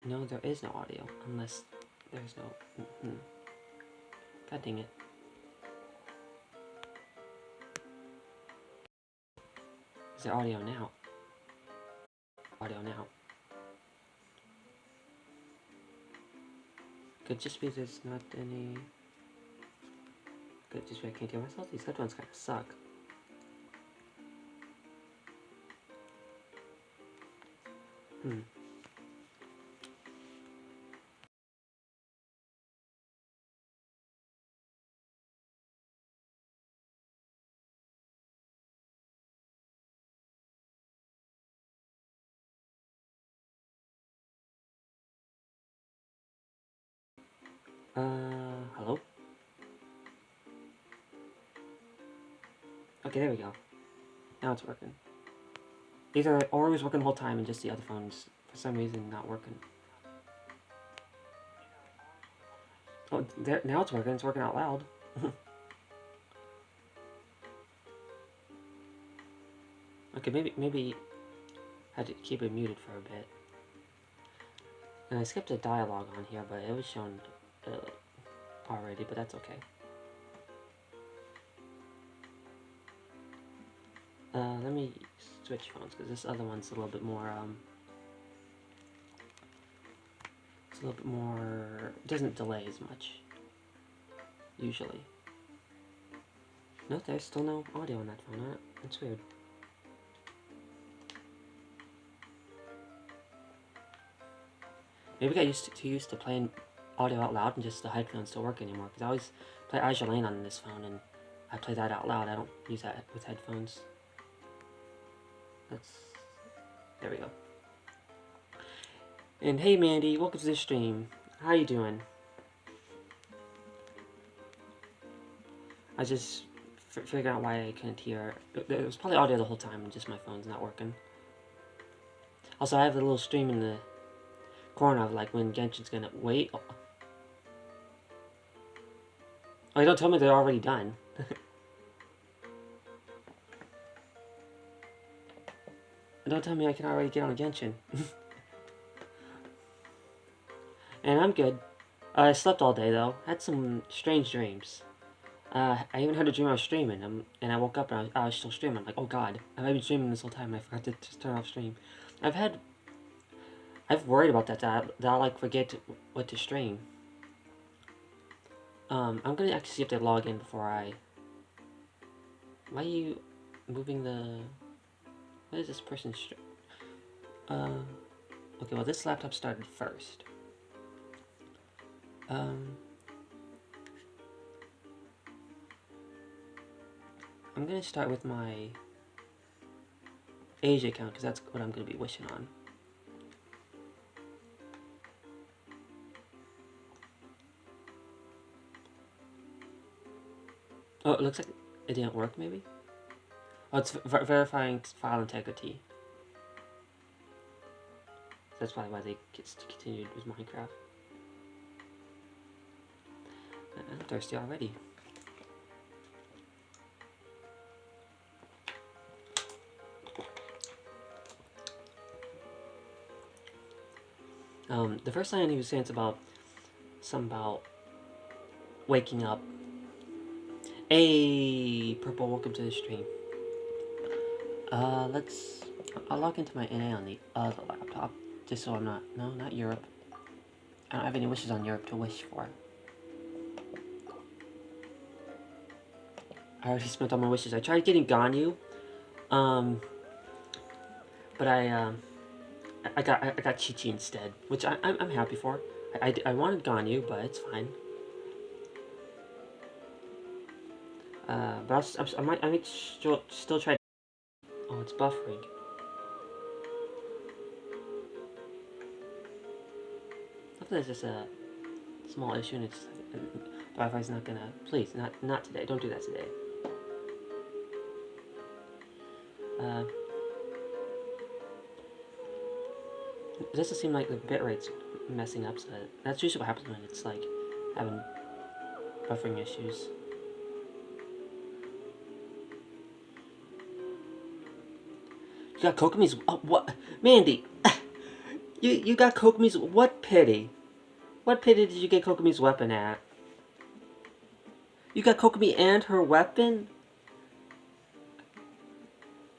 No, there is no audio, unless there's no... God dang it. Is there audio now? Audio now. Could just be there's not any... Could just be I can't hear myself. These headphones kind of suck. Hello? Okay, there we go. Now it's working. Either or it was working the whole time and just the other phone's for some reason not working. Oh, there, now it's working. It's working out loud. Okay, maybe I had to keep it muted for a bit. And I skipped a dialogue on here, but it was shown already, but that's okay. Let me switch phones, because this other one's a little bit more, it's a little bit more, it doesn't delay as much, usually. No, there's still no audio on that phone, huh? That's weird. Maybe I got too used to playing audio out loud and just the headphones don't work anymore, because I always play Azure Lane on this phone, and I play that out loud. I don't use that with headphones. There we go. And hey Mandy, welcome to the stream. How you doing? I just figured out why I couldn't hear. It was probably audio the whole time and just my phone's not working. Also, I have a little stream in the corner of like when Genshin's gonna wait. Oh, don't tell me they're already done. Don't tell me I can already get on Genshin. And I'm good. I slept all day though. Had some strange dreams. I even had a dream I was streaming, and I woke up and I was still streaming. I'm like, oh god, I've been streaming this whole time and I forgot to just turn off stream. I've worried about that I'll like forget what to stream. I'm gonna actually see if they log in before I... Why are you moving the... What is this person's stream? Okay, well this laptop started first. I'm gonna start with my Asia account, because that's what I'm gonna be wishing on. Oh, it looks like it didn't work, maybe? Oh, it's verifying file integrity. That's probably why they continued with Minecraft. I'm thirsty already. The first line he was saying something about waking up. Hey, Purple, welcome to the stream. I'll log into my NA on the other laptop, just so I'm not Europe. I don't have any wishes on Europe to wish for. I already spent all my wishes. I tried getting Ganyu, but I got Chi-Chi instead, which I'm happy for. I wanted Ganyu, but it's fine. But I might still try. Oh, it's buffering. Hopefully there's just a small issue and it's Wi-Fi's not gonna. Please, not today. Don't do that today. It doesn't seem like the bitrate's messing up, so that's usually what happens when it's like having buffering issues. You got Kokomi's... Oh, what? Mandy! You got Kokomi's... What pity? What pity did you get Kokomi's weapon at? You got Kokomi and her weapon?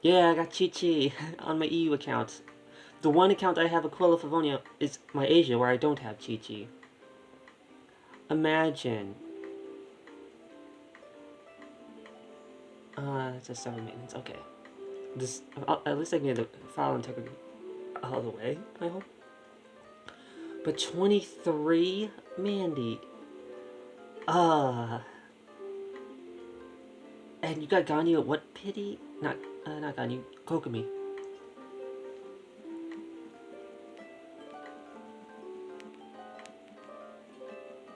Yeah, I got Chi-Chi on my EU account. The one account I have Aquila Favonia is my Asia, where I don't have Chi-Chi. Imagine. It's a server maintenance. Okay. This at least I can get the file integrity all the way, I hope. But 23? Mandy. And you got Ganyu, what pity? Not Ganyu, Kokomi.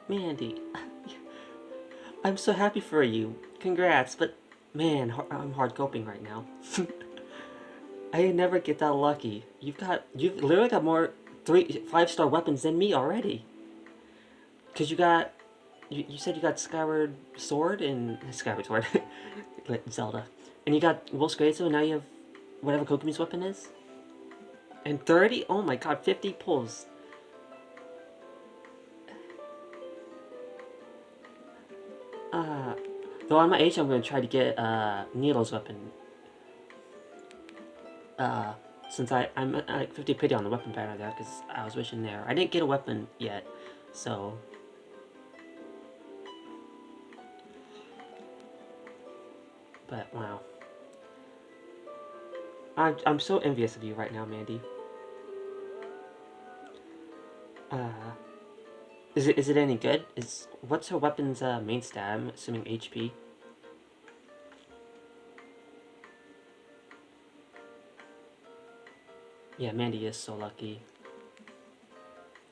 Mandy. I'm so happy for you. Congrats, but man, I'm hard coping right now. I never get that lucky. You've literally got more 5-star weapons than me already. Cause you said you got Skyward Sword and Skyward Sword, Zelda, and you got Wolf's Great Sword. And now you have whatever Kokomi's weapon is, and 30. Oh my god, 50 pulls. Though on my age, I'm gonna try to get Needle's weapon. Since I'm at 50 pity on the weapon banner there, because I was wishing there. I didn't get a weapon yet, so. But wow, I'm so envious of you right now, Mandy. Is it any good? What's her weapon's main stat? I'm assuming HP. Yeah, Mandy is so lucky.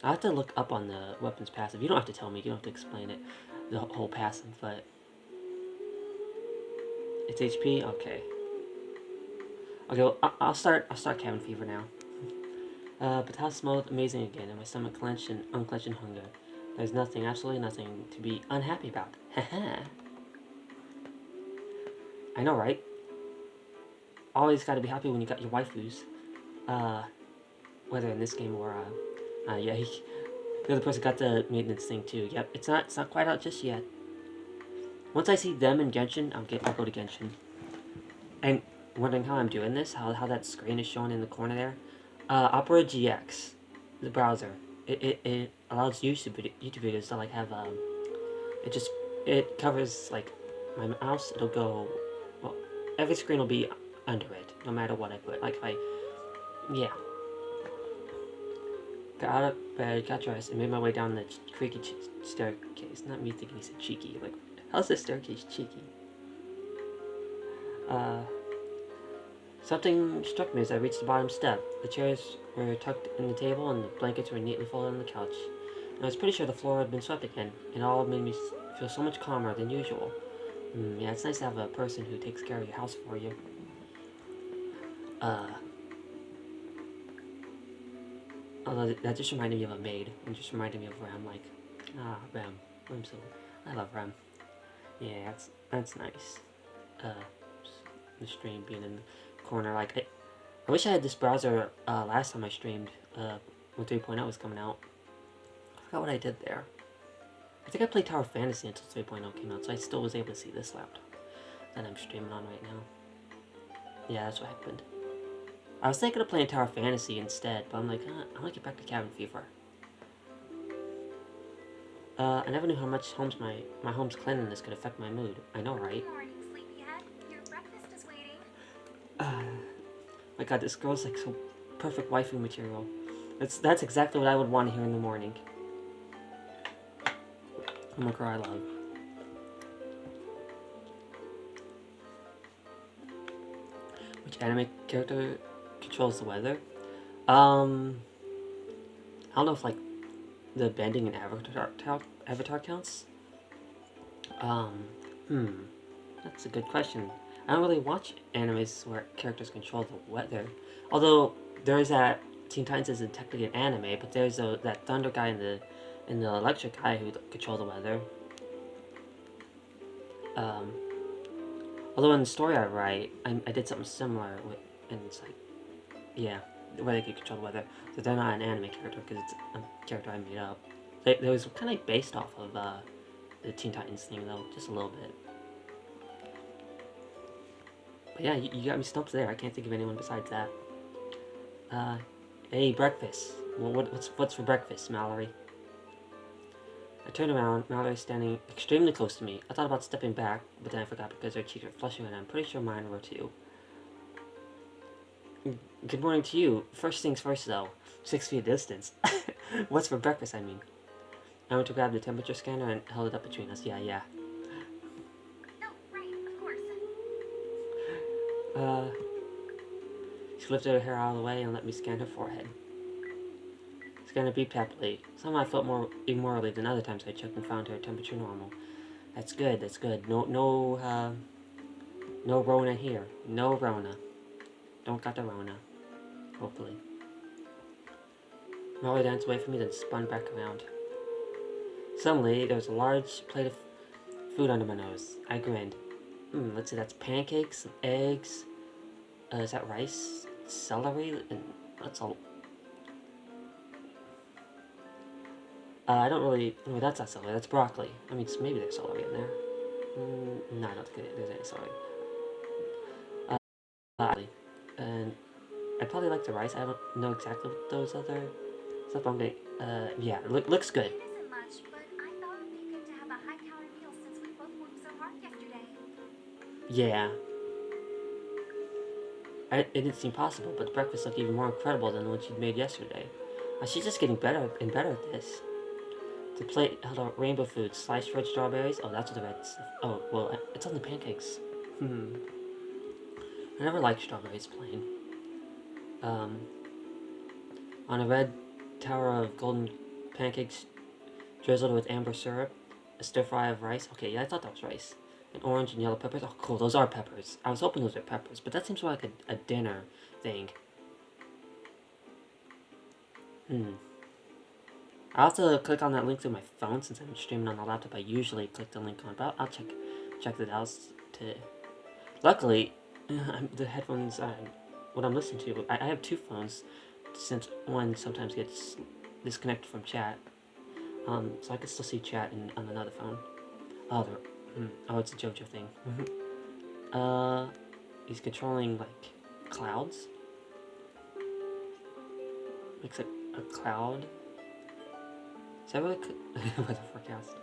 I have to look up on the weapon's passive. You don't have to tell me. You don't have to explain it, the whole passive, but it's HP. Okay. Okay. Well, I'll start Cabin Fever now. But how smelled amazing again, and my stomach clenched and unclenched in hunger. There's nothing, absolutely nothing, to be unhappy about. Haha. I know, right? Always gotta be happy when you got your waifus. Whether in this game or, yeah, the other person got the maintenance thing too. Yep, it's not quite out just yet. Once I see them in Genshin, I'll go to Genshin. And wondering how I'm doing this, how that screen is shown in the corner there. Opera GX, the browser. It allows YouTube videos to like have it covers like my mouse. It'll go, well, every screen will be under it, no matter what I put. Like if I, yeah. Got out of bed, got dressed, and made my way down the creaky staircase. Not me thinking he said cheeky. Like, how's this staircase cheeky? Something struck me as I reached the bottom step. The chairs were tucked in the table, and the blankets were neatly folded on the couch. And I was pretty sure the floor had been swept again. It all made me feel so much calmer than usual. Yeah, it's nice to have a person who takes care of your house for you. Although that just reminded me of a maid. It just reminded me of Ram, like, Ram. I love Ram. Yeah, that's nice. The stream being in the corner, like, I wish I had this browser, last time I streamed, when 3.0 was coming out. I forgot what I did there. I think I played Tower Fantasy until 3.0 came out, so I still was able to see this laptop that I'm streaming on right now. Yeah, that's what happened. I was thinking of playing Tower Fantasy instead, but I'm like, I want to get back to Cabin Fever. I never knew how much my home's cleanliness could affect my mood. I know, right? Good morning, sleepyhead. Your breakfast is waiting. My god, this girl's like so perfect waifu material. That's exactly what I would want to hear in the morning. I'm a girl I love. Which anime character controls the weather? I don't know if like the bending in Avatar counts. That's a good question. I don't really watch animes where characters control the weather. Although there's that Teen Titans isn't technically an anime, but there's that Thunder guy and the Electric guy who control the weather. Although in the story I write, I did something similar with, and it's like, yeah, where they could control the weather. So they're not an anime character because it's a character I made up. It was kind of like based off of the Teen Titans thing though, just a little bit. But yeah, you got me stumped there. I can't think of anyone besides that. Hey, breakfast. Well, what's for breakfast, Mallory? I turned around. Mallory's standing extremely close to me. I thought about stepping back, but then I forgot because her cheeks were flushing, and I'm pretty sure mine were too. Good morning to you. First things first, though. 6 feet distance. What's for breakfast, I mean? I went to grab the temperature scanner and held it up between us. Yeah. No, right, of course. She lifted her hair out of the way and let me scan her forehead. Scanner beeped happily. Somehow I felt more immorally than other times I checked and found her temperature normal. That's good. No Rona here. No Rona. Don't got the Rona. Hopefully. Molly danced away from me, then spun back around. Suddenly, there was a large plate of food under my nose. I grinned. Let's see, that's pancakes, eggs. Is that rice? Celery? And that's all. I don't really. Oh, that's not celery. That's broccoli. I mean, maybe there's celery in there. No, I don't think there's any celery. And I probably like the rice. I don't know exactly what those other stuff I'm getting. Yeah, looks good. It isn't much, but I thought it would be good to have a high-calorie meal since we both worked so hard yesterday. Yeah. It didn't seem possible, but the breakfast looked even more incredible than the one she'd made yesterday. She's just getting better and better at this. The plate held out rainbow food, sliced red strawberries. Oh, that's what the red stuff. Oh, well, it's on the pancakes. I never liked strawberries plain. On a red tower of golden pancakes drizzled with amber syrup, a stir fry of rice. Okay, yeah, I thought that was rice. And orange and yellow peppers. Oh, cool, those are peppers. I was hoping those were peppers, but that seems more like a dinner thing. I'll have to click on that link through my phone since I'm streaming on the laptop. I usually click the link on, but I'll check it out to. Luckily, the headphones, what I'm listening to, I have two phones, since one sometimes gets disconnected from chat. So I can still see chat on another phone. Oh, it's a JoJo thing. He's controlling like clouds. Looks like a cloud. Is that really weather forecast?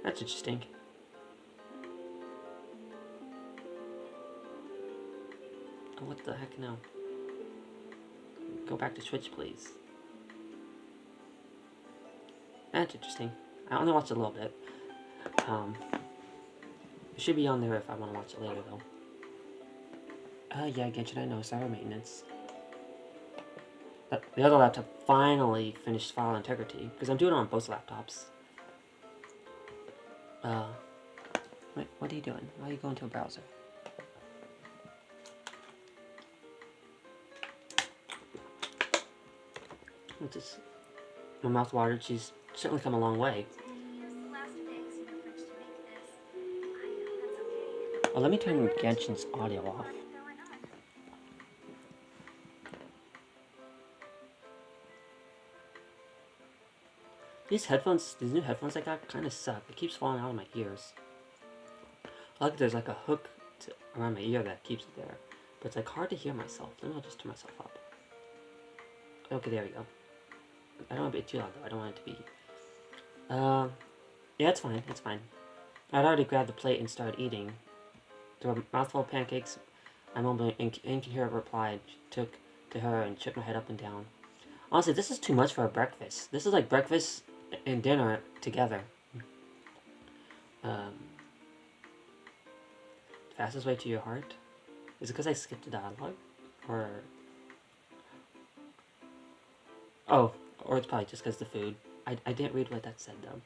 That's interesting. Oh, what the heck no? Go back to Twitch, please. That's interesting. I only watched a little bit. It should be on there if I want to watch it later, though. Yeah, Genshin, I know. Server maintenance. The other laptop finally finished file integrity, because I'm doing it on both laptops. Wait, what are you doing? Why are you going to a browser? What's this? My mouth watered. She's certainly come a long way. Did you use the last of the eggs in your fridge to make this? I hope that's okay. Oh, let me turn Genshin's audio off. What's going on? These new headphones I got kind of suck. It keeps falling out of my ears. Like there's like a hook around my ear that keeps it there. But it's like hard to hear myself. Then I'll just turn myself up. Okay, there we go. I don't want to be too loud though. I don't want it to be. Yeah, it's fine. It's fine. I'd already grabbed the plate and started eating. Through a mouthful of pancakes, I mumbled incoherent reply, took to her and shook my head up and down. Honestly, this is too much for a breakfast. This is like breakfast and dinner together. Fastest way to your heart? Is it because I skipped a dialogue? Or... Oh, or it's probably just because the food. I didn't read what that said, though.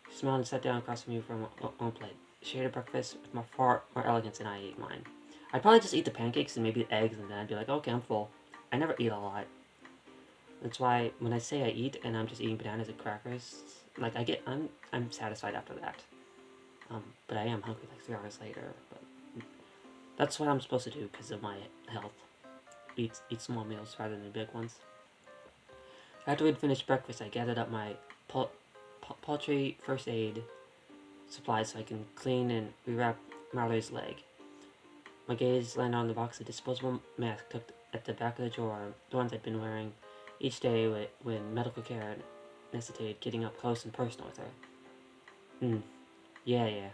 She smiled and sat down across from me from her own plate. She ate a breakfast with far more elegance than I ate mine. I'd probably just eat the pancakes and maybe the eggs, and then I'd be like, okay, I'm full. I never eat a lot. That's why when I say I eat and I'm just eating bananas and crackers, like I'm satisfied after that. But I am hungry like 3 hours later. But That's what I'm supposed to do because of my health. Eat small meals rather than big ones. After we'd finished breakfast, I gathered up my poultry first aid supplies so I can clean and rewrap Mallory's leg. My gaze landed on the box of disposable masks tucked at the back of the drawer, the ones I'd been wearing each day when medical care necessitated getting up close and personal with her. Yeah.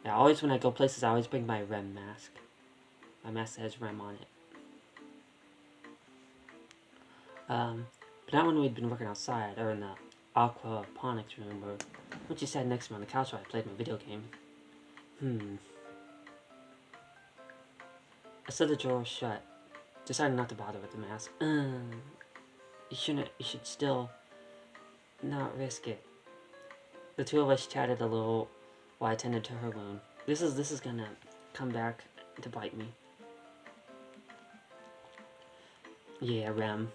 Yeah, always when I go places, I always bring my REM mask. My mask that has REM on it. But not when we'd been working outside, or in the aquaponics room, or when she sat next to me on the couch while I played my video game. I set the drawer shut, deciding not to bother with the mask. You should still not risk it. The two of us chatted a little while I tended to her wound. This is gonna come back to bite me. Yeah, Rem.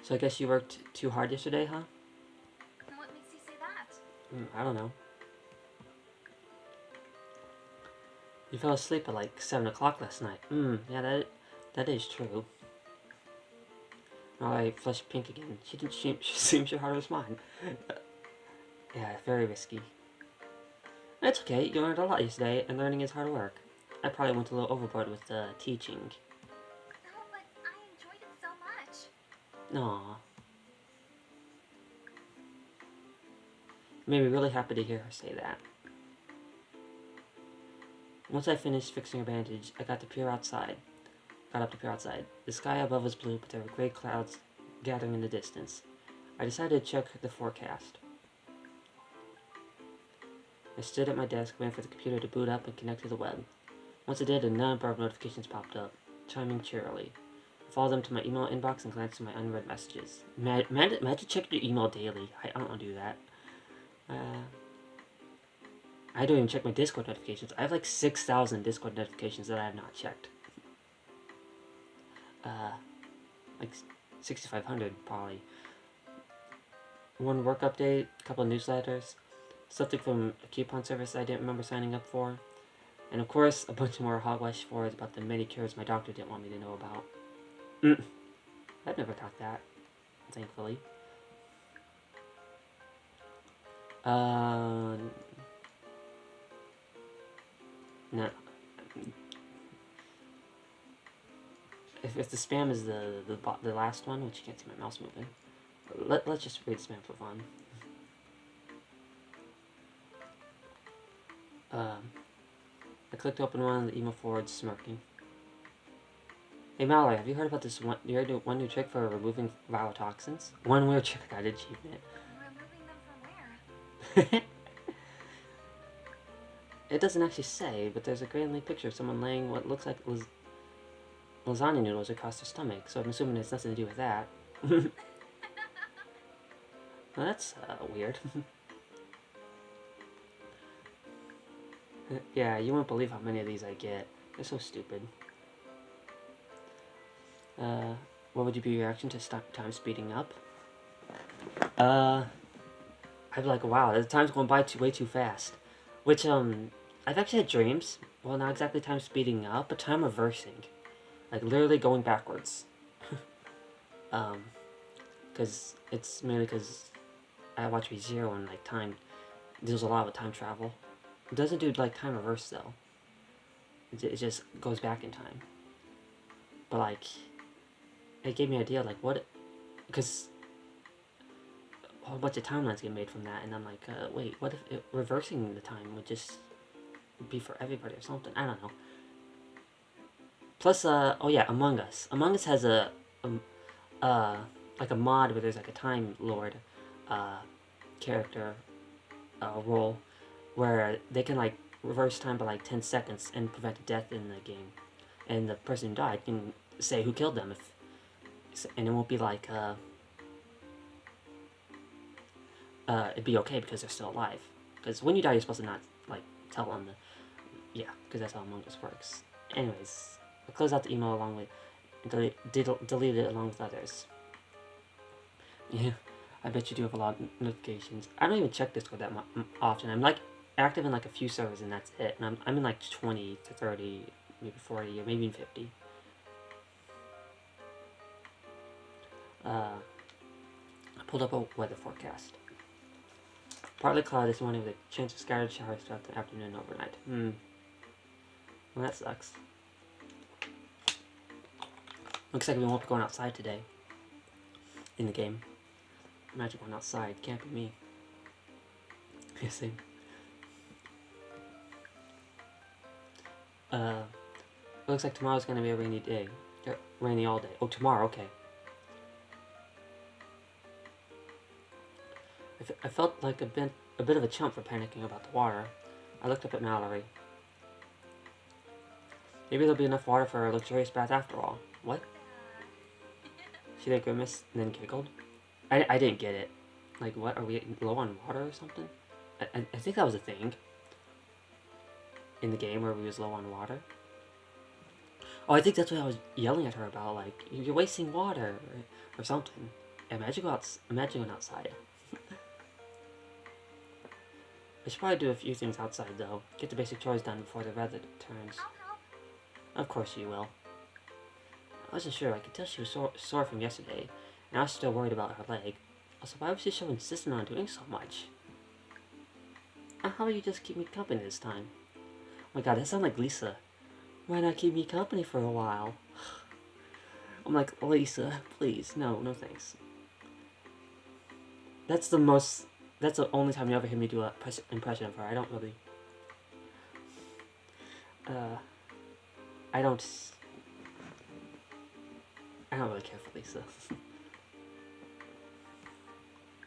So I guess you worked too hard yesterday, huh? What makes you say that? I don't know. You fell asleep at like 7 o'clock last night. Yeah, that is true. Alright, flushed pink again. She seems your heart was mine. Yeah, very risky. It's okay, you learned a lot yesterday, and learning is hard work. I probably went a little overboard with the teaching. No, but I enjoyed it so much. Aww. It made me really happy to hear her say that. Once I finished fixing her bandage, I got up to peer outside. The sky above was blue, but there were gray clouds gathering in the distance. I decided to check the forecast. I stood at my desk, waiting for the computer to boot up and connect to the web. Once it did, a number of notifications popped up, chiming cheerily. I followed them to my email inbox and glanced through my unread messages. Imagine checking your email daily. I don't do that. I don't even check my Discord notifications. I have like 6,000 Discord notifications that I have not checked. Like 6,500 probably. One work update, a couple of newsletters, something from a coupon service I didn't remember signing up for, and of course a bunch more hogwash forwards about the many cures my doctor didn't want me to know about. I've never got that, thankfully. No. If the spam is the last one, which you can't see my mouse moving, let's just read spam for fun. I clicked open one of the email forwards, smirking. Hey Mallory, have you heard about this one new trick for removing viral toxins? One weird trick I got an achievement. Removing them from where? It doesn't actually say, but there's a grandly picture of someone laying what looks like lasagna noodles across their stomach, so I'm assuming it has nothing to do with that. Well, that's weird. Yeah, you won't believe how many of these I get. They're so stupid. What would your reaction to time speeding up? I'd be like, wow, the time's going by way too fast. Which, I've actually had dreams. Well, not exactly time speeding up, but time reversing. Like, literally going backwards. Because it's mainly because I watch ReZero and, like, time deals a lot with time travel. It doesn't do, like, time reverse, though. It just goes back in time. But, like, it gave me an idea, like, what... Because a whole bunch of timelines get made from that, and I'm like, wait, what if reversing the time would just be for everybody or something? I don't know. Plus, oh yeah, Among Us. Among Us has like a mod where there's like a Time Lord, character, role, where they can like reverse time by like 10 seconds and prevent a death in the game. And the person who died can say who killed them, and it won't be like, it'd be okay because they're still alive. Because when you die, you're supposed to not, like, tell on the... Yeah, because that's how Among Us works. Anyways, I closed out the email along with... Deleted it along with others. Yeah, I bet you do have a lot of notifications. I don't even check Discord that often. I'm like active in like a few servers and that's it. And I'm in like 20 to 30, maybe 40, or maybe even 50. I pulled up a weather forecast. Partly cloudy this morning with a chance of scattered showers throughout the afternoon and overnight. Well, that sucks. Looks like we won't be going outside today. In the game. Imagine going outside. Can't be me. Yes, same. Looks like tomorrow's gonna be a rainy day. Rainy all day. Oh, tomorrow, okay. I felt like a bit of a chump for panicking about the water. I looked up at Mallory. Maybe there'll be enough water for a luxurious bath after all. What? She did a grimace and then giggled. I didn't get it. Like, what? Are we low on water or something? I think that was a thing. In the game where we was low on water. Oh, I think that's what I was yelling at her about. Like, you're wasting water. Or something. Imagine going outside. I should probably do a few things outside, though. Get the basic chores done before the weather turns. I'll help. Of course you will. I wasn't sure. I could tell she was sore from yesterday, and I was still worried about her leg. Also, why was she so insistent on doing so much? How about you just keep me company this time? Oh my god, that sounds like Lisa. Why not keep me company for a while? I'm like, Lisa, please. No thanks. That's the only time you ever hear me do a impression of her. I don't really... I don't really care for Lisa.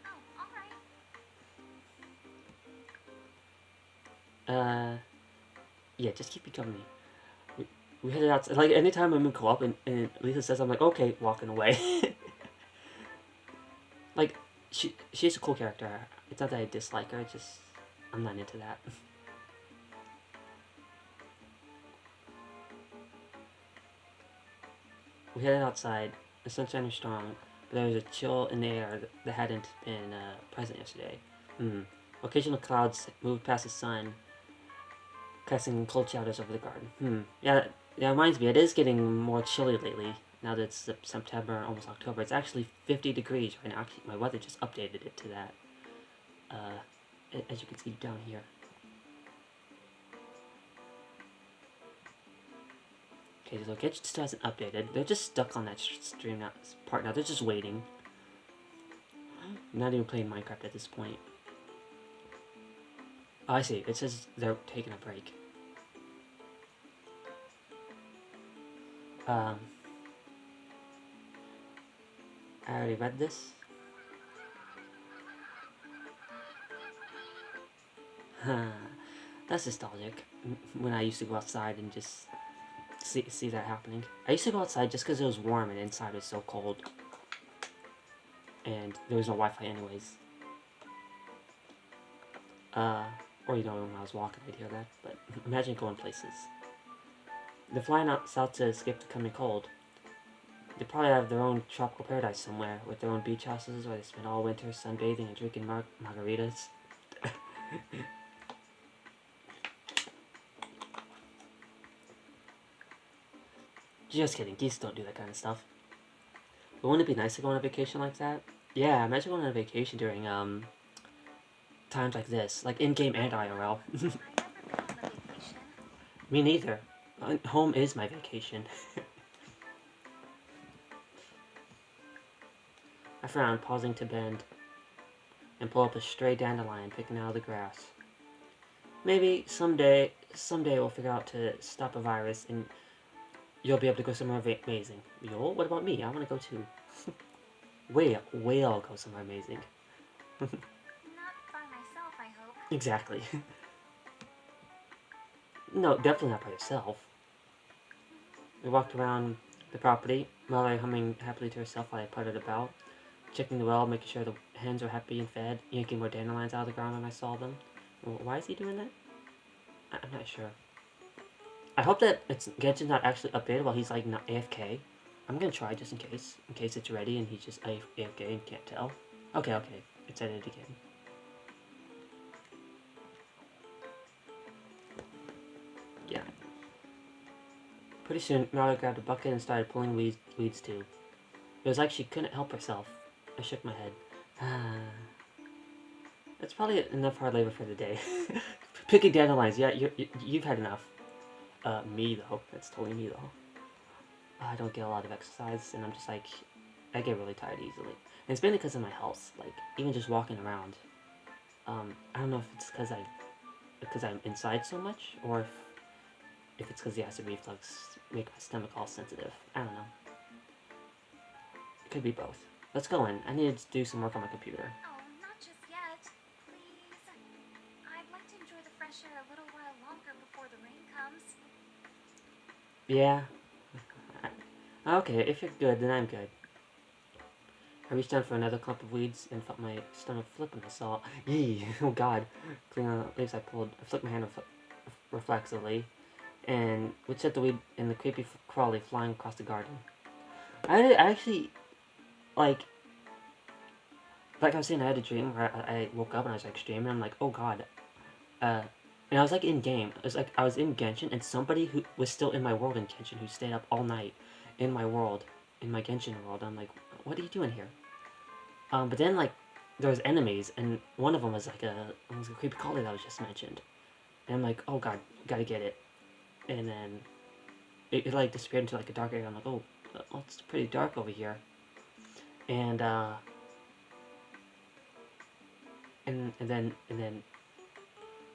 Oh, alright. Yeah, just keep me company. We headed out. Like, anytime I'm in co-op and Lisa says, I'm like, okay, walking away. Like, she's a cool character. It's not that I dislike her, it's just, I'm not into that. We headed outside. The sunshine was strong, but there was a chill in the air that hadn't been present yesterday. Occasional clouds moved past the sun, casting cold shadows over the garden. Yeah, that reminds me, it is getting more chilly lately. Now that it's September, almost October. It's actually 50 degrees right now. Actually, my weather just updated it to that. As you can see down here. Okay, so Genshin still hasn't updated. They're just stuck on that stream part now. They're just waiting. Not even playing Minecraft at this point. Oh, I see. It says they're taking a break. I already read this. That's nostalgic. When I used to go outside and just see that happening. I used to go outside just because it was warm and inside was so cold. And there was no Wi-Fi anyways. Or, you know, when I was walking I'd hear that. But imagine going places. They're flying out south to escape the coming cold. They probably have their own tropical paradise somewhere with their own beach houses where they spend all winter sunbathing and drinking margaritas. Just kidding, geese don't do that kind of stuff. But wouldn't it be nice to go on a vacation like that? Yeah, imagine going on a vacation during, times like this. Like, in-game and IRL. I've never been on a vacation. Me neither. Home is my vacation. I frowned, pausing to bend and pull up a stray dandelion picking out of the grass. Maybe someday we'll figure out to stop a virus and you'll be able to go somewhere amazing. Yo, what about me? I want to go too. We'll go somewhere amazing. Not by myself, I hope. Exactly. No, definitely not by yourself. We walked around the property, Mallory humming happily to herself while I puttered about, checking the well, making sure the hens were happy and fed, yanking more dandelions out of the ground when I saw them. Why is he doing that? I'm not sure. I hope that Genshin's not actually updated while he's like not AFK. I'm gonna try just in case it's ready and he's just AFK and can't tell. Okay, it said it again. Yeah. Pretty soon, Marla grabbed a bucket and started pulling weeds too. It was like she couldn't help herself. I shook my head. That's probably enough hard labor for the day. Picking dandelions, yeah, you've had enough. Me though, that's totally me though. I don't get a lot of exercise, and I'm just like, I get really tired easily. And it's mainly because of my health. Like, even just walking around. I don't know if it's because I'm inside so much, or if it's because the acid reflux make my stomach all sensitive. I don't know. It could be both. Let's go in. I need to do some work on my computer. Oh, not just yet. Please. I'd like to enjoy the fresh air a little while longer before the rain comes. Yeah. Okay, if you're good, then I'm good. I reached down for another clump of weeds and felt my stomach flip when I saw it. Yee! Oh god. Cleaning on the leaves I pulled. I flicked my hand reflexively, and which set the weed and the creepy crawly flying across the garden. I actually, like I was saying, I had a dream where I woke up and I was like streaming, and I'm like, oh god. And I was like in game. It was like I was in Genshin, and somebody who was still in my world in Genshin who stayed up all night in my world, in my Genshin world. I'm like, what are you doing here? But then like there was enemies, and one of them was like a creepy collie that was just mentioned, and I'm like, oh god, gotta get it, and then it like disappeared into like a dark area. I'm like, oh, it's pretty dark over here, and then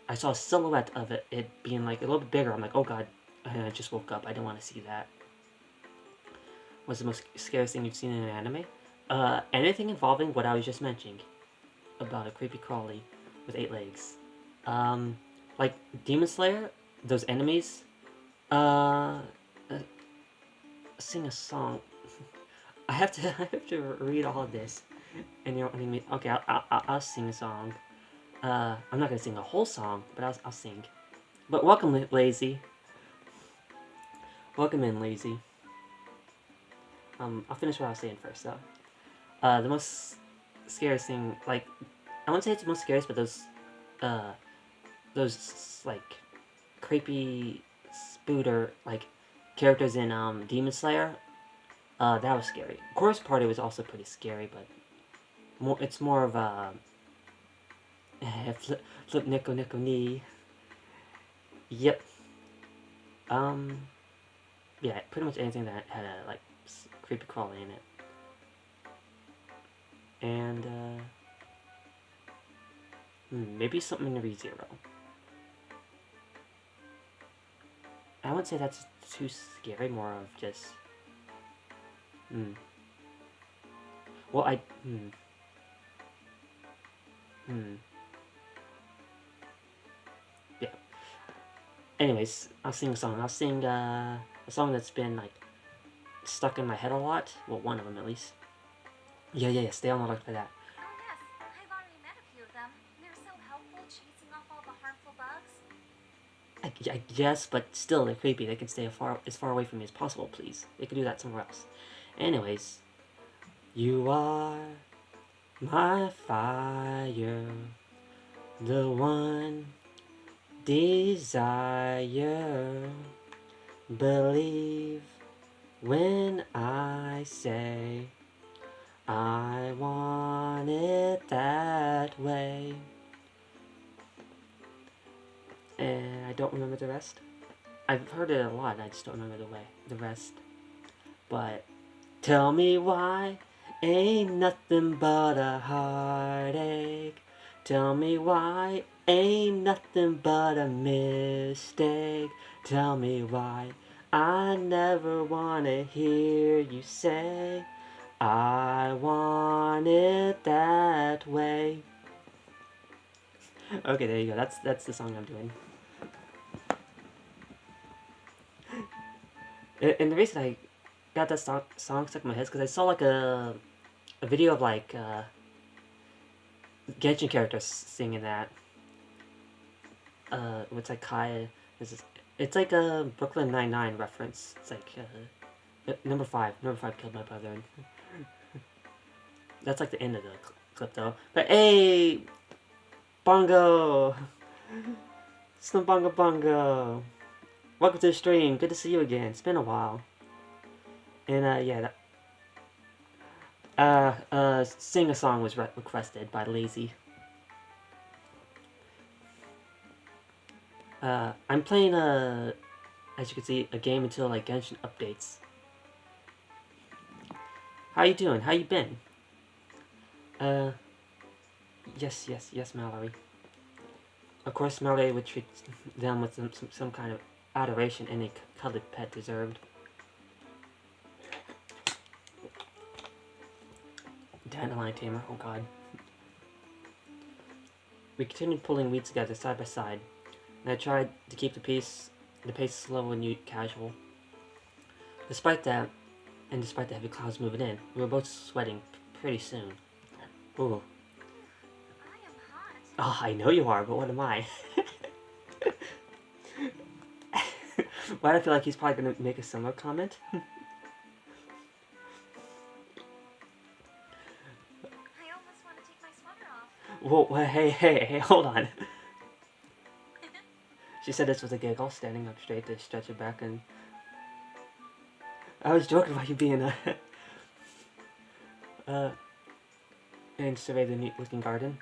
I saw a silhouette of it being like a little bit bigger. I'm like, oh god, and I just woke up. I didn't want to see that. What's the most scariest thing you've seen in an anime? Anything involving what I was just mentioning about a creepy crawly with 8 legs. Like Demon Slayer, those enemies. Sing a song. I have to read all of this, and you're wanting me. Okay, I'll sing a song. I'm not gonna sing a whole song, but I'll sing. But welcome, Lazy. Welcome in, Lazy. I'll finish what I was saying first, though. The most scariest thing, like, I wouldn't say it's the most scariest, but those like, creepy spooter, like, characters in, Demon Slayer, that was scary. Chorus Party was also pretty scary, but it's more of a, flip Nico knee. Yep. Yeah, pretty much anything that had a, like, creepy crawly in it. And, maybe something in ReZero. I wouldn't say that's too scary, more of just, well, yeah. Anyways, I'll sing a song. I'll sing, a song that's been, like, stuck in my head a lot. Well, one of them, at least. Yeah, stay on the lookout for that. Oh yes, I've already met a few of them. They're so helpful chasing off all the harmful bugs. I guess, but still, they're creepy. They can stay as far away from me as possible, please. They can do that somewhere else. Anyways, you are my fire, the one desire. Believe when I say I want it that way. And I don't remember the rest. I've heard it a lot, and I just don't remember the rest. But tell me why ain't nothing but a heartache. Tell me why ain't nothing but a mistake. Tell me why I never wanna hear you say I want it that way. Okay, there you go. That's the song I'm doing. And the reason I got that song stuck in my head is because I saw like a video of like Genshin characters singing that. It's like Kai. It's like a Brooklyn Nine-Nine reference. It's like number 5 killed my brother. That's like the end of the clip though. But hey, bongo, Bongo. Welcome to the stream. Good to see you again. It's been a while. And yeah, Sing a Song was requested by Lazy. I'm playing as you can see, a game until like Genshin updates. How you doing? How you been? Yes, Mallory. Of course, Mallory would treat them with some kind of adoration any cuddly pet deserved. Dandelion tamer, oh god. We continued pulling weeds together side by side, and I tried to keep the pace slow and casual. Despite that, and despite the heavy clouds moving in, we were both sweating pretty soon. Ooh. I am hot. Oh, I know you are, but what am I? Why do I feel like he's probably gonna make a similar comment? I almost want to take my sweater off. Whoa, hey, hold on. She said this with a giggle, standing up straight to stretch her back, and I was joking about you being and survey the neat-looking garden.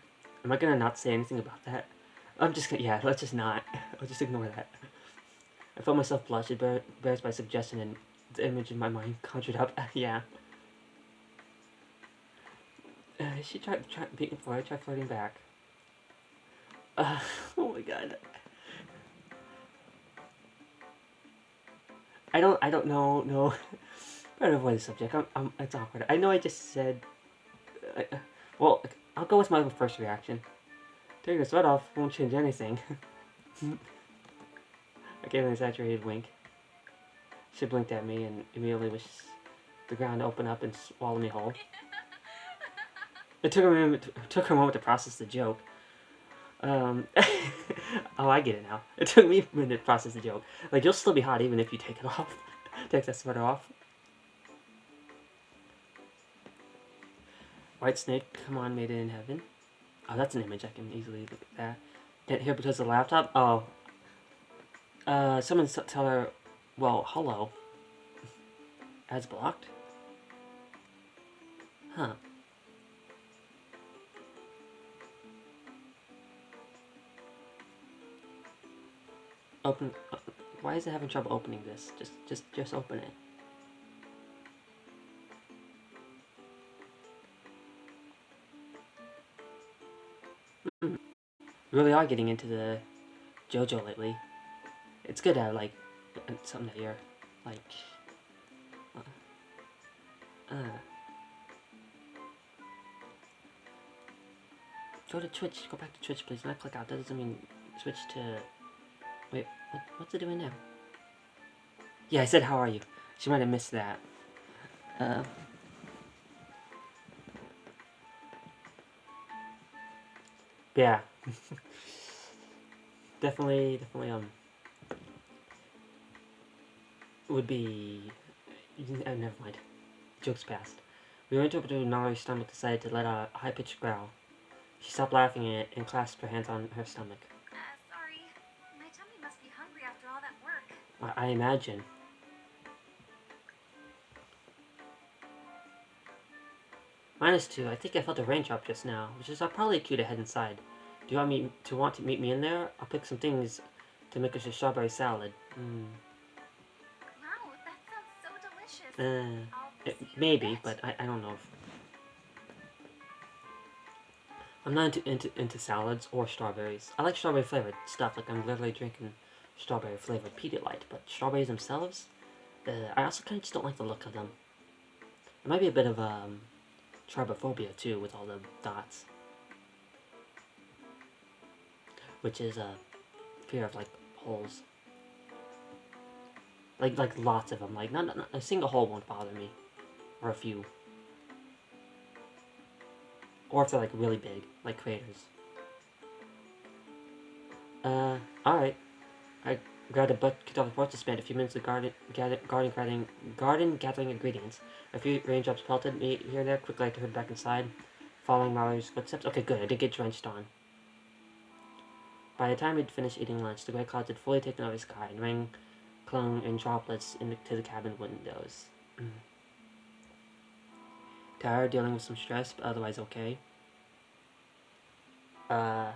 Am I gonna not say anything about that? I'm just gonna, yeah, let's just not. I'll just ignore that. I felt myself blush, embarrassed by suggestion, and the image in my mind conjured up. Yeah. She tried being before I tried flirting back. Oh my god. I don't know, no. Try to avoid the subject. It's awkward. I know I just said. Well, I'll go with my first reaction. Taking the sweat off won't change anything. I gave an exaggerated wink. She blinked at me and immediately wished the ground to open up and swallow me whole. It took her a moment to process the joke. Oh, I get it now. It took me a minute to process the joke. Like, you'll still be hot even if you take it off. Take that sweater off. White snake, come on, made it in heaven. Oh, that's an image. I can easily look at that. Can't hear because of the laptop? Oh. Someone tell her, well, hello. Ads blocked? Huh. Open. Why is it having trouble opening this? Just open it. Really are getting into the JoJo lately. It's good to have, like, something that you're, like, Go to Twitch. Go back to Twitch, please. Not click out. That doesn't mean switch to... Wait, what's it doing now? Yeah, I said, how are you? She might have missed that. Yeah. definitely, would be... never mind. Joke's past. We went over to Mallory's stomach, decided to let out a high-pitched growl. She stopped laughing and clasped her hands on her stomach. Sorry. My tummy must be hungry after all that work. I imagine. -2. I think I felt a raindrop just now, which is probably a cue to head inside. Do you want to meet me in there? I'll pick some things to make us a strawberry salad. Wow, that sounds so delicious. Maybe, but I don't know. I'm not into salads or strawberries. I like strawberry flavored stuff, like I'm literally drinking strawberry flavored Pedialyte, but strawberries themselves, I also kind of just don't like the look of them. It might be a bit of tribophobia too, with all the dots, which is a fear of like holes, like lots of them. Like not a single hole won't bother me, or a few. Or if they're like really big, like craters. Alright. I grabbed a bucket off the porch to spend a few minutes of garden gathering ingredients. A few raindrops pelted me here and there. Quickly I turned back inside, following Mallory's footsteps. Okay, good. I did get drenched on. By the time we'd finished eating lunch, the gray clouds had fully taken over the sky and clung in droplets to the cabin windows. Tired, dealing with some stress, but otherwise okay. That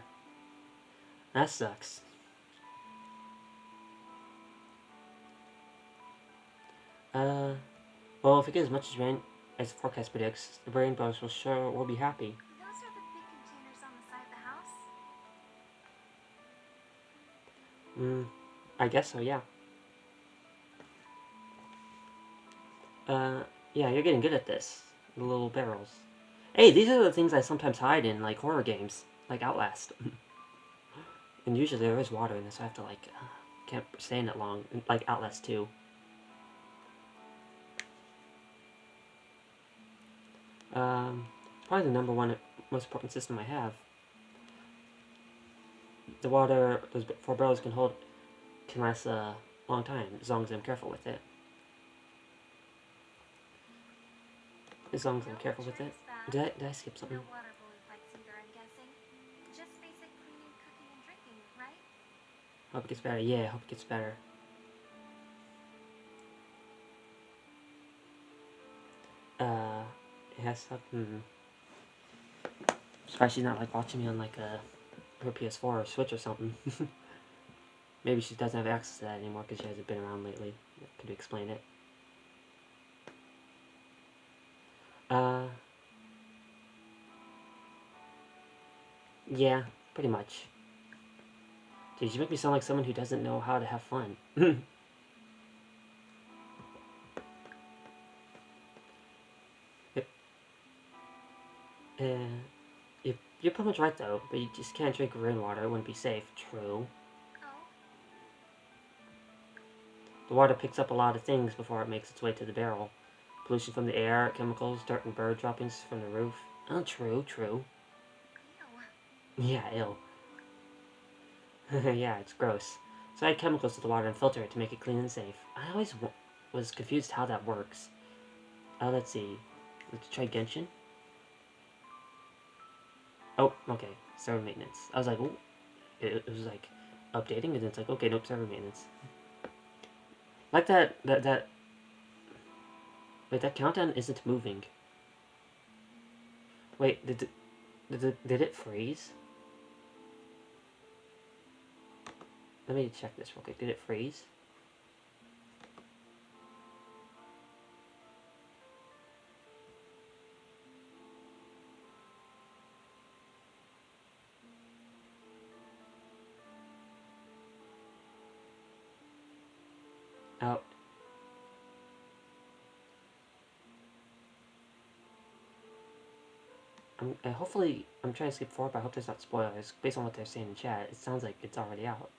sucks. Well, if it gets as much rain as the forecast predicts, the rainbows will be happy. Those are the big containers on the side of the house? I guess so, yeah. Yeah, you're getting good at this. The little barrels. Hey, these are the things I sometimes hide in, like, horror games. Like Outlast. And usually there is water in this, so I have to, like, can't stay in it long. Like Outlast 2. Probably the number one most important system I have. The water those 4 barrels can last a long time, as long as I'm careful with it. As long as I'm careful with it. Did I skip something? No water bully fights either, I'm guessing. Just basic cleaning, cooking, and drinking, right? Hope it gets better. Yeah, hope it gets better. It has something. Surprised she's not like watching me on like her PS4 or Switch or something. Maybe she doesn't have access to that anymore because she hasn't been around lately. Could you explain it? Yeah, pretty much. Dude, you make me sound like someone who doesn't know how to have fun. You're pretty much right though, but you just can't drink rainwater, it wouldn't be safe. True. Oh? The water picks up a lot of things before it makes its way to the barrel. Pollution from the air, chemicals, dirt and bird droppings from the roof. Oh, true. Ew. Yeah, ill. Yeah, it's gross. So I add chemicals to the water and filter it to make it clean and safe. I always was confused how that works. Let's see. Let's try Genshin. Oh, okay. Server maintenance. I was like, ooh. It was like updating, and then it's like, okay, nope, server maintenance. Like that. Wait, that countdown isn't moving. Wait, did it freeze? Let me check this real quick. Did it freeze? Oh. Hopefully, I'm trying to skip forward, but I hope there's not spoilers. Based on what they're saying in chat, it sounds like it's already out.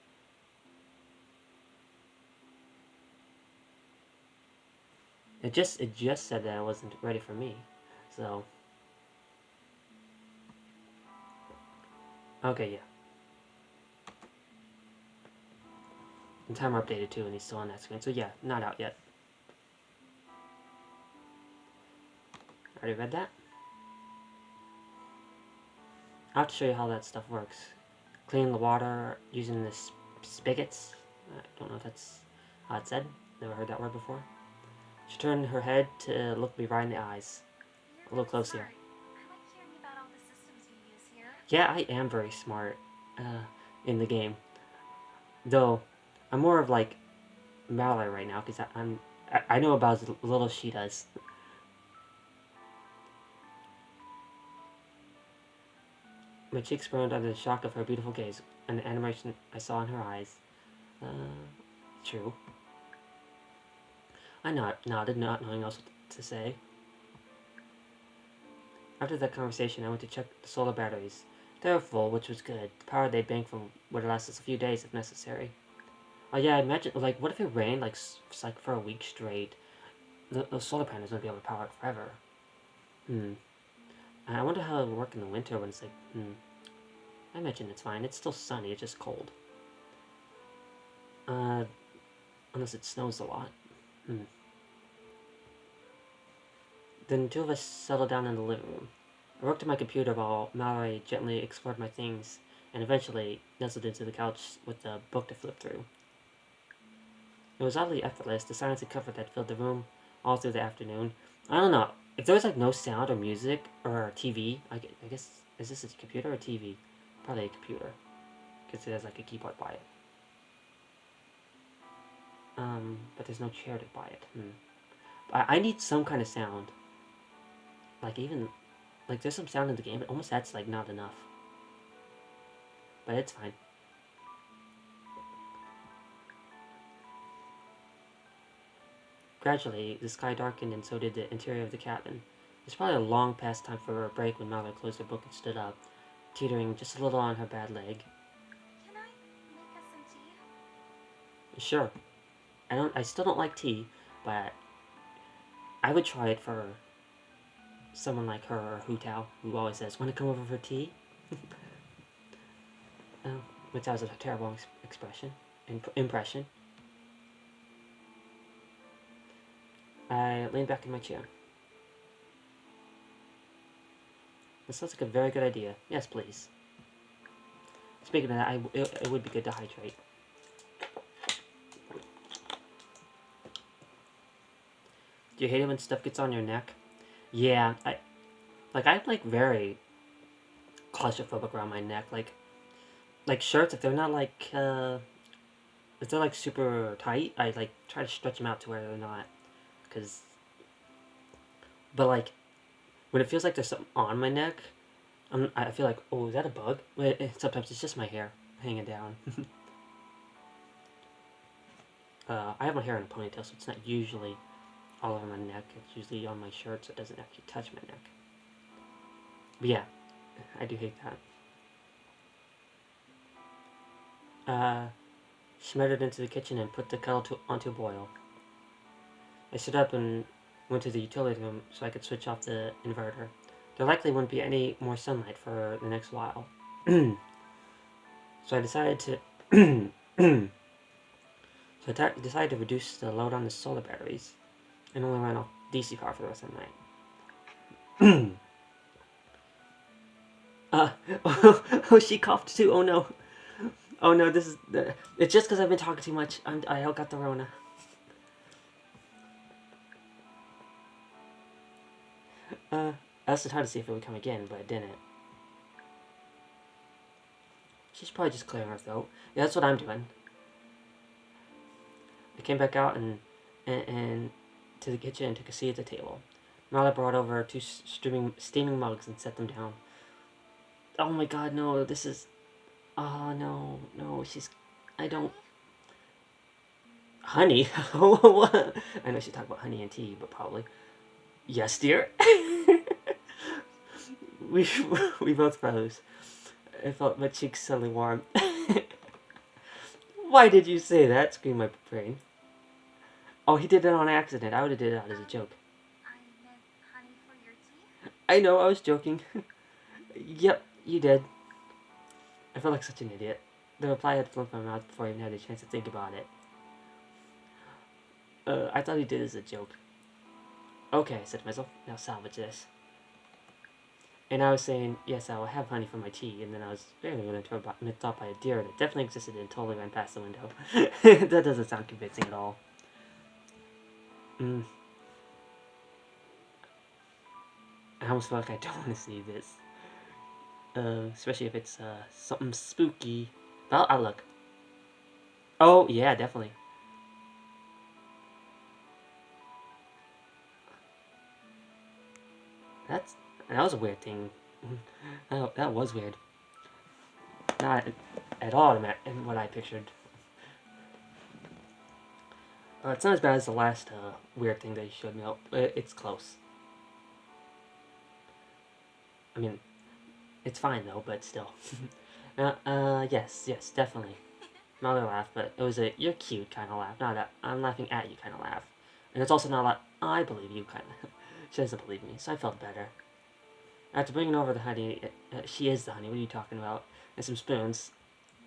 It just said that it wasn't ready for me, so. Okay, yeah. And timer updated too, and he's still on that screen. So yeah, not out yet. Already read that. I'll have to show you how that stuff works. Clean the water using the spigots. I don't know if that's how it's said. Never heard that word before. She turned her head to look me right in the eyes. A little close here. I like hearing about all the systems you use here. Yeah, I am very smart in the game. Though, I'm more of like Mallory right now because I know about as little as she does. My cheeks burned under the shock of her beautiful gaze and the animation I saw in her eyes. True. I nodded, not knowing else what to say. After that conversation, I went to check the solar batteries. They were full, which was good. The power they'd bank from would last us a few days if necessary. Oh yeah, imagine, like, what if it rained, like for a week straight? The solar panels wouldn't be able to power it forever. I wonder how it would work in the winter when it's like, I imagine it's fine. It's still sunny, it's just cold. Unless it snows a lot. Then 2 of us settled down in the living room. I worked at my computer while Mallory gently explored my things, and eventually nestled into the couch with a book to flip through. It was oddly effortless, the silence and comfort that filled the room all through the afternoon. I don't know. If there was like no sound or music or TV, I guess, is this a computer or TV? Probably a computer. Because it has like a keyboard by it. But there's no chair to buy it. I need some kind of sound. Like even, like there's some sound in the game, but almost that's like not enough. But it's fine. Gradually, the sky darkened and so did the interior of the cabin. It was probably a long past time for a break when Mother closed her book and stood up, teetering just a little on her bad leg. Can I make us some tea? Sure. I still don't like tea, but I would try it for someone like her or Hu Tao, who always says, "Want to come over for tea?" Which was a terrible impression. I leaned back in my chair. This sounds like a very good idea. Yes, please. Speaking of that, it would be good to hydrate. Do you hate it when stuff gets on your neck? Yeah, I'm like very claustrophobic around my neck. Like shirts, if they're not like if they're like super tight, I like try to stretch them out to where they're not. But like when it feels like there's something on my neck, I feel like, oh, is that a bug? Sometimes it's just my hair hanging down. I have my hair in a ponytail, so it's not usually all over my neck. It's usually on my shirt, so it doesn't actually touch my neck. But yeah, I do hate that. She muttered into the kitchen and put the kettle onto a boil. I stood up and went to the utility room so I could switch off the inverter. There likely wouldn't be any more sunlight for the next while. So I decided to decided to reduce the load on the solar batteries and only run off DC power for the rest of the night. Oh, she coughed too. Oh no. Oh no, it's just because I've been talking too much. I got the Rona. I also tried to see if it would come again, but it didn't. She's probably just clearing her throat. Yeah, that's what I'm doing. I came back out and to the kitchen and took a seat at the table. Marla brought over 2 steaming mugs and set them down. Oh my god, no, this is... Oh, no, I don't... Honey? I know she talked about honey and tea, but probably... Yes, dear. we both froze. I felt my cheeks suddenly warm. Why did you say that? Screamed my brain. Oh, he did it on accident. I would have did it out as a joke. I meant honey for your tea? I know, I was joking. Yep, you did. I felt like such an idiot. The reply had flown from my mouth before I even had a chance to think about it. I thought he did it as a joke. Okay, I said to myself, now salvage this. And I was saying, yes, I will have honey for my tea, and then I was very willing to be thought by a deer that definitely existed and totally ran past the window. That doesn't sound convincing at all. I almost feel like I don't want to see this. Especially if it's something spooky. But I'll look. Oh, yeah, definitely. That was a weird thing. That was weird. Not at all in what I pictured. It's not as bad as the last weird thing that you showed me. It's close. I mean, it's fine though, but still. Yes, definitely. Not a laugh, but it was a "you're cute" kind of laugh, not a "I'm laughing at you" kind of laugh. And it's also not a "I believe you" kind of. She doesn't believe me, so I felt better. After bringing over the honey, she is the honey. What are you talking about? And some spoons.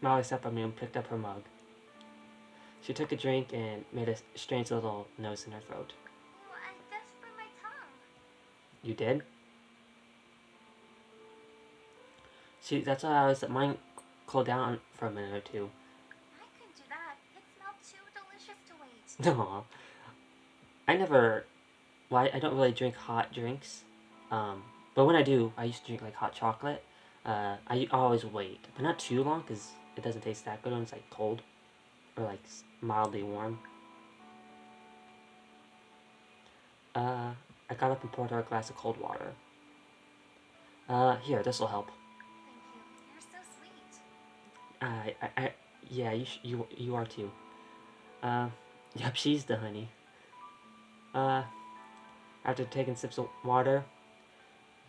Molly sat by me and picked up her mug. She took a drink and made a strange little nose in her throat. Oh, I guess for my tongue. You did? See, that's why I was let mine cool down for a minute or two. I couldn't do that. It smelled too delicious to wait. No, I never. Well, I don't really drink hot drinks. But when I do, I used to drink like hot chocolate. I always wait, but not too long because it doesn't taste that good when it's like cold or like mildly warm. Uh, I got up and poured her a glass of cold water. Here, this will help. Thank you. You're so sweet. Yeah, you are too. Uh, yep, she's the honey. Uh, After taking sips of water,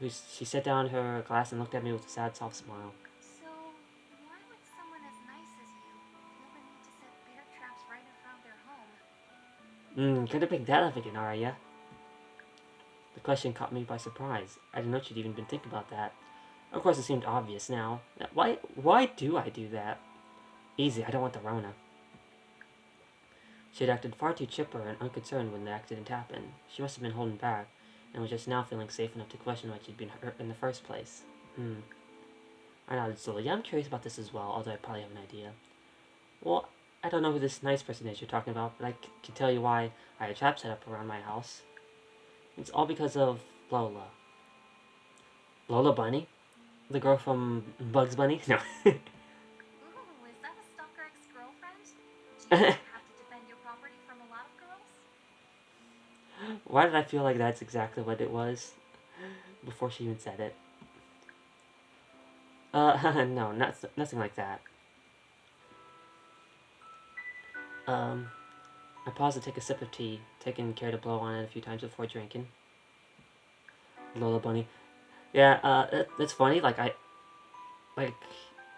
she set down her glass and looked at me with a sad, soft smile. So, why would someone as nice as you feel the need to set bear traps right in front of their home? Gonna pick that up again, are ya? The question caught me by surprise. I didn't know she'd even been thinking about that. Of course, it seemed obvious now. Why do I do that? Easy, I don't want the Rona. She had acted far too chipper and unconcerned when the accident happened. She must have been holding back, and was just now feeling safe enough to question why she'd been hurt in the first place. I nodded slowly. Yeah, I'm curious about this as well, although I probably have an idea. Well, I don't know who this nice person is you're talking about, but I can tell you why I had traps set up around my house. It's all because of Lola. Lola Bunny? The girl from Bugs Bunny? No. Ooh, is that a stalker ex-girlfriend? Do you have to defend your property from a lot of girls? Why did I feel like that's exactly what it was before she even said it? No, nothing like that. I paused to take a sip of tea, taking care to blow on it a few times before drinking. Lola Bunny. Yeah, that's funny. Like,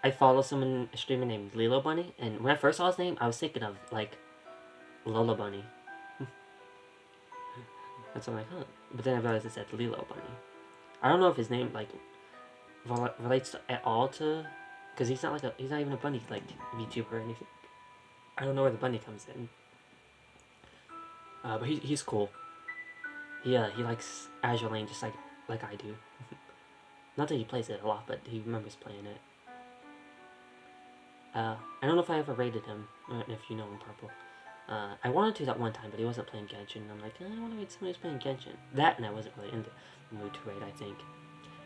I follow someone, a streamer named Lilo Bunny, and when I first saw his name, I was thinking of, like, Lola Bunny. That's what I'm like, huh. But then I realized it said Lilo Bunny. I don't know if his name, like, relates at all to... Because he's not even a bunny, like, VTuber or anything. I don't know where the bunny comes in. But he's cool. He likes Azure Lane just like I do. Not that he plays it a lot, but he remembers playing it. I don't know if I ever rated him, if you know him, Purple. I wanted to that one time, but he wasn't playing Genshin, and I'm like, I want to read somebody who's playing Genshin. That, and I wasn't really in the mood to raid, I think.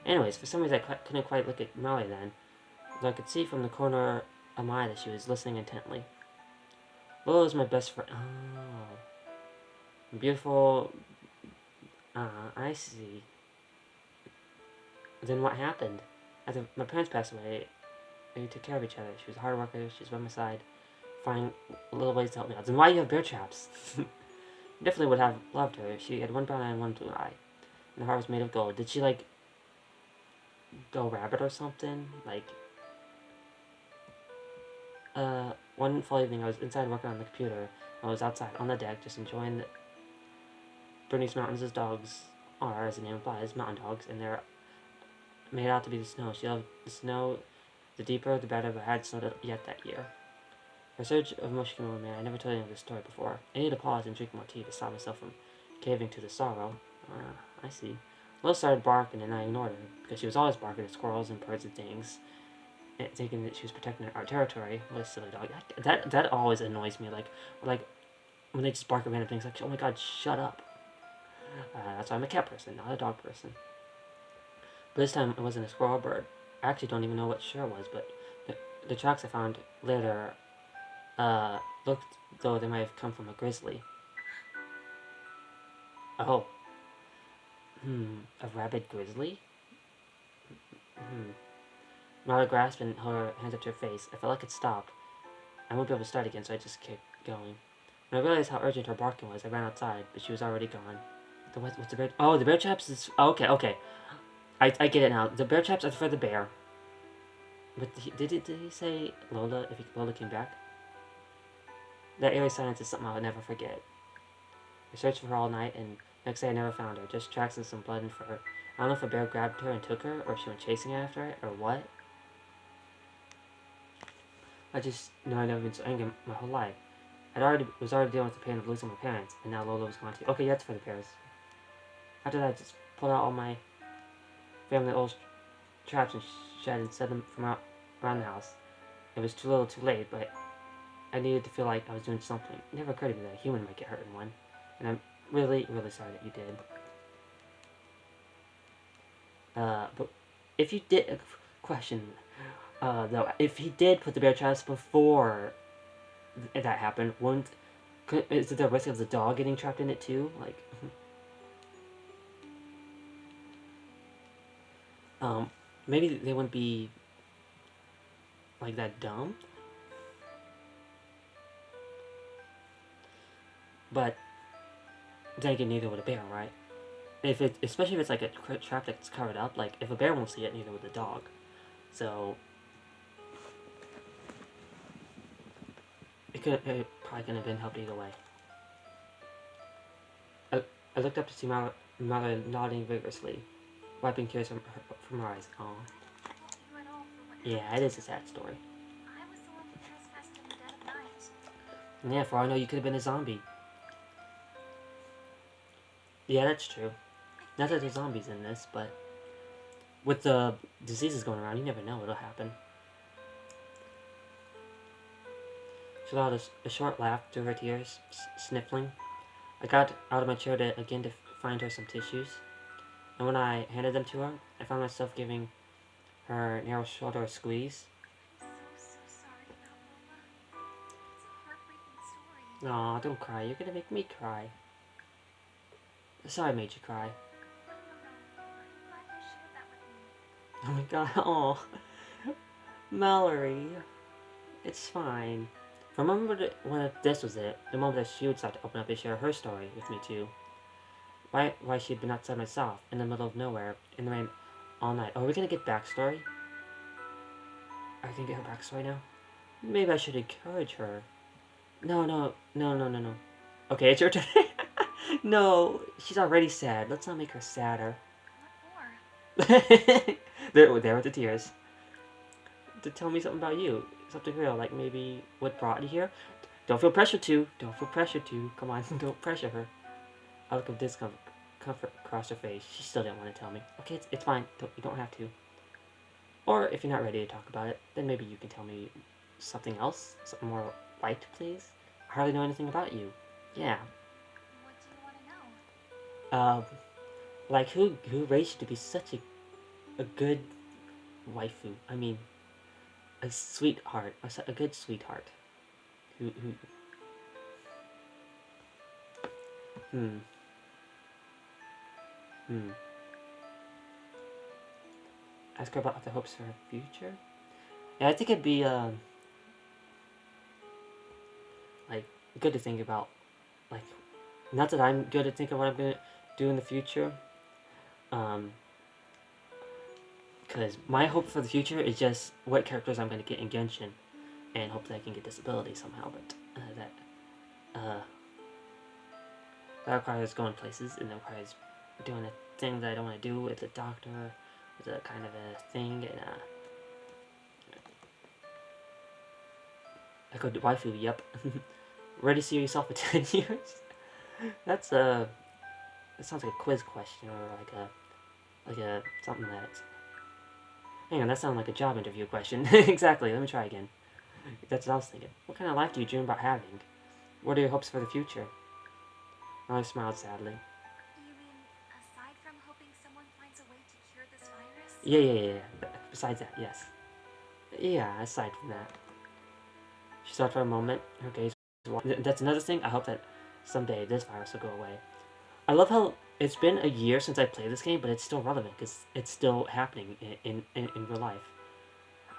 Anyways, for some reason I couldn't quite look at Molly then, though I could see from the corner of my eye that she was listening intently. Lola was my best friend. Oh. Beautiful. I see. Then what happened? After my parents passed away, we took care of each other. She was a hard worker, she was by my side, finding little ways to help me out. Then why do you have bear traps? Definitely would have loved her. She had one brown eye and one blue eye. And her heart was made of gold. Did she, like, go rabbit or something? Like, one fall evening I was inside working on the computer. I was outside on the deck just enjoying the Bernese Mountains as dogs are, as the name implies, mountain dogs, and they're made out to be the snow. She loved the snow. The deeper, the better, but I hadn't snowed yet that year. For surge of emotion came over me. I never told anyone this story before. I needed to pause and drink more tea to stop myself from caving to the sorrow. I see. Lola started barking, and I ignored her, because she was always barking at squirrels and birds and things, and thinking that she was protecting our territory. What a silly dog. That always annoys me. Like when they just bark at random things, like, oh my god, shut up. That's why I'm a cat person, not a dog person. But this time, it wasn't a squirrel or bird. I actually don't even know what sure was, but the tracks I found later looked though they might have come from a grizzly. Oh. A rabid grizzly? Mara grasped and held her hands up to her face. I felt like it stopped. I won't be able to start again, so I just kept going. When I realized how urgent her barking was, I ran outside, but she was already gone. What's the bear? Oh, the bear traps is... Oh, okay. I get it now. The bear traps are for the bear. But did he say Lola, if Lola came back? That eerie silence is something I'll never forget. I searched for her all night, and next day I never found her. Just tracks and some blood and fur. I don't know if a bear grabbed her and took her, or if she went chasing after it, or what. I just know I've never been so angry my whole life. Was already dealing with the pain of losing my parents, and now Lola was gone too. Okay, that's for the bears. After that, I just pulled out all my family old traps and shed and set them from around the house. It was too little too late, but I needed to feel like I was doing something. It never occurred to me that a human might get hurt in one. And I'm really, really sorry that you did. But if you did... Question. Though, if he did put the bear traps before that happened, is there a risk of the dog getting trapped in it too? Like... maybe they wouldn't be like that dumb. But then again, neither would a bear, right? Especially if it's like a trap that's covered up. Like if a bear won't see it, neither would the dog. So it probably couldn't have been helped either way. I looked up to see my mother nodding vigorously, wiping tears from her eyes. Oh, yeah, it is a sad story. I was the one who trespassed in the dead of night. Yeah, for all I know, you could have been a zombie. Yeah, that's true. Not that there's zombies in this, but with the diseases going around, you never know what'll happen. She allowed a short laugh through her tears, sniffling. I got out of my chair to find her some tissues, and when I handed them to her, I found myself giving her narrow shoulder a squeeze. I'm so sorry about Lola. It's a heartbreaking story. Aw, don't cry. You're gonna make me cry. Sorry I made you cry. No. I'm glad you shared that with me. Oh my god, aw. Mallory. It's fine. Remember when this was it, the moment that she would start to open up and share her story with me too. Why she'd been outside myself, in the middle of nowhere, in the rain, all night. Oh, are we gonna get backstory? Are we gonna get her backstory now? Maybe I should encourage her. No. Okay, it's your turn. No, she's already sad. Let's not make her sadder. What for? there with the tears. To tell me something about you. Something real, like maybe what brought you here. Don't feel pressured to. Come on, don't pressure her. A look of discomfort across her face. She still didn't want to tell me. Okay, it's fine. You don't have to. Or if you're not ready to talk about it, then maybe you can tell me something else. Something more light, please. I hardly know anything about you. Yeah. What do you want to know? Like who raised you to be such a good waifu? I mean, a sweetheart, a good sweetheart. Who Ask her about the hopes for her future. Yeah, I think it'd be like good to think about. Like, not that I'm good at thinking what I'm gonna do in the future. Because my hope for the future is just what characters I'm gonna get in Genshin, and hope that I can get disability somehow. But that requires going places, and that requires doing a thing that I don't want to do with a doctor, with a kind of a thing, and I go to waifu. Yep. Ready to see yourself in 10 years? That's that sounds like a quiz question, or like a something that's. Hang on, that sounds like a job interview question. Exactly. Let me try again. That's what I was thinking. What kind of life do you dream about having? What are your hopes for the future? I smiled sadly. You mean, aside from hoping someone finds a way to cure this virus? Yeah. Besides that, yes. Yeah, aside from that. She thought for a moment. Her gaze was that's another thing. I hope that someday this virus will go away. I love how it's been a year since I played this game, but it's still relevant because it's still happening in real life.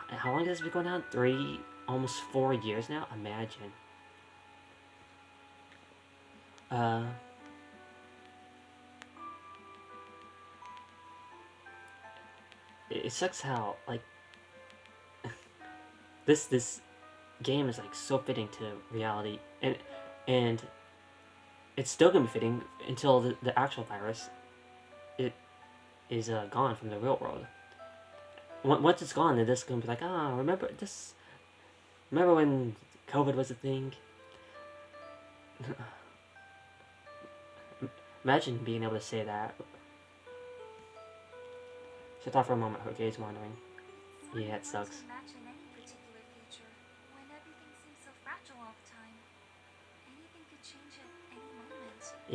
How long has this been going on? 3, almost 4 years now? Imagine. It sucks how, like, this game is, like, so fitting to reality, and it's still gonna be fitting until the actual virus is gone from the real world. Once it's gone, then this is gonna be like, remember this? Remember when COVID was a thing? Imagine being able to say that. She thought for a moment, her gaze wandering. Yeah, it sucks. Imagine any particular future when everything seems so fragile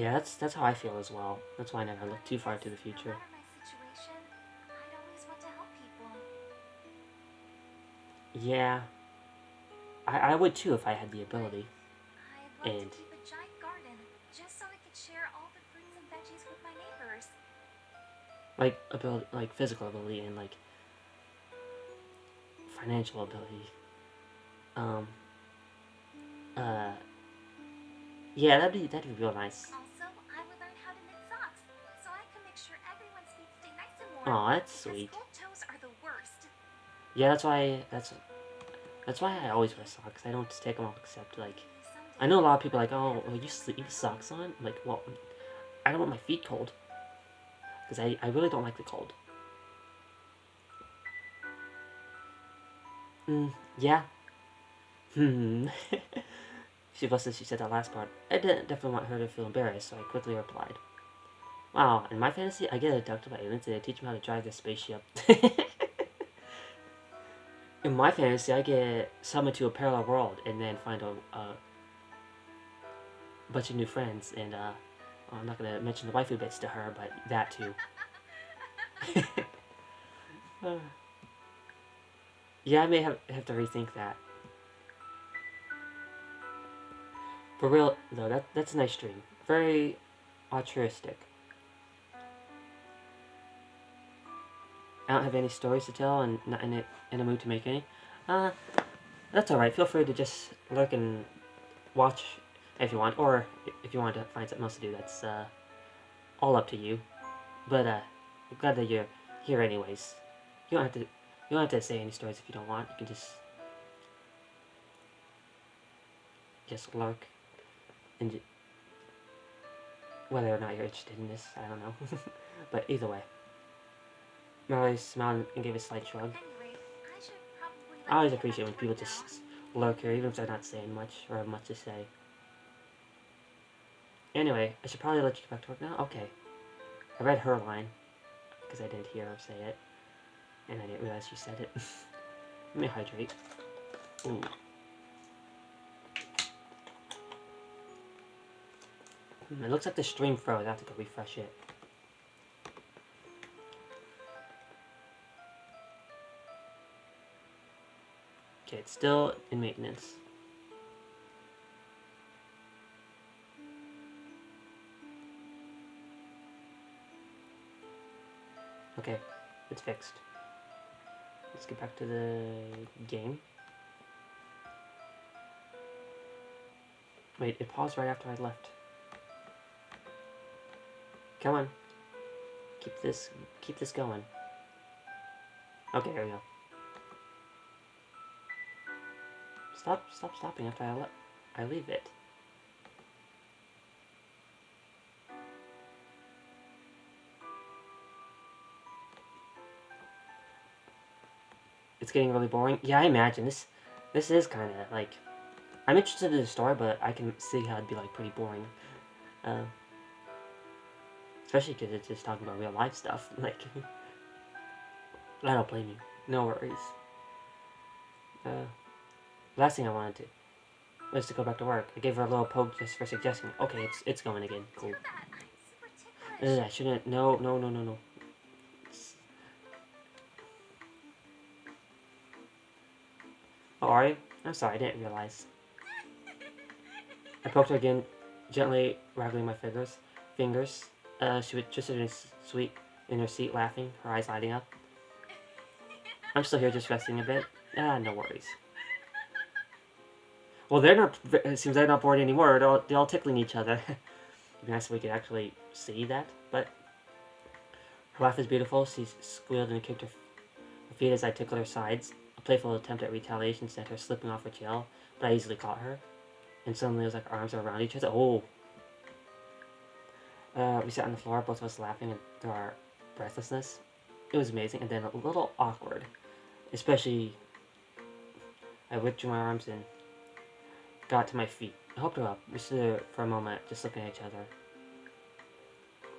Yeah, that's how I feel as well. That's why I never look too far into the No future. matter my situation, I'd always want to help people. Yeah, I would too if I had the ability. I'd like And to keep a giant garden, just so I could share all the fruits and veggies with my neighbors. like ability, like physical ability and like financial ability. Um, uh, yeah, that'd be real nice. Also, I would learn how to knit socks, so I can make sure everyone's feet stay nice and warm. Oh, that's Because sweet. cold toes are the worst. Yeah, that's why I always wear socks. I don't just take them off except like I know a lot of people are like, oh, well, you sleep with socks on. I'm like, well, I don't want my feet cold because I really don't like the cold. Yeah. Hmm. She busted. She said that last part. I didn't definitely want her to feel embarrassed, so I quickly replied, "Wow, in my fantasy, I get abducted by aliens and they teach me how to drive this spaceship." In my fantasy, I get summoned to a parallel world and then find a bunch of new friends. And I'm not gonna mention the waifu bits to her, but that too. Yeah, I may have to rethink that. For real though, that's a nice dream. Very altruistic. I don't have any stories to tell and not in a mood to make any. Uh, that's alright. Feel free to just lurk and watch if you want, or if you want to find something else to do, that's all up to you. But I'm glad that you're here anyways. You don't have to say any stories if you don't want. You can just lurk and whether or not you're interested in this, I don't know. But either way, Mary smiled and gave a slight shrug. Anyway, I should probably I let always you get back appreciate to when work people now. just lurk here, even if they're not saying much or have much to say. Anyway, I should probably let you get back to work now. Okay. I read her line because I didn't hear her say it, and I didn't realize she said it. Let me hydrate. Ooh. It looks like the stream froze. I have to go refresh it. Okay, it's still in maintenance. Okay, it's fixed. Let's get back to the game. Wait, it paused right after I left. Come on. Keep this going. Okay, here we go. Stop stopping after I leave it. It's getting really boring. Yeah, I imagine this is kind of like I'm interested in the story, but I can see how it'd be like pretty boring. Especially because it's just talking about real life stuff. Like, I don't blame you. No worries. Last thing I wanted to was to go back to work. I gave her a little poke just for suggesting. Okay, it's going again. Cool. Do that. I'm super ticklish. I shouldn't. No. Oh, are you? I'm sorry. I didn't realize. I poked her again, gently waggling my fingers. She was just in her seat, laughing, her eyes lighting up. I'm still here, just resting a bit. No worries. Well, they're not. It seems they're not bored anymore. They're all tickling each other. It'd be nice if we could actually see that. But her laugh is beautiful. She squealed and kicked her feet as I tickled her sides. A playful attempt at retaliation sent her slipping off her tail, but I easily caught her. And suddenly it was like our arms were around each other. Oh! We sat on the floor, both of us laughing through our breathlessness. It was amazing, and then a little awkward. Especially, I withdrew my arms and got to my feet. I helped her up. We stood there for a moment, just looking at each other.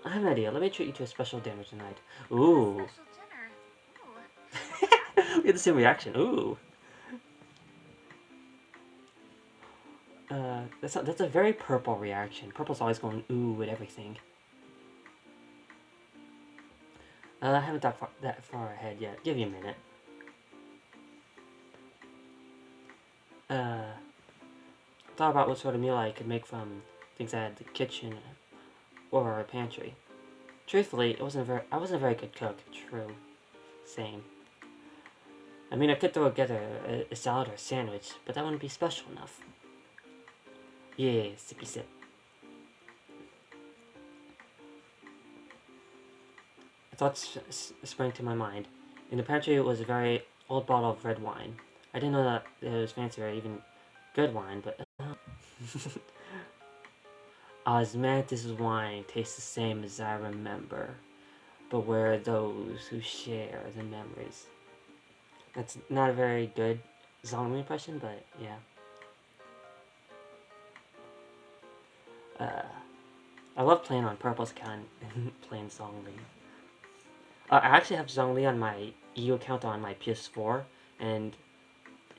I have an idea. Let me treat you to a special dinner tonight. Ooh. Special dinner. Ooh. We had the same reaction. Ooh. That's a very purple reaction. Purple's always going ooh at everything. I haven't that far ahead yet. Give you a minute. Thought about what sort of meal I could make from things I had in the kitchen or a pantry. Truthfully, I wasn't a very good cook. True. Same. I mean, I could throw together a salad or a sandwich, but that wouldn't be special enough. Yeah, sippy sip. A thought sprang to my mind. In the pantry was a very old bottle of red wine. I didn't know that it was fancy or even good wine, but Osmanthus' wine tastes the same as I remember. But where are those who share the memories? That's not a very good Zhongli impression, but yeah. I love playing on Purple's account and playing Zhongli. I actually have Zhongli on my EU account on my PS4, and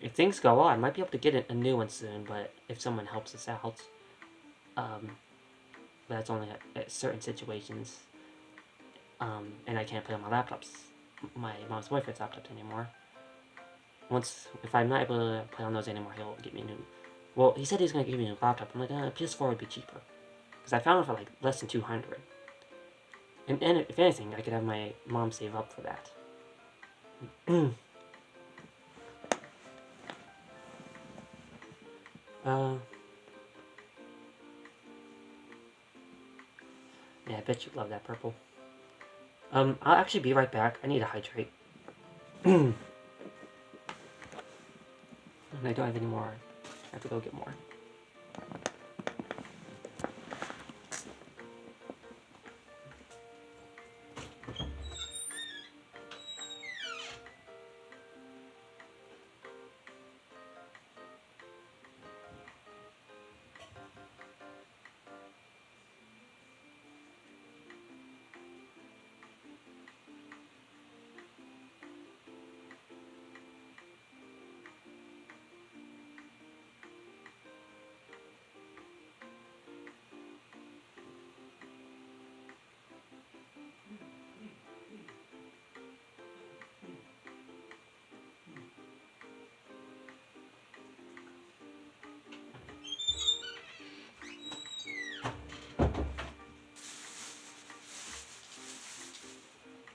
if things go well, I might be able to get a new one soon, but if someone helps us out. That's only at certain situations. And I can't play on my mom's boyfriend's laptops anymore. If I'm not able to play on those anymore, he'll get me a new. Well, he said he's gonna give me a new laptop. I'm like, PS4 would be cheaper, because I found it for like less than 200. And if anything, I could have my mom save up for that. Yeah, I bet you love that purple. I'll actually be right back. I need to hydrate. And I don't have any more. I have to go get more.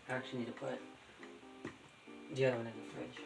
I actually need to put the other one in the fridge.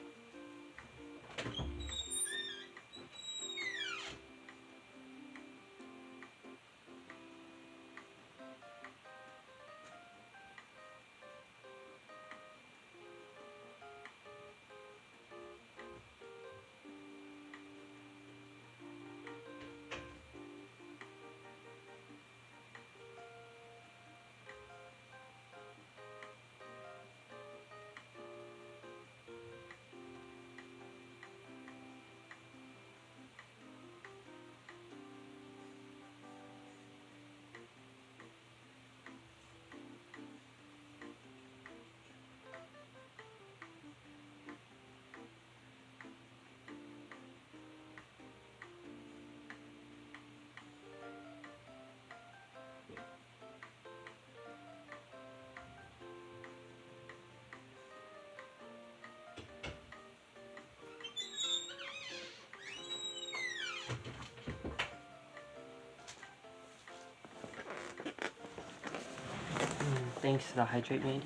Thanks to the hydrate Mandy.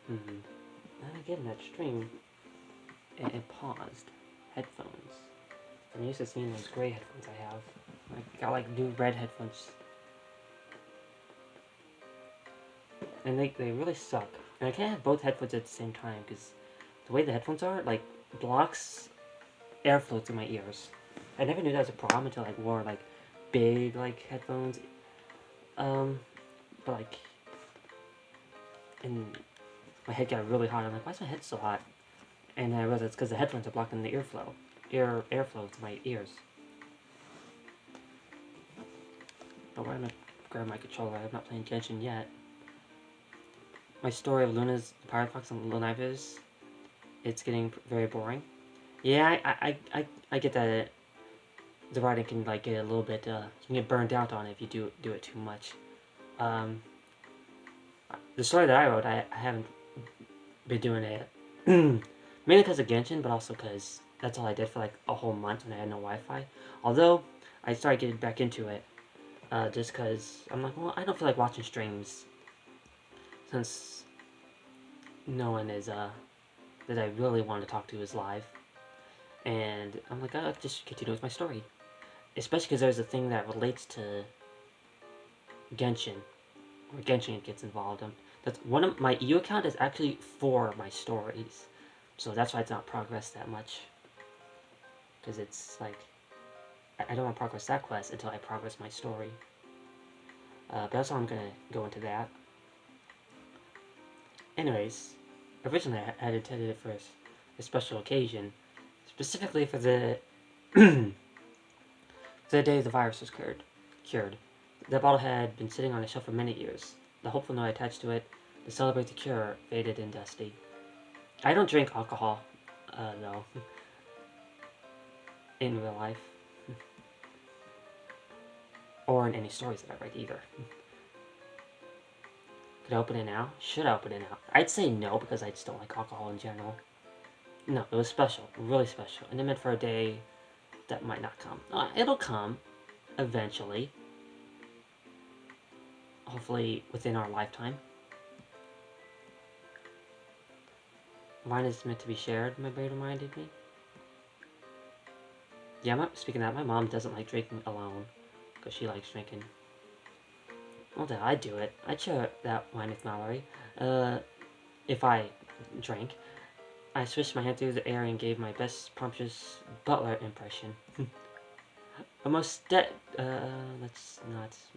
And again, that stream, it paused. Headphones. I'm used to seeing those gray headphones I have. I got like new red headphones. And they really suck. And I can't have both headphones at the same time because the way the headphones are, like, blocks airflow through my ears. I never knew that was a problem until I wore like big like headphones. But like, and my head got really hot. I'm like, why is my head so hot? And I realized it's because the headphones are blocking the airflow to my ears. But we're gonna grab my controller. I'm not playing Genshin yet. My story of Luna's Pirate Fox and Lunivers, it's getting very boring. Yeah, I get that. the writing can like get a little bit, you can get burned out on it if you do it too much. The story that I wrote, I haven't been doing it mainly because of Genshin, but also because that's all I did for like a whole month when I had no Wi-Fi. Although I started getting back into it, just because I'm like, well, I don't feel like watching streams since no one is that I really want to talk to is live, and I'm like, I'll just continue with my story, especially because there's a thing that relates to Genshin, where Genshin gets involved. That's one of my EU account is actually for my stories, so that's why it's not progressed that much. Because it's like I don't want to progress that quest until I progress my story. But that's how I'm gonna go into that. Anyways, originally I had intended it for a special occasion, specifically for the the day the virus was cured. The bottle had been sitting on a shelf for many years. The hopeful note attached to it to celebrate the cure faded and dusty. I don't drink alcohol, though, in real life. Or in any stories that I write either. Could I open it now? Should I open it now? I'd say no, because I just don't like alcohol in general. No, it was special. Really special. And it meant for a day that might not come. It'll come. Eventually. Hopefully within our lifetime. Wine is meant to be shared, my brain reminded me. Yeah, speaking of that, my mom doesn't like drinking alone. Because she likes drinking. Well, then I'd do it. I'd share that wine with Mallory. If I drank. I swished my hand through the air and gave my best pompous butler impression. Let's not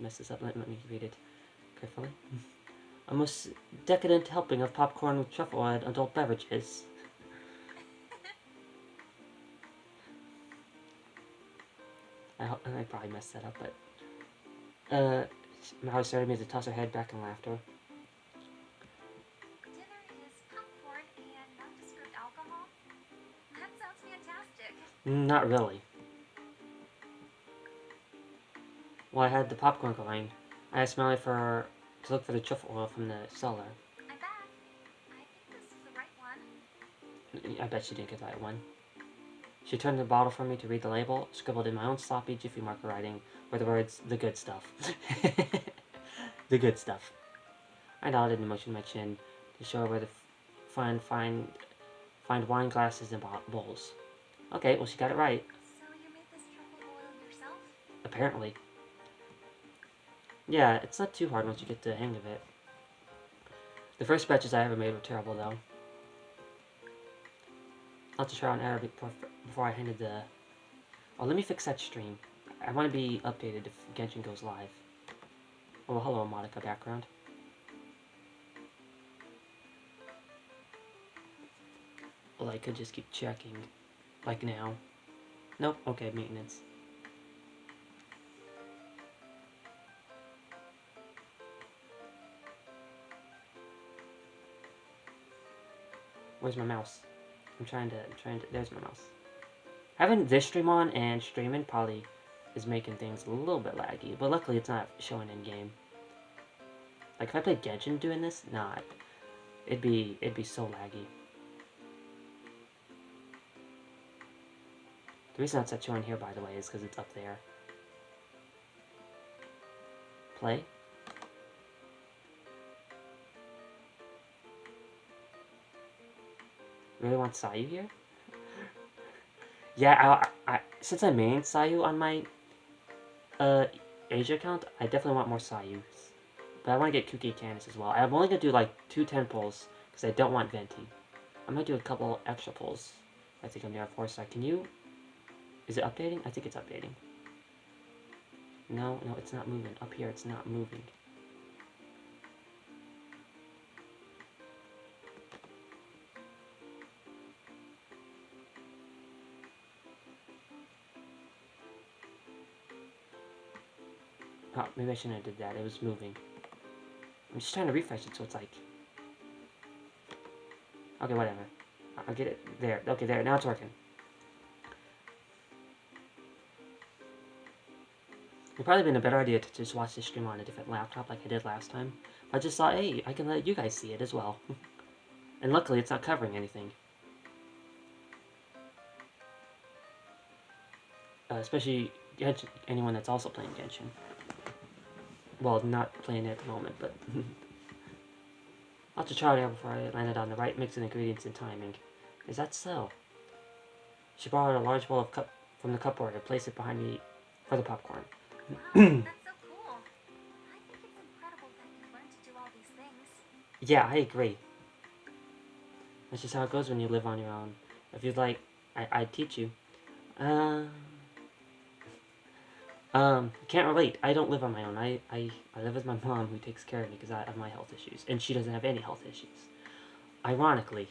mess this up. Let me read it carefully. A most decadent helping of popcorn with truffle and adult beverages. I probably messed that up, but Mallory started me to toss her head back in laughter. Dinner is popcorn and nondescript alcohol? That sounds fantastic. Not really. While I had the popcorn going, I asked Mallory to look for the truffle oil from the cellar. I'm back. I think this is the right one. I bet she didn't get the right one. She turned the bottle for me to read the label, scribbled in my own sloppy Jiffy marker writing were the words, "the good stuff." The good stuff. I nodded and motioned my chin to show her where to find wine glasses and bowls. Okay, well she got it right. So you made this truffle oil yourself? Apparently. Yeah, it's not too hard once you get the hang of it. The first batches I ever made were terrible though. Lots of trial and error before I handed the... Oh, let me fix that stream. I want to be updated if Genshin goes live. Oh, hello, Monica background. Well, I could just keep checking. Like now. Nope, okay, maintenance. Where's my mouse? I'm trying to, there's my mouse. Having this stream on and streaming probably is making things a little bit laggy, but luckily it's not showing in game. Like if I played Genshin doing this, nah, it'd be so laggy. The reason it's not showing here, by the way, is because it's up there. Play. Really want Sayu here? Yeah, since I main Sayu on my Asia account, I definitely want more Sayus. But I want to get Kuki Candace as well. I'm only going to do like 2 10 pulls because I don't want Venti. I'm going to do a couple extra pulls. I think I'm near 4-star. Can you... Is it updating? I think it's updating. No, it's not moving. Up here, it's not moving. Oh, maybe I shouldn't have did that. It was moving. I'm just trying to refresh it so it's like... Okay, whatever. I'll get it there. Okay, there. Now it's working. It'd probably been a better idea to just watch this stream on a different laptop like I did last time. I just thought, hey, I can let you guys see it as well. And luckily, it's not covering anything. Especially anyone that's also playing Genshin. Well, not playing it at the moment, but... I'll have to try it out before I landed on the right mix of ingredients and timing. Is that so? She borrowed a large bowl of cup from the cupboard and placed it behind me for the popcorn. Wow, that's so cool. I think it's incredible that you've learned to do all these things. Yeah, I agree. That's just how it goes when you live on your own. If you'd like, I'd teach you. Can't relate. I don't live on my own. I live with my mom who takes care of me because I have my health issues. And she doesn't have any health issues. Ironically.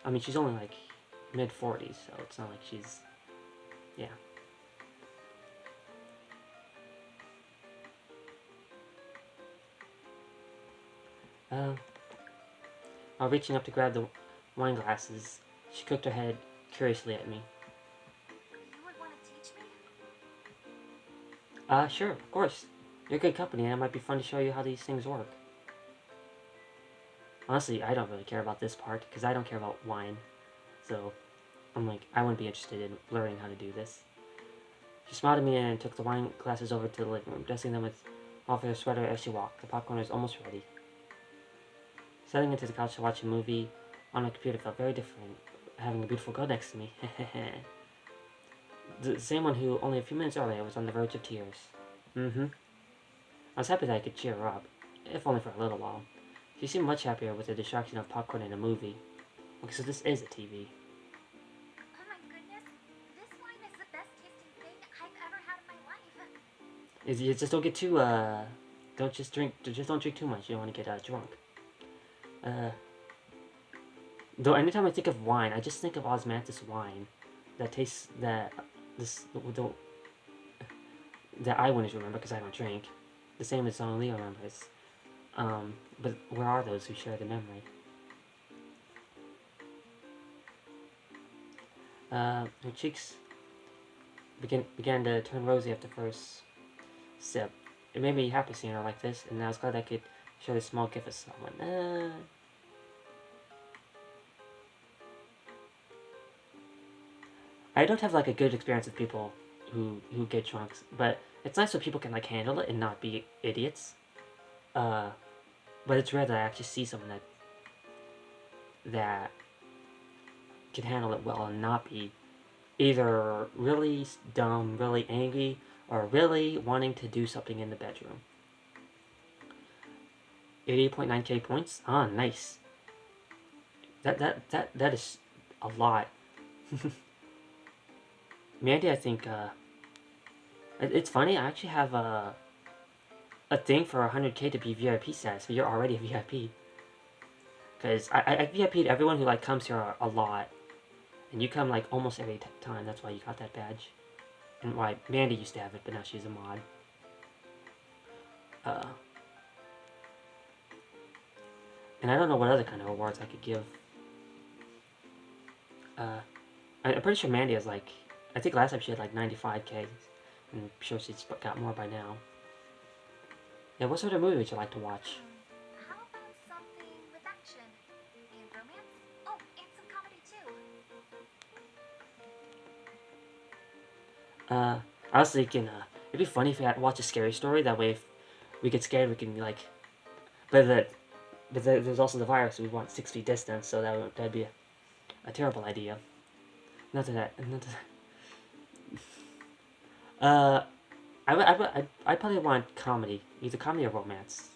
I mean, she's only like mid-40s, so it's not like she's... Yeah. While reaching up to grab the wine glasses, she cocked her head curiously at me. You would want to teach me? Sure, of course. You're good company, and it might be fun to show you how these things work. Honestly, I don't really care about this part, because I don't care about wine. So, I'm like, I wouldn't be interested in learning how to do this. She smiled at me and took the wine glasses over to the living room, dusting them with off her sweater as she walked. The popcorn was almost ready. Settling into the couch to watch a movie on my computer felt very different, having a beautiful girl next to me. The same one who, only a few minutes earlier, was on the verge of tears. I was happy that I could cheer her up, if only for a little while. She seemed much happier with the distraction of popcorn and a movie. Okay, so this is a TV. Oh my goodness, this wine is the best tasting thing I've ever had in my life. You just don't get too, just don't drink too much. You don't want to get, drunk. Though anytime I think of wine, I just think of osmanthus wine. That tastes, that I wouldn't remember because I don't drink. The same as Leo remembers. But where are those who share the memory? Her cheeks began to turn rosy after the first sip. It made me happy seeing her like this, and I was glad I could share this small gift with someone. I don't have like a good experience with people who get drunk, but it's nice when people can like handle it and not be idiots. But it's rare that I actually see someone that can handle it well and not be either really dumb, really angry, or really wanting to do something in the bedroom. 88.9k points? Ah, nice. That is a lot. Mandy, I think, it's funny, I actually have a thing for 100k to be VIP status, but you're already a VIP. Because I VIP'd everyone who, like, comes here a lot. And you come, like, almost every time, that's why you got that badge. And why Mandy used to have it, but now she's a mod. And I don't know what other kind of awards I could give. I'm pretty sure Mandy has, like, I think last time she had like 95k, and I'm sure she's got more by now. Yeah, what sort of movie would you like to watch? How about something with action and romance? Oh, and some comedy too. I was thinking, it'd be funny if we had to watch a scary story. That way, if we get scared, we can like. But there's also the virus. So we want 6 feet distance, so that'd be a terrible idea. Not that. I probably want comedy, either comedy or romance.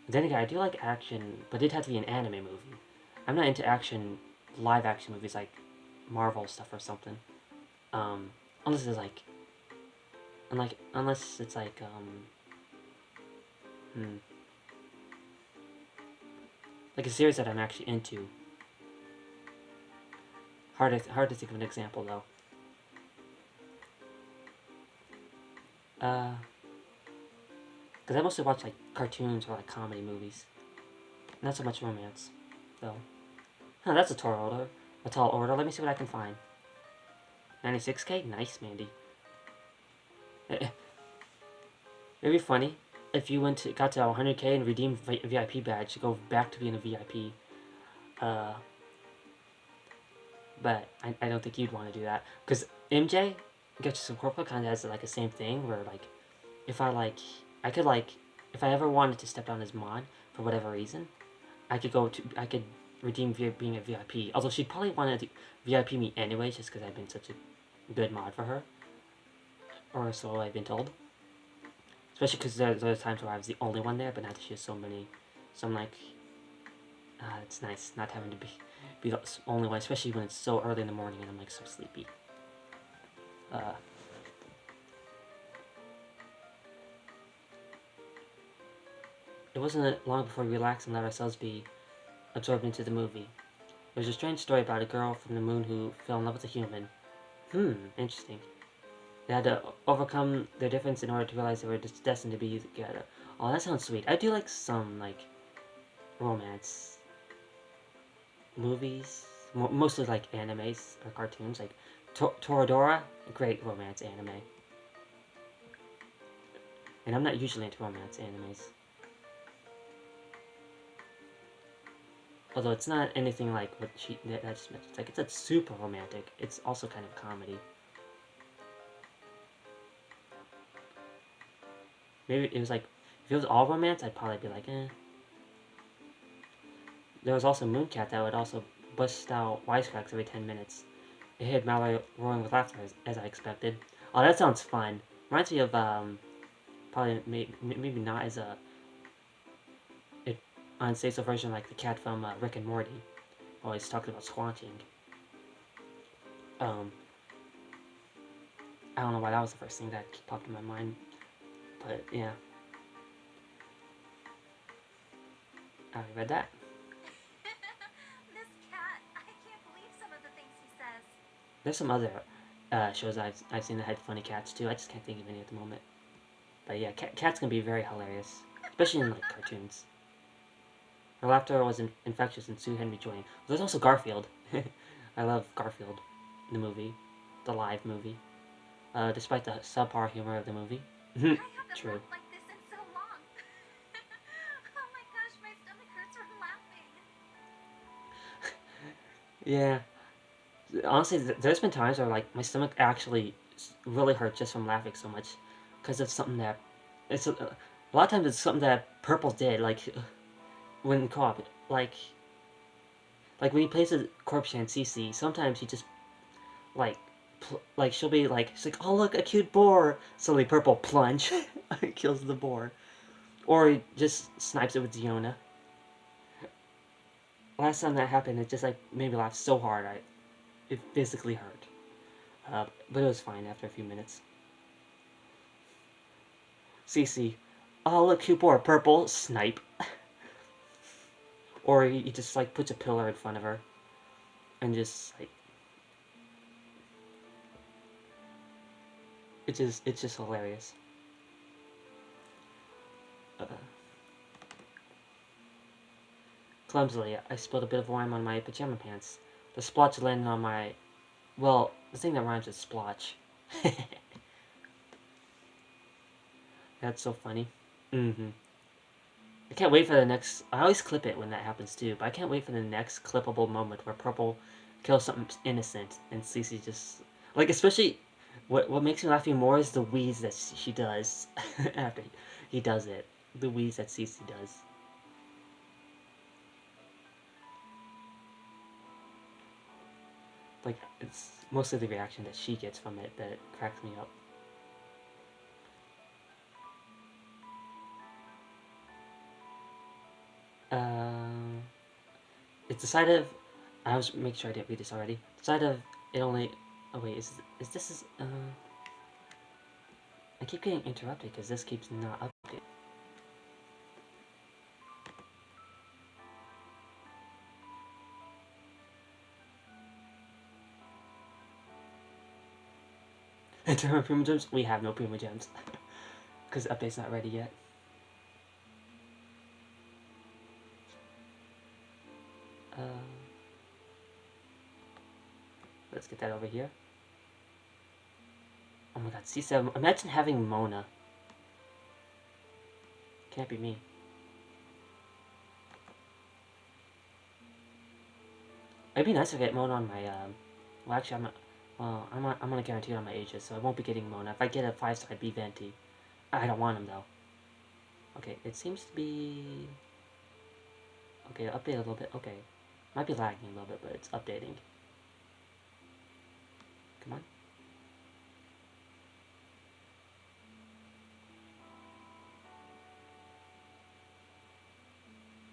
Then again, I do like action, but it'd have to be an anime movie. I'm not into live action movies like Marvel stuff or something. Unless it's like, unless it's like like a series that I'm actually into. Hard to think of an example though. Because I mostly watch like cartoons or like comedy movies. Not so much romance, though. Huh, that's a tall order. A tall order. Let me see what I can find. 96k? Nice, Mandy. It'd be funny if you got to 100k and redeemed a VIP badge to go back to being a VIP. Uh, but I don't think you'd want to do that because MJ gets some corporate kind of has like the same thing where like if I could if I ever wanted to step down as mod for whatever reason, I could redeem via being a VIP. Although she'd probably want to VIP me anyways, just because I've been such a good mod for her, or so I've been told. Especially because there's times where I was the only one there, but now that she has so many, so I'm like, it's nice not having to be the only one, especially when it's so early in the morning and I'm like so sleepy. It wasn't long before we relaxed and let ourselves be absorbed into the movie. It was a strange story about a girl from the moon who fell in love with a human. Interesting. They had to overcome their difference in order to realize they were just destined to be together. Oh, that sounds sweet. I do like some, like, romance movies. Mostly, like, animes or cartoons. Like, Toradora, a great romance anime. And I'm not usually into romance animes. Although it's not anything like what that just mentioned. It's like, it's a super romantic. It's also kind of comedy. Maybe it was like, if it was all romance, I'd probably be like, eh. There was also Mooncat that would also bust out wisecracks every 10 minutes. It hit Mallory roaring with laughter as I expected. Oh, that sounds fun. Reminds me of, probably maybe not as a unsafe version like the cat from Rick and Morty. Always talking about squanching. I don't know why that was the first thing that popped in my mind. But, yeah. I already read that. This cat, I can't believe some of the things he says. There's some other shows I've seen that had funny cats too. I just can't think of any at the moment. But yeah, cats can be very hilarious, especially in like cartoons. Her laughter was infectious and Sue had me joining. There's also Garfield. I love Garfield, the movie, the live movie. Despite the subpar humor of the movie. I haven't True. laughed like this in so long. Oh my gosh, my stomach hurts from laughing. Yeah. Honestly, there's been times where like my stomach actually really hurts just from laughing so much, because of something that it's a lot of times it's something that Purple did, like when co-op, like when he plays a corpse and CC, sometimes he just like like she'll be like, she's like, oh look, a cute boar, suddenly Purple plunge, kills the boar, or he just snipes it with Ziona. Last time that happened, it just like made me laugh so hard, it physically hurt. But it was fine after a few minutes. CC, oh look, cute boar, Purple, snipe. Or he just like puts a pillar in front of her and just like it's just hilarious. Clumsily, I spilled a bit of wine on my pajama pants. The splotch landed on my, well, the thing that rhymes with splotch. That's so funny. I can't wait for the next. I always clip it when that happens too, but I can't wait for the next clippable moment where Purple kills something innocent and Cece just like, especially what makes me laugh even more is the wheeze that she does after he does it. The wheeze that Cece does. Like, it's mostly the reaction that she gets from it that cracks me up. It's the side of. I was making sure I didn't read this already. The side of it only. Oh wait, is this I keep getting interrupted because this keeps not updating. In terms of Prima Gems, we have no Prima Gems. Because the update's not ready yet. Let's get that over here. Oh my god, C7. Imagine having Mona. Can't be me. It'd be nice to get Mona on my, well, actually, I'm gonna guarantee it on my Aegis, so I won't be getting Mona. If I get a 5-star, I'd be Venti. I don't want him, though. Okay, it seems to be... Okay, update a little bit. Okay. Might be lagging a little bit, but it's updating. Come on.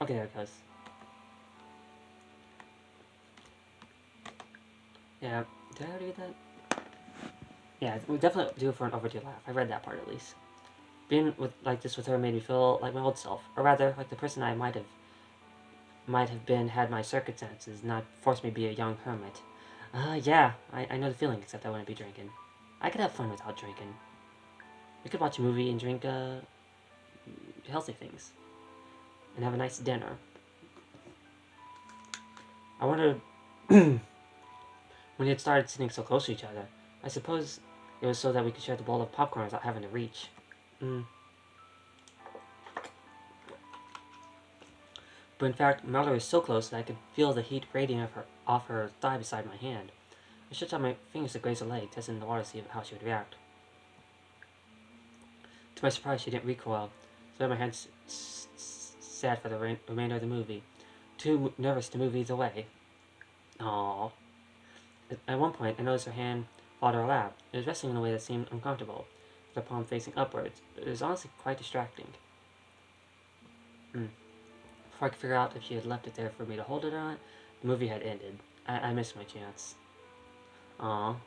Okay, there it goes. Yeah, did I already read that? Yeah, we definitely do it for an overdue laugh. I read that part at least. Being with like this with her made me feel like my old self, or rather, like the person I might have been had my circumstances not forced me to be a young hermit. Yeah, I know the feeling, except I wouldn't be drinking. I could have fun without drinking. We could watch a movie and drink, healthy things. And have a nice dinner. I wonder when we had started sitting so close to each other. I suppose it was so that we could share the bowl of popcorn without having to reach. But in fact, Mallory was so close that I could feel the heat radiating off her thigh beside my hand. I stretched out my fingers to graze her leg, testing the water to see how she would react. To my surprise, she didn't recoil, so my hands sat for the remainder of the movie, too nervous to move either way. Aww. At one point, I noticed her hand fall to her lap. It was resting in a way that seemed uncomfortable, with her palm facing upwards. It was honestly quite distracting. Before I could figure out if she had left it there for me to hold it or not, the movie had ended. I missed my chance. Aww.